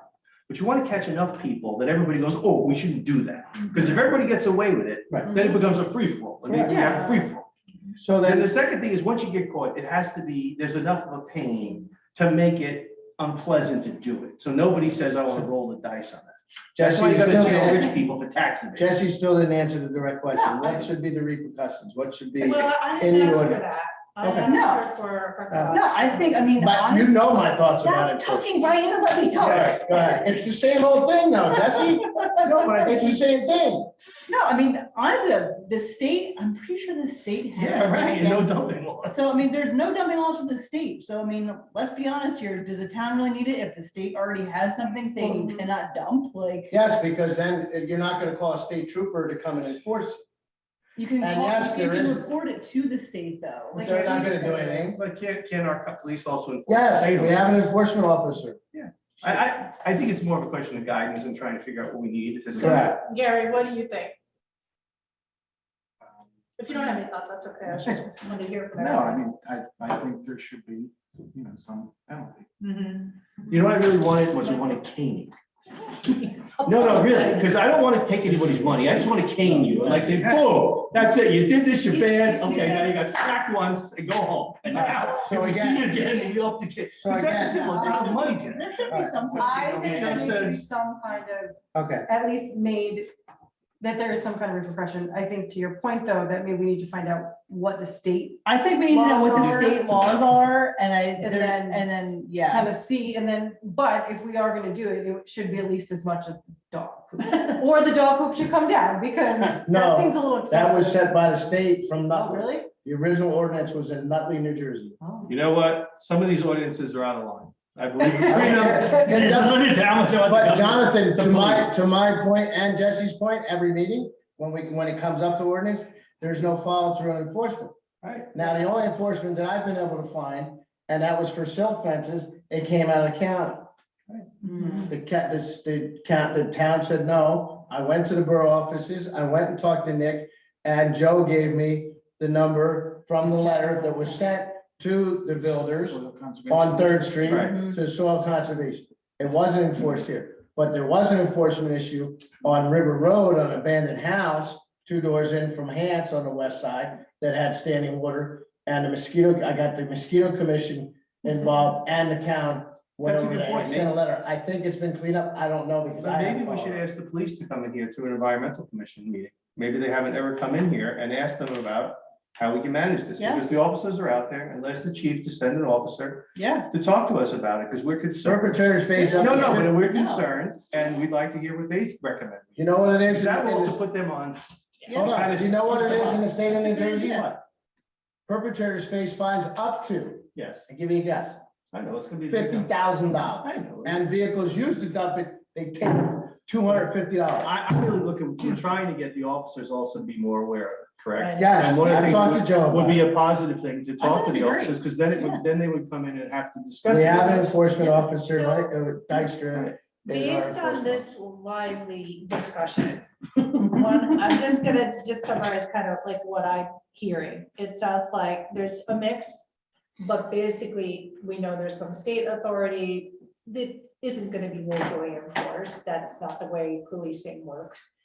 but you want to catch enough people that everybody goes, oh, we shouldn't do that. Because if everybody gets away with it, Right. then it becomes a free for all. And then we have a free for all. So Then then, the second thing is, once you get caught, it has to be, there's enough of a pain to make it unpleasant to do it. So nobody says, I want to roll the dice on that. That's Jesse, why you you gotta still jail didn't, rich people for tax evasion. Jesse still didn't answer the direct question. No, What should be the repercussions? What should be? Well, I in didn't the ask for ordinance. that. I Okay. asked her for her thoughts. No, I think, I mean, But you honestly. know my thoughts about Stop it. talking, Brian, and let me Go talk. ahead, go ahead. It's the same old thing though, Jesse. No, but I It's the same thing. No, I mean, honestly, the state, I'm pretty sure the state has. Yeah, something right, no against- dumping law. So, I mean, there's no dumping laws for the state. So, I mean, let's be honest here. Does the town really need it if the state already has something saying you cannot dump? Like, Yes, because then you're not gonna call a state trooper to come and enforce it. you can And call, yes, you there can is- report it to the state though. Like, They're not gonna do anything. But can our police also? enforce Yes, state we have an ordinance? enforcement officer. I think it's more of a question of guidance and trying to figure out what we need. If it's- Correct. Gary, what do you think? If you don't have any thoughts, that's okay. I just wanted to hear from No, I everyone. mean, I think there should be, some penalty. Mhm. You know what I really wanted was I wanted caning. No, really, because I don't want to take anybody's money. I just want to cane you and like say, boom, that's it. You did this, you're bad. Okay, now you got smacked once and go home. And you're out. So If we see again- you again, and you have to get. So It's not again- just simple, it's not money, Jen. There should be some. I think there Just needs to be says- some kind of, Okay, at least made, that there is some kind of repercussion. I think to your point, though, that maybe we need to find out what the state I think we need to know what the Laws are- state laws are and And then yeah. kind of see, and then, but if we are gonna do it, it should be at least as much as dog poop. Or the dog poop should come down, because that No, seems a little excessive. that was set by the state from Oh, Nutley. really? The original ordinance was in Nutley, New Jersey. Oh. You know what? Some of these ordinances are out of line. I believe in Okay. freedom. There's a limit to how much I want the But government Jonathan, to to my point and Jesse's point, every meeting, when it comes up to ordinance, there's no follow through on enforcement. Right. Now, the only enforcement that I've been able to find, and that was for silk fences, it came out of the county. The town said no. I went to the borough offices, I went and talked to Nick, and Joe gave me the number from the letter that was sent to the builders Soil conservation. on Third Street Right. to soil conservation. It wasn't enforced here, but there was an enforcement issue on River Road on abandoned house, 2 doors in from Hance on the west side that had standing water. And the mosquito, I got the mosquito commission involved and the town went That's a over good there and point. sent a letter. I think it's been cleaned up. I don't know because So I maybe haven't we should followed. ask the police to come in here to an environmental commission meeting. Maybe they haven't ever come in here and asked them about how we can manage this. Yeah. Because the officers are out there and ask the chief to send an officer Yeah. to talk to us about it, because we're concerned. Perpetrators face up. No, to no, but 50 we're concerned and we'd like to hear what they recommend. You know what it is? Because that will in also this- put them on. Hold on. You know what it is in the state of New Jersey? What? Perpetrators face fines up to, Yes, I give you a guess, I know, it's gonna be. a big number. $50,000. I know. And vehicles used to dump it, they take $250. I'm really looking, we're trying to get the officers also to be more aware of it, correct? Yes, And one of the I've things talked to Joe. would about be it. a positive thing to talk to the agree. officers, because then it would, then they would come in and have to discuss. We it have an with us. enforcement officer, So- Mike Dykstra. is our Based on enforcement this lively discussion, one, I'm just gonna just summarize kind of like what I'm hearing. It sounds like there's a mix, but basically, we know there's some state authority that isn't gonna be locally enforced. That's not the way policing works.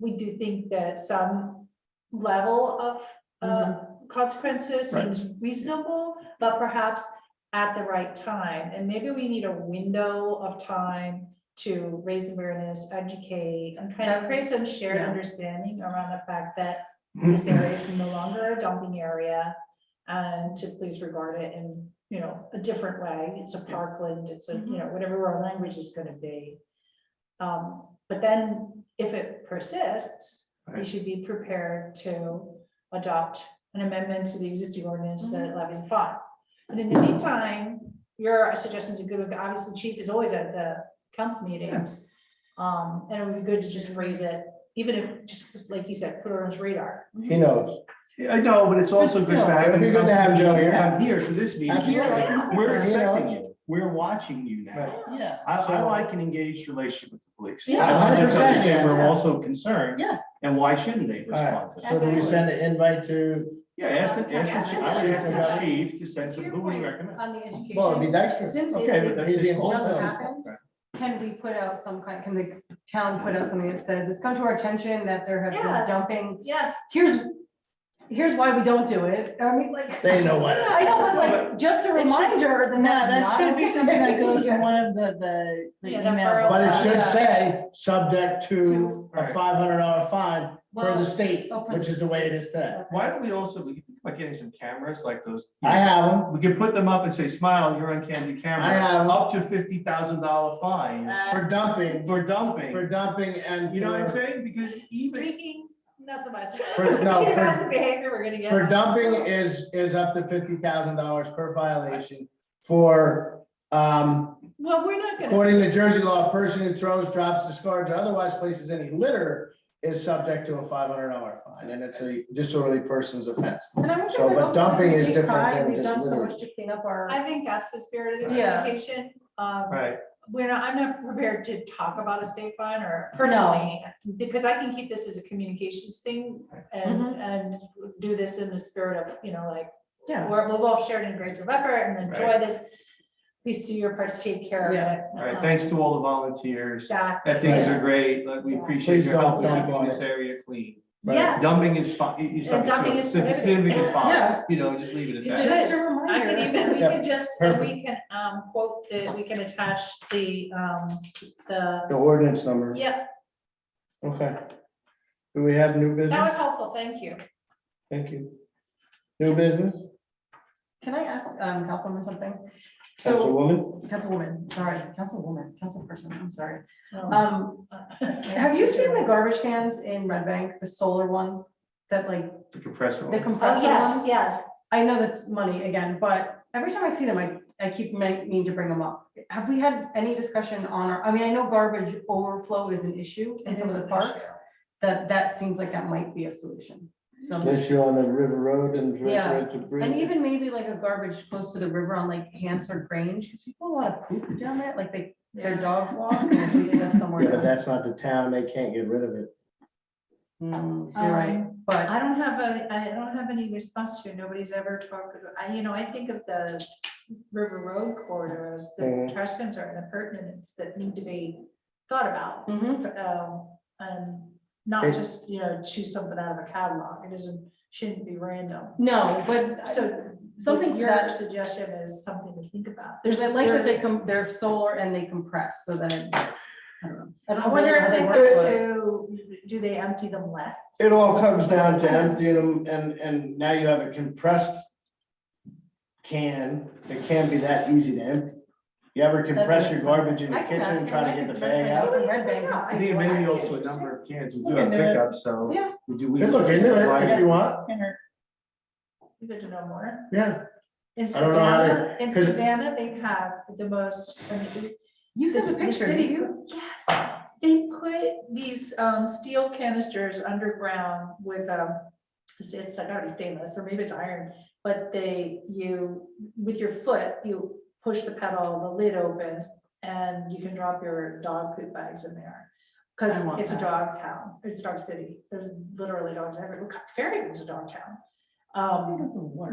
We do think that some level of consequences Right. seems reasonable, but perhaps at the right time. And maybe we need a window of time to raise awareness, educate, and kind of create some shared yeah. understanding around the fact that this area is no longer a dumping area, and to please regard it in, you know, a different way. It's a parkland, it's a, you know, whatever our language is gonna be. But then if it persists, we Right. should be prepared to adopt an amendment to the existing ordinance that levies a fine. But in the meantime, your suggestions are good. Obviously, chief is always at the council meetings. And it would be good to just raise it, even if, just like you said, put it on his radar. He knows. Yeah, I know, but it's also good still, for having. it'd be good to have Joe here. I'm here for this meeting. Absolutely. We're He expecting knows. you. We're watching you now. Yeah. I like an engaged relationship with the police. Yeah, I want them to 100%, understand we're yeah. also concerned. Yeah. And why shouldn't they All respond right, to so do we that? send an invite to, Yeah, ask the, I would ask the Yeah. chief to send To some, your who would you point, recommend? on the education. well, it'd be Dexter. Since Okay, it but is that's He's the just- enforcement. just happened, can we put out some kind, can the town put out something that says, it's come to our attention that there have been Yes. dumping, Yeah. here's why we don't do it, I mean, like. They know what. I know, but like, just a It should- reminder that No, that's that not should be okay. something that goes Yeah. in one of the Yeah, the email. borough- But it should Yeah. say, subject to a Right. $500 fine per Well, the state, oh, per which the is the way it is today. Why don't we also, we can think about getting some cameras like those. I have them, We can put them up and say, smile, you're on candid camera. I have 'em. Up to $50,000 fine for dumping, for dumping. and. You know what I'm for- saying? Because even, Streaking, not so much. No, for- That's the behavior we're gonna get. For dumping is up to $50,000 per violation. For, Well, we're not gonna. according to Jersey law, a person who throws, drops, discards, or otherwise places any litter is subject to a $500 fine, and it's a disorderly person's offense. And I would So, say but also dumping we is take different pride, than we've just done so litter. much to clean up our. I think that's the spirit of the Yeah. communication. right, I'm not prepared to talk about a state fine or personally, because I can keep this as a communications thing and do this in the spirit of, you know, like, Yeah. we've all shared in great deal of effort and enjoy this. Please do your part to take care of Yeah. it. all right, thanks to all the volunteers. Exactly. That things are great, like, we appreciate Please your don't help in dump keeping on this it. area clean. Right. Yeah. Dumping is fine, dumping is prohibited. significant fine, Yeah. you know, just leave it at Yes, that. it Just a is. I reminder. can even, we Yeah, can just, and we can, quote we can attach the, The ordinance number. yeah, Okay. Do we have new that was business? helpful, thank you. Thank you. New business? Can I ask, Councilwoman something? So, Councilwoman? Councilwoman, sorry, Councilwoman, Councilperson, I'm sorry. Um, Have you seen the garbage cans in Red Bank, the solar ones, that like, The compressor. the one. Oh, compressor yes, ones? yes. I know that's money again, but every time I see them, I keep meaning to bring them up. Have we had any discussion on our, I mean, I know garbage overflow is an issue in It some of is the an parks. That seems like that might be a solution. Some, Issue on the River Road and. Yeah. to bridge. and even maybe like a garbage close to the river on like Hansard Grange, because people have a lot of poop down there, like their dogs walk. And if we could have somewhere. Yeah, but to- that's not the town, they can't get rid of it. You're right, but I don't have any response to it. Nobody's ever talked about, I think of the River Road corridors, the Mhm. trash cans are an appurtenance that need to be thought about. Mhm. And not Okay. just, choose something out of a catalog. It shouldn't be random. no, but So something to your that, suggestion is something to think about. there's, I like that they're solar and they compress, so that it, I don't know. I don't I know wonder really how if they they work, go but- do they empty them less? It all comes down to emptying them, and now you have a compressed can, it can't be that easy to empty. You ever compress your garbage in the I can kitchen and ask try them. to I get the can bag check out? myself in Red Bank and I see think what maybe I also a can. number of cans, we We do can have do it. pickups, so. Yeah. we do. we- Good look into it if you want, Can hurt. You good to know more? yeah. In I don't know how Savannah, in 'cause- Savannah, they have the most, You sent the a picture, city- did you? Yes, they put these steel canisters underground with it's like already stainless, or maybe it's iron, but with your foot, you push the pedal, the lid opens, and you can drop your dog poop bags in there. Cause I want it's a that. dog town, it's a dog city, there's literally dogs everywhere, Fairhaven's a dog town.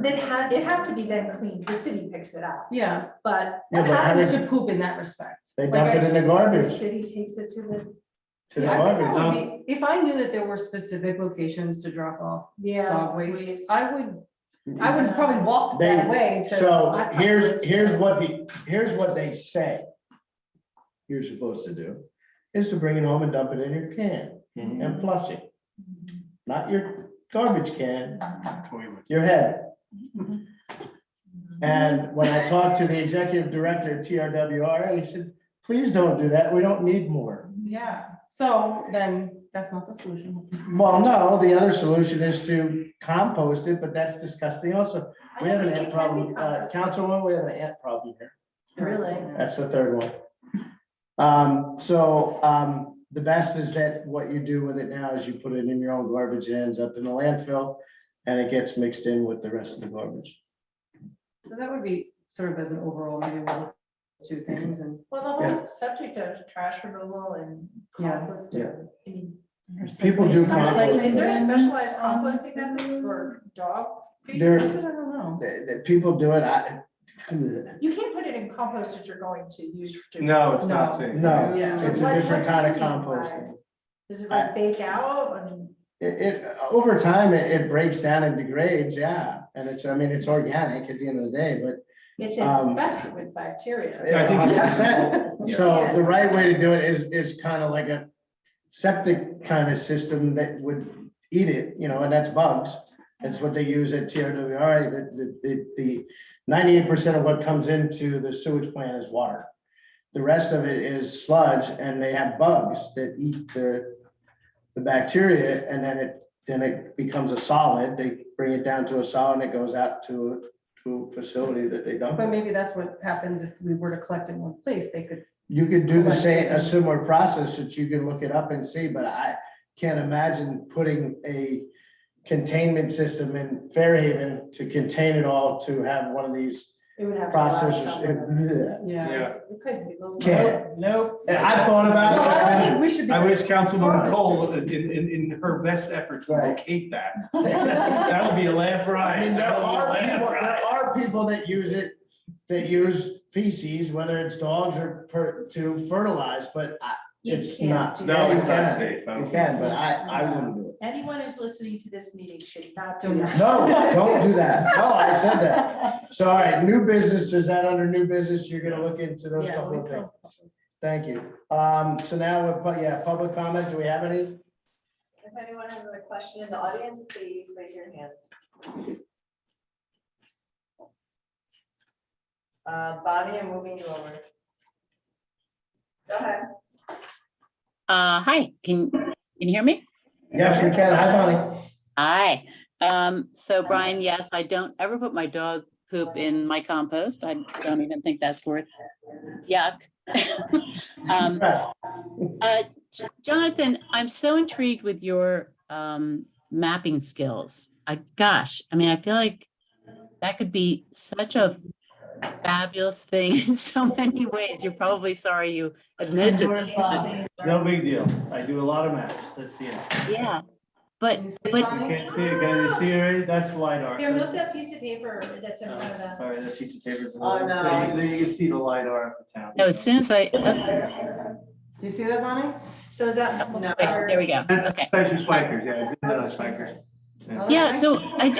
It has to be then cleaned, the city picks it up, Yeah, but Yeah, what but how happens did- to poop in that respect? They Like, dump it in the the garbage, city takes it to the, to the Yeah, I think that garbage. would be, if I knew that there were specific locations to drop off dog waste, I would probably walk that way to. So here's what they say. you're supposed to do is to bring it home and dump it in your can and flush it. Not your garbage can, your head. And when I talked to the executive director at TRWR, he said, please don't do that. We don't need more. Yeah, so then that's not the solution. Well, no, the other solution is to compost it, but that's disgusting also. We have an ant problem, Councilwoman, we have an ant problem here. Really? That's the third one. The best is that what you do with it now is you put it in your own garbage, it ends up in the landfill and it gets mixed in with the rest of the garbage. So that would be sort of as an overall, maybe we'll look at two things and. Well, the whole subject of trash removal and Yeah. compost, Yeah. I mean, People do like, is there a compost. specialized composting method for dog There- feces? I don't know. People do it, You can't put it in compost that you're going to use to. No, it's not No. safe. no, Yeah. it's a What- different what do kind of you mean by- composting. Does it like bake out? I mean, Over time, it breaks down and degrades, yeah, and it's, I mean, it's organic at the end of the day, but it's Um, infested with bacteria. I think it's- 100%. So the right way to do it is kind of like a septic kind of system that would eat it, and that's bugs. That's what they use at TRWR. The 98% of what comes into the sewage plant is water. The rest of it is sludge, and they have bugs that eat the bacteria, and then it becomes a solid. They bring it down to a solid, and it goes out to a facility that they dump But it. maybe that's what happens if we were to collect in one place, they could. You could do the Collect same, it. a similar process that you can look it up and see, but I can't imagine putting a containment system in Fairhaven to contain it all, to have one of these It would have. to go out processors. somewhere. Yeah. It couldn't be. little- Can't. Nope. I thought No, I don't about think we should be. I wish Councilwoman Cole, Harvester. in her best effort to Right. locate that. That would be a laugh it. riot. I mean, there That would be a are laugh people, riot. there are people that use it, that use feces, whether it's dogs or to fertilize, but You it's can't not. do No, that. it's You not can. safe. I don't You think can, but I wouldn't do it. Anyone who's listening to this meeting should not Do do not. that. No, don't do that. No, I said that. So, all right, new business, is that under new business? You're gonna look into those Yeah, couple of things. Thank you. So now, public comment, do we have any? If anyone has a question in the audience, please raise your hand. Bonnie, I'm moving you over. Go ahead. Hi, can you hear me? Yes, we can. Hi, Bonnie. Hi. So Brian, yes, I don't ever put my dog poop in my compost. I don't even think that's worth yuck. Jonathan, I'm so intrigued with your mapping skills. Gosh, I mean, I feel like that could be such a fabulous thing in so many ways. You're probably sorry you admitted to this. But No big deal. I do a lot of maps. That's the answer. yeah, but You can't see it, can you see it already? That's LiDAR. Here, move that piece of paper that's in front of that. Sorry, that piece of paper. Oh, no. You can see the LiDAR of the town. no, as soon as I, Do you see that, Bonnie? So is that? wait, there we go. Okay. That's your spikers, yeah. That's spikers. Yeah, so I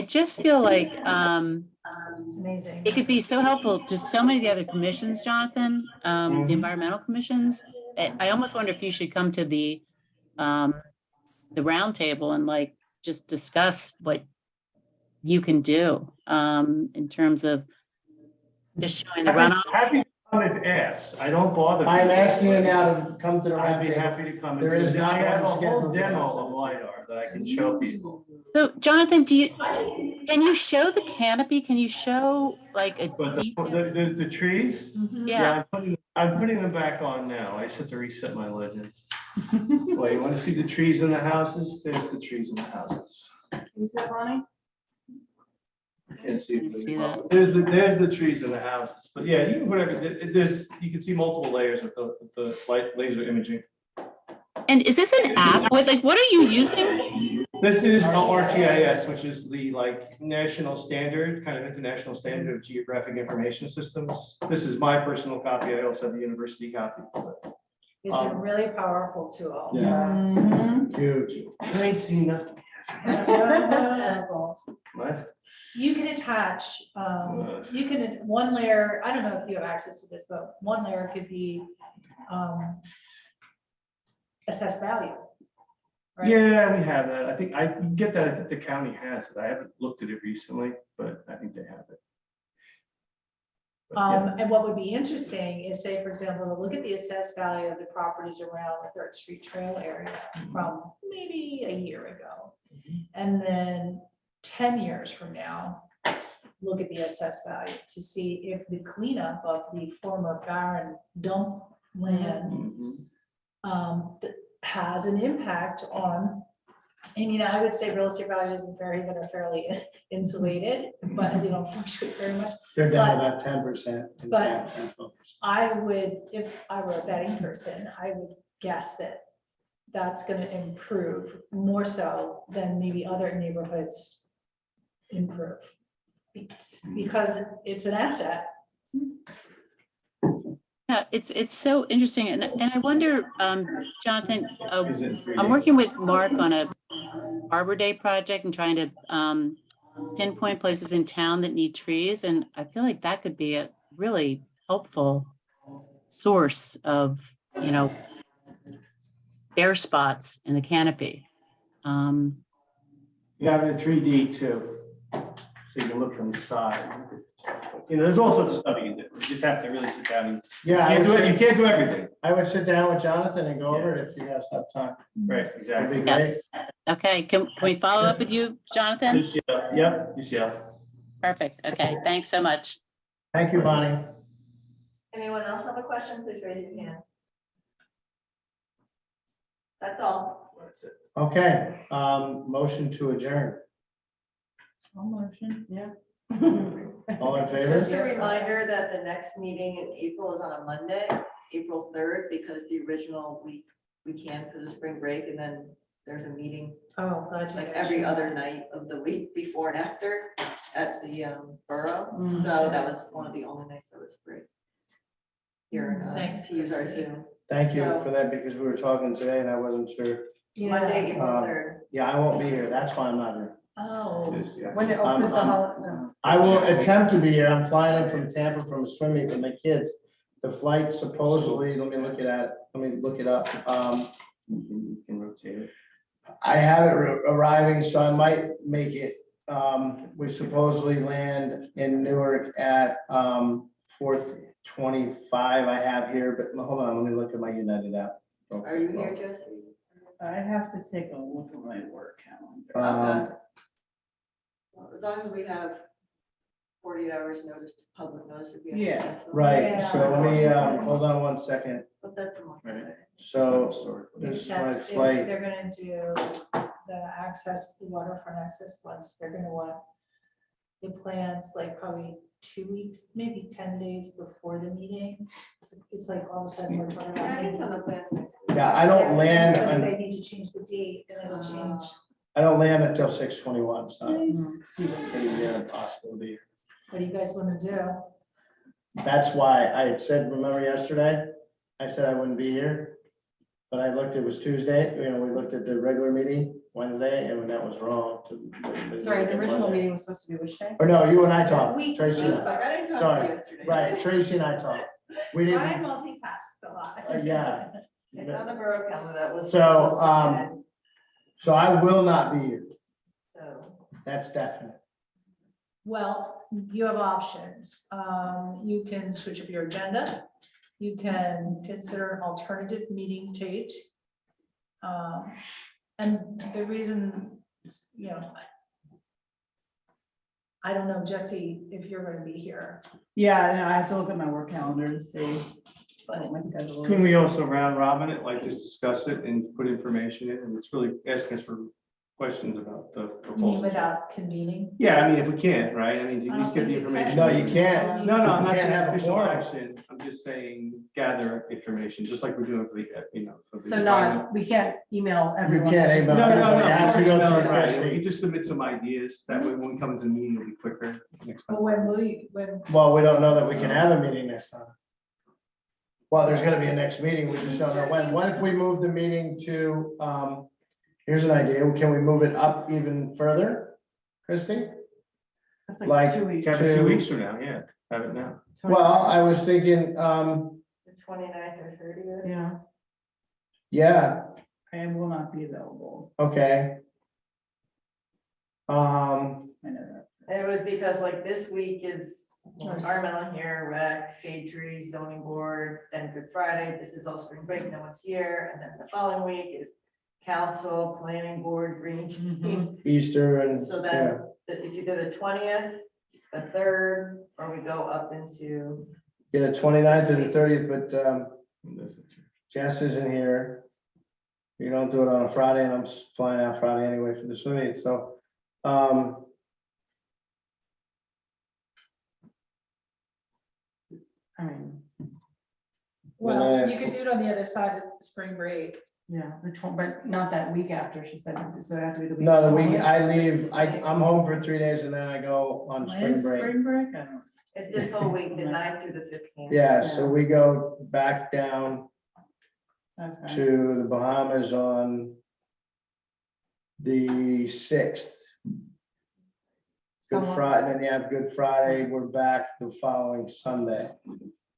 just feel like Amazing. it could be so helpful to so many of the other commissions, Jonathan, the environmental commissions. I almost wonder if you should come to the roundtable and like just discuss what you can do in terms of just showing the runoff. Happy to come if asked. I don't bother. I'm people. asking you now to come to the I'd be roundtable. happy to come. and There do is it. not I have a one whole scheduled demo yet. of LiDAR that I can show people. So Jonathan, can you show the canopy? Can you show like a But detail? the trees? Yeah, I'm putting them back on now. I just have to reset my legend. Wait, you want to see the trees in the houses? There's the trees in the houses. Can you see that, Bonnie? I can't see it. See really that? well. There's the trees in the houses, but yeah, you can whatever, you can see multiple layers of the light laser imaging. and is this an app? What are you using? This is ArcGIS, which is the like national standard, kind of international standard of geographic information systems. This is my personal copy. I also have the university copy. It's a really powerful tool. Yeah, huge. I ain't seen nothing. What? You can attach, you can, one layer, I don't know if you have access to this, but one layer could be assessed value. Right? Yeah, we have that. I think I get that. I think the county has it. I haven't looked at it recently, but I think they have it. But yeah. And what would be interesting is, say, for example, to look at the assessed value of the properties around the Third Street Trail area from maybe a year ago. And then 10 years from now, look at the assessed value to see if the cleanup of the former barren dump land has an impact on, I mean, I would say real estate values in Fairhaven are fairly insulated, but they don't fluctuate very much. They're down But- about 10%. but- I would, if I were a betting person, I would guess that that's gonna improve more so than maybe other neighborhoods improve. Because it's an asset. Yeah, it's so interesting. And I wonder, Jonathan, Is it in 3D? I'm working with Mark on a Arbor Day project and trying to pinpoint places in town that need trees. And I feel like that could be a really helpful source of, bare spots in the canopy. You have it in 3D too, so you can look from the side. There's all sorts of stuff you can do. You just have to really sit down and Yeah, I you would can't do everything. I would sit down with Jonathan and go over it if you guys have time. Right, That'd exactly. be great. Yes. Okay, can we follow up with you, Jonathan? Yep, UCL. Perfect. Okay, thanks so much. Thank you, Bonnie. Anyone else have a question? Please raise your hand. That's all. That's it. Okay, motion to adjourn. Yeah. All in Just favor? a reminder that the next meeting in April is on a Monday, April 3rd, because the original week we can for the spring break, and then there's a meeting Oh, glad you like guys every should- other night of the week before and after at the Borough. Mm. So that was one of the only nights that was free. Here, Thanks, to use our Christy. Zoom. Thank you So- for that because we were talking today and I wasn't sure. Monday, Yeah. April Um, 3rd. Yeah, I won't be here. That's why I'm not here. Oh, When it opens the hall. I will attempt to be here. I'm flying in from Tampa from a swim meet with my kids. The flight supposedly, let me look it up. You can rotate it. I have it arriving, so I might make it. We supposedly land in Newark at 4:25 I have here, but hold on, let me look at my United app. Are you here, Jesse? I have to take a look at my work calendar. Well, as long as we have 48 hours notice to public notice. If we have to Yeah. cancel. Right, so let me, hold on one second. But that's a month. Right. away. So Historically. this is my except if flight. they're gonna do the access, the waterfront access ones, they're gonna want the plans like probably 2 weeks, maybe 10 days before the meeting. It's like all of a sudden we're talking Yeah, I about. can send the plans next week. Yeah, I don't land, But if un- they need to change the date, then it'll change. I don't land until 6:21, so Nice. it's even pretty impossible to be here. What do you guys wanna do? That's why I had said, remember yesterday, I said I wouldn't be here. But I looked, it was Tuesday, we looked at the regular meeting Wednesday, and that was wrong. Sorry, the original meeting was supposed to be which day? Or no, you and I talked, We Tracy. and I. spoke. I didn't talk to Sorry. you yesterday. Right, Tracy and I talked. We Brian didn't, multitasks a lot. yeah. And on the borough calendar, that was. So, supposed So I will not be here, to be, So, that's definite. Well, you have options. You can switch up your agenda. You can consider an alternative meeting date. And the reason, I don't know, Jesse, if you're gonna be here. Yeah, and I have to look at my work calendar to see what my schedule Can we is. also round robin it, like just discuss it and put information in, and it's really asking us for questions about the You mean proposal? without convening? Yeah, I mean, if we can, right, I mean, to at I least don't get the think you information. No, you can't. No, I'm not You can't saying have a official quorum. action, I'm just saying gather information, just like we're doing for the, for the. So environment. we can't email You everyone. can't No, email no, no, everybody. It has to go no, through right, Christie. we can just submit some ideas, that way when we come to the meeting, it'll be quicker next time. But when will you, when, Well, we don't know that we can have a meeting next time. Well, there's gonna be a next meeting, we just don't know when. What if we move the meeting to, Here's an idea. Can we move it up even further, Christie? That's Like, like 2 weeks. Have it 2 to- weeks from now, yeah, have it now. Well, I was thinking, The 29th or 30th. Yeah, yeah, I will not be available. okay. I know that. And it was because like this week is Nice. environmental here, rec, shade trees, zoning board, then Good Friday, this is all spring break, no one's here, and then the following week is council, planning board, green team. Easter and, So yeah, then, it's either the 20th, the 3rd, or we go up into, yeah, the 29th and the 30th, but, That's the truth. Jess isn't here. You don't do it on a Friday, and I'm flying out Friday anyway for the swimming, so, I mean, Well, you could do it on the other side of spring break. yeah, but not that week after, she said, so it have to be the week. no, the week, before. I leave, I'm home for 3 days and then I go on When spring is break. spring break? I don't. it's this whole week, the 9th through the 15th. Yeah, so we go back down Okay. to the Bahamas on the 6th. Good Friday, and then you have Good Friday, we're back the following Sunday.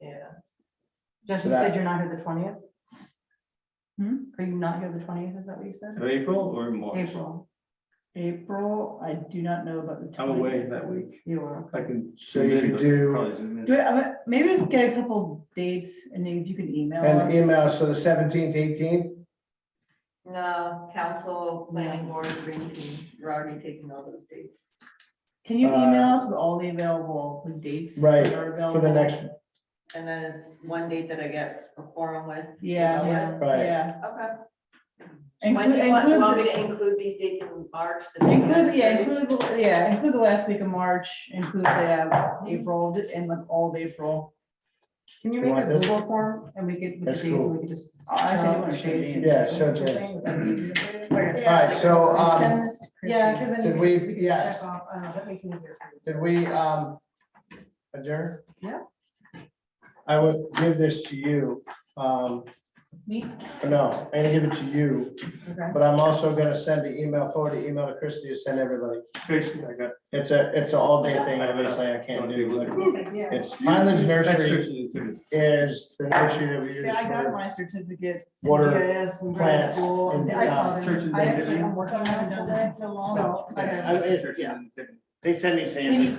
Yeah. Jess, So you that- said you're not here the 20th? Hmm? Are you not here the 20th? Is that what you said? Of April or March? April. April, I do not know about the. I'm away 20th. that week. You are. I can. So you zoom in, could but do- probably zoom in. Do it, maybe just get a couple dates and then you can email us. And email, so the 17th, 18th, No, council, planning board, green team, you're already taking all those dates. Can you email us with all the available dates? Right, that are for the available? next, And then one date that I get a forum with. you Yeah, know yeah, what? Right. yeah. Okay. Include, When do you want include, me to include these dates in March? the include, yeah, 30th? include the last week of March, include April, and like all of April. Can you Do you make want a this? Google form and we could, with the That's dates, cool. and we could just. Oh, actually, I draw wanna the show you. dates. Yeah, show James. Would that be easier for you? Yeah, all right, so, Send this to Yeah, Chrissy. because then Did you we- can just, yes. check off, that makes it easier. for you. did we, adjourn? Yeah. I would give this to you, Me, no, I'm gonna give it to you, Okay. but I'm also gonna send the email, forward the email to Christie to send everybody. Tracy, I got. It's an all day thing, obviously I can't do, but Yeah. it's Highlands That's Nursery Tracy, too. is the nursery that we use See, I got for my certificate. in water GIS and grad plants school, and, and I saw uh, this. Church and I actually, David. I'm working on it, I've done this in so long. So, I gotta- That's Tracy yeah. and Tiffany. They send me can you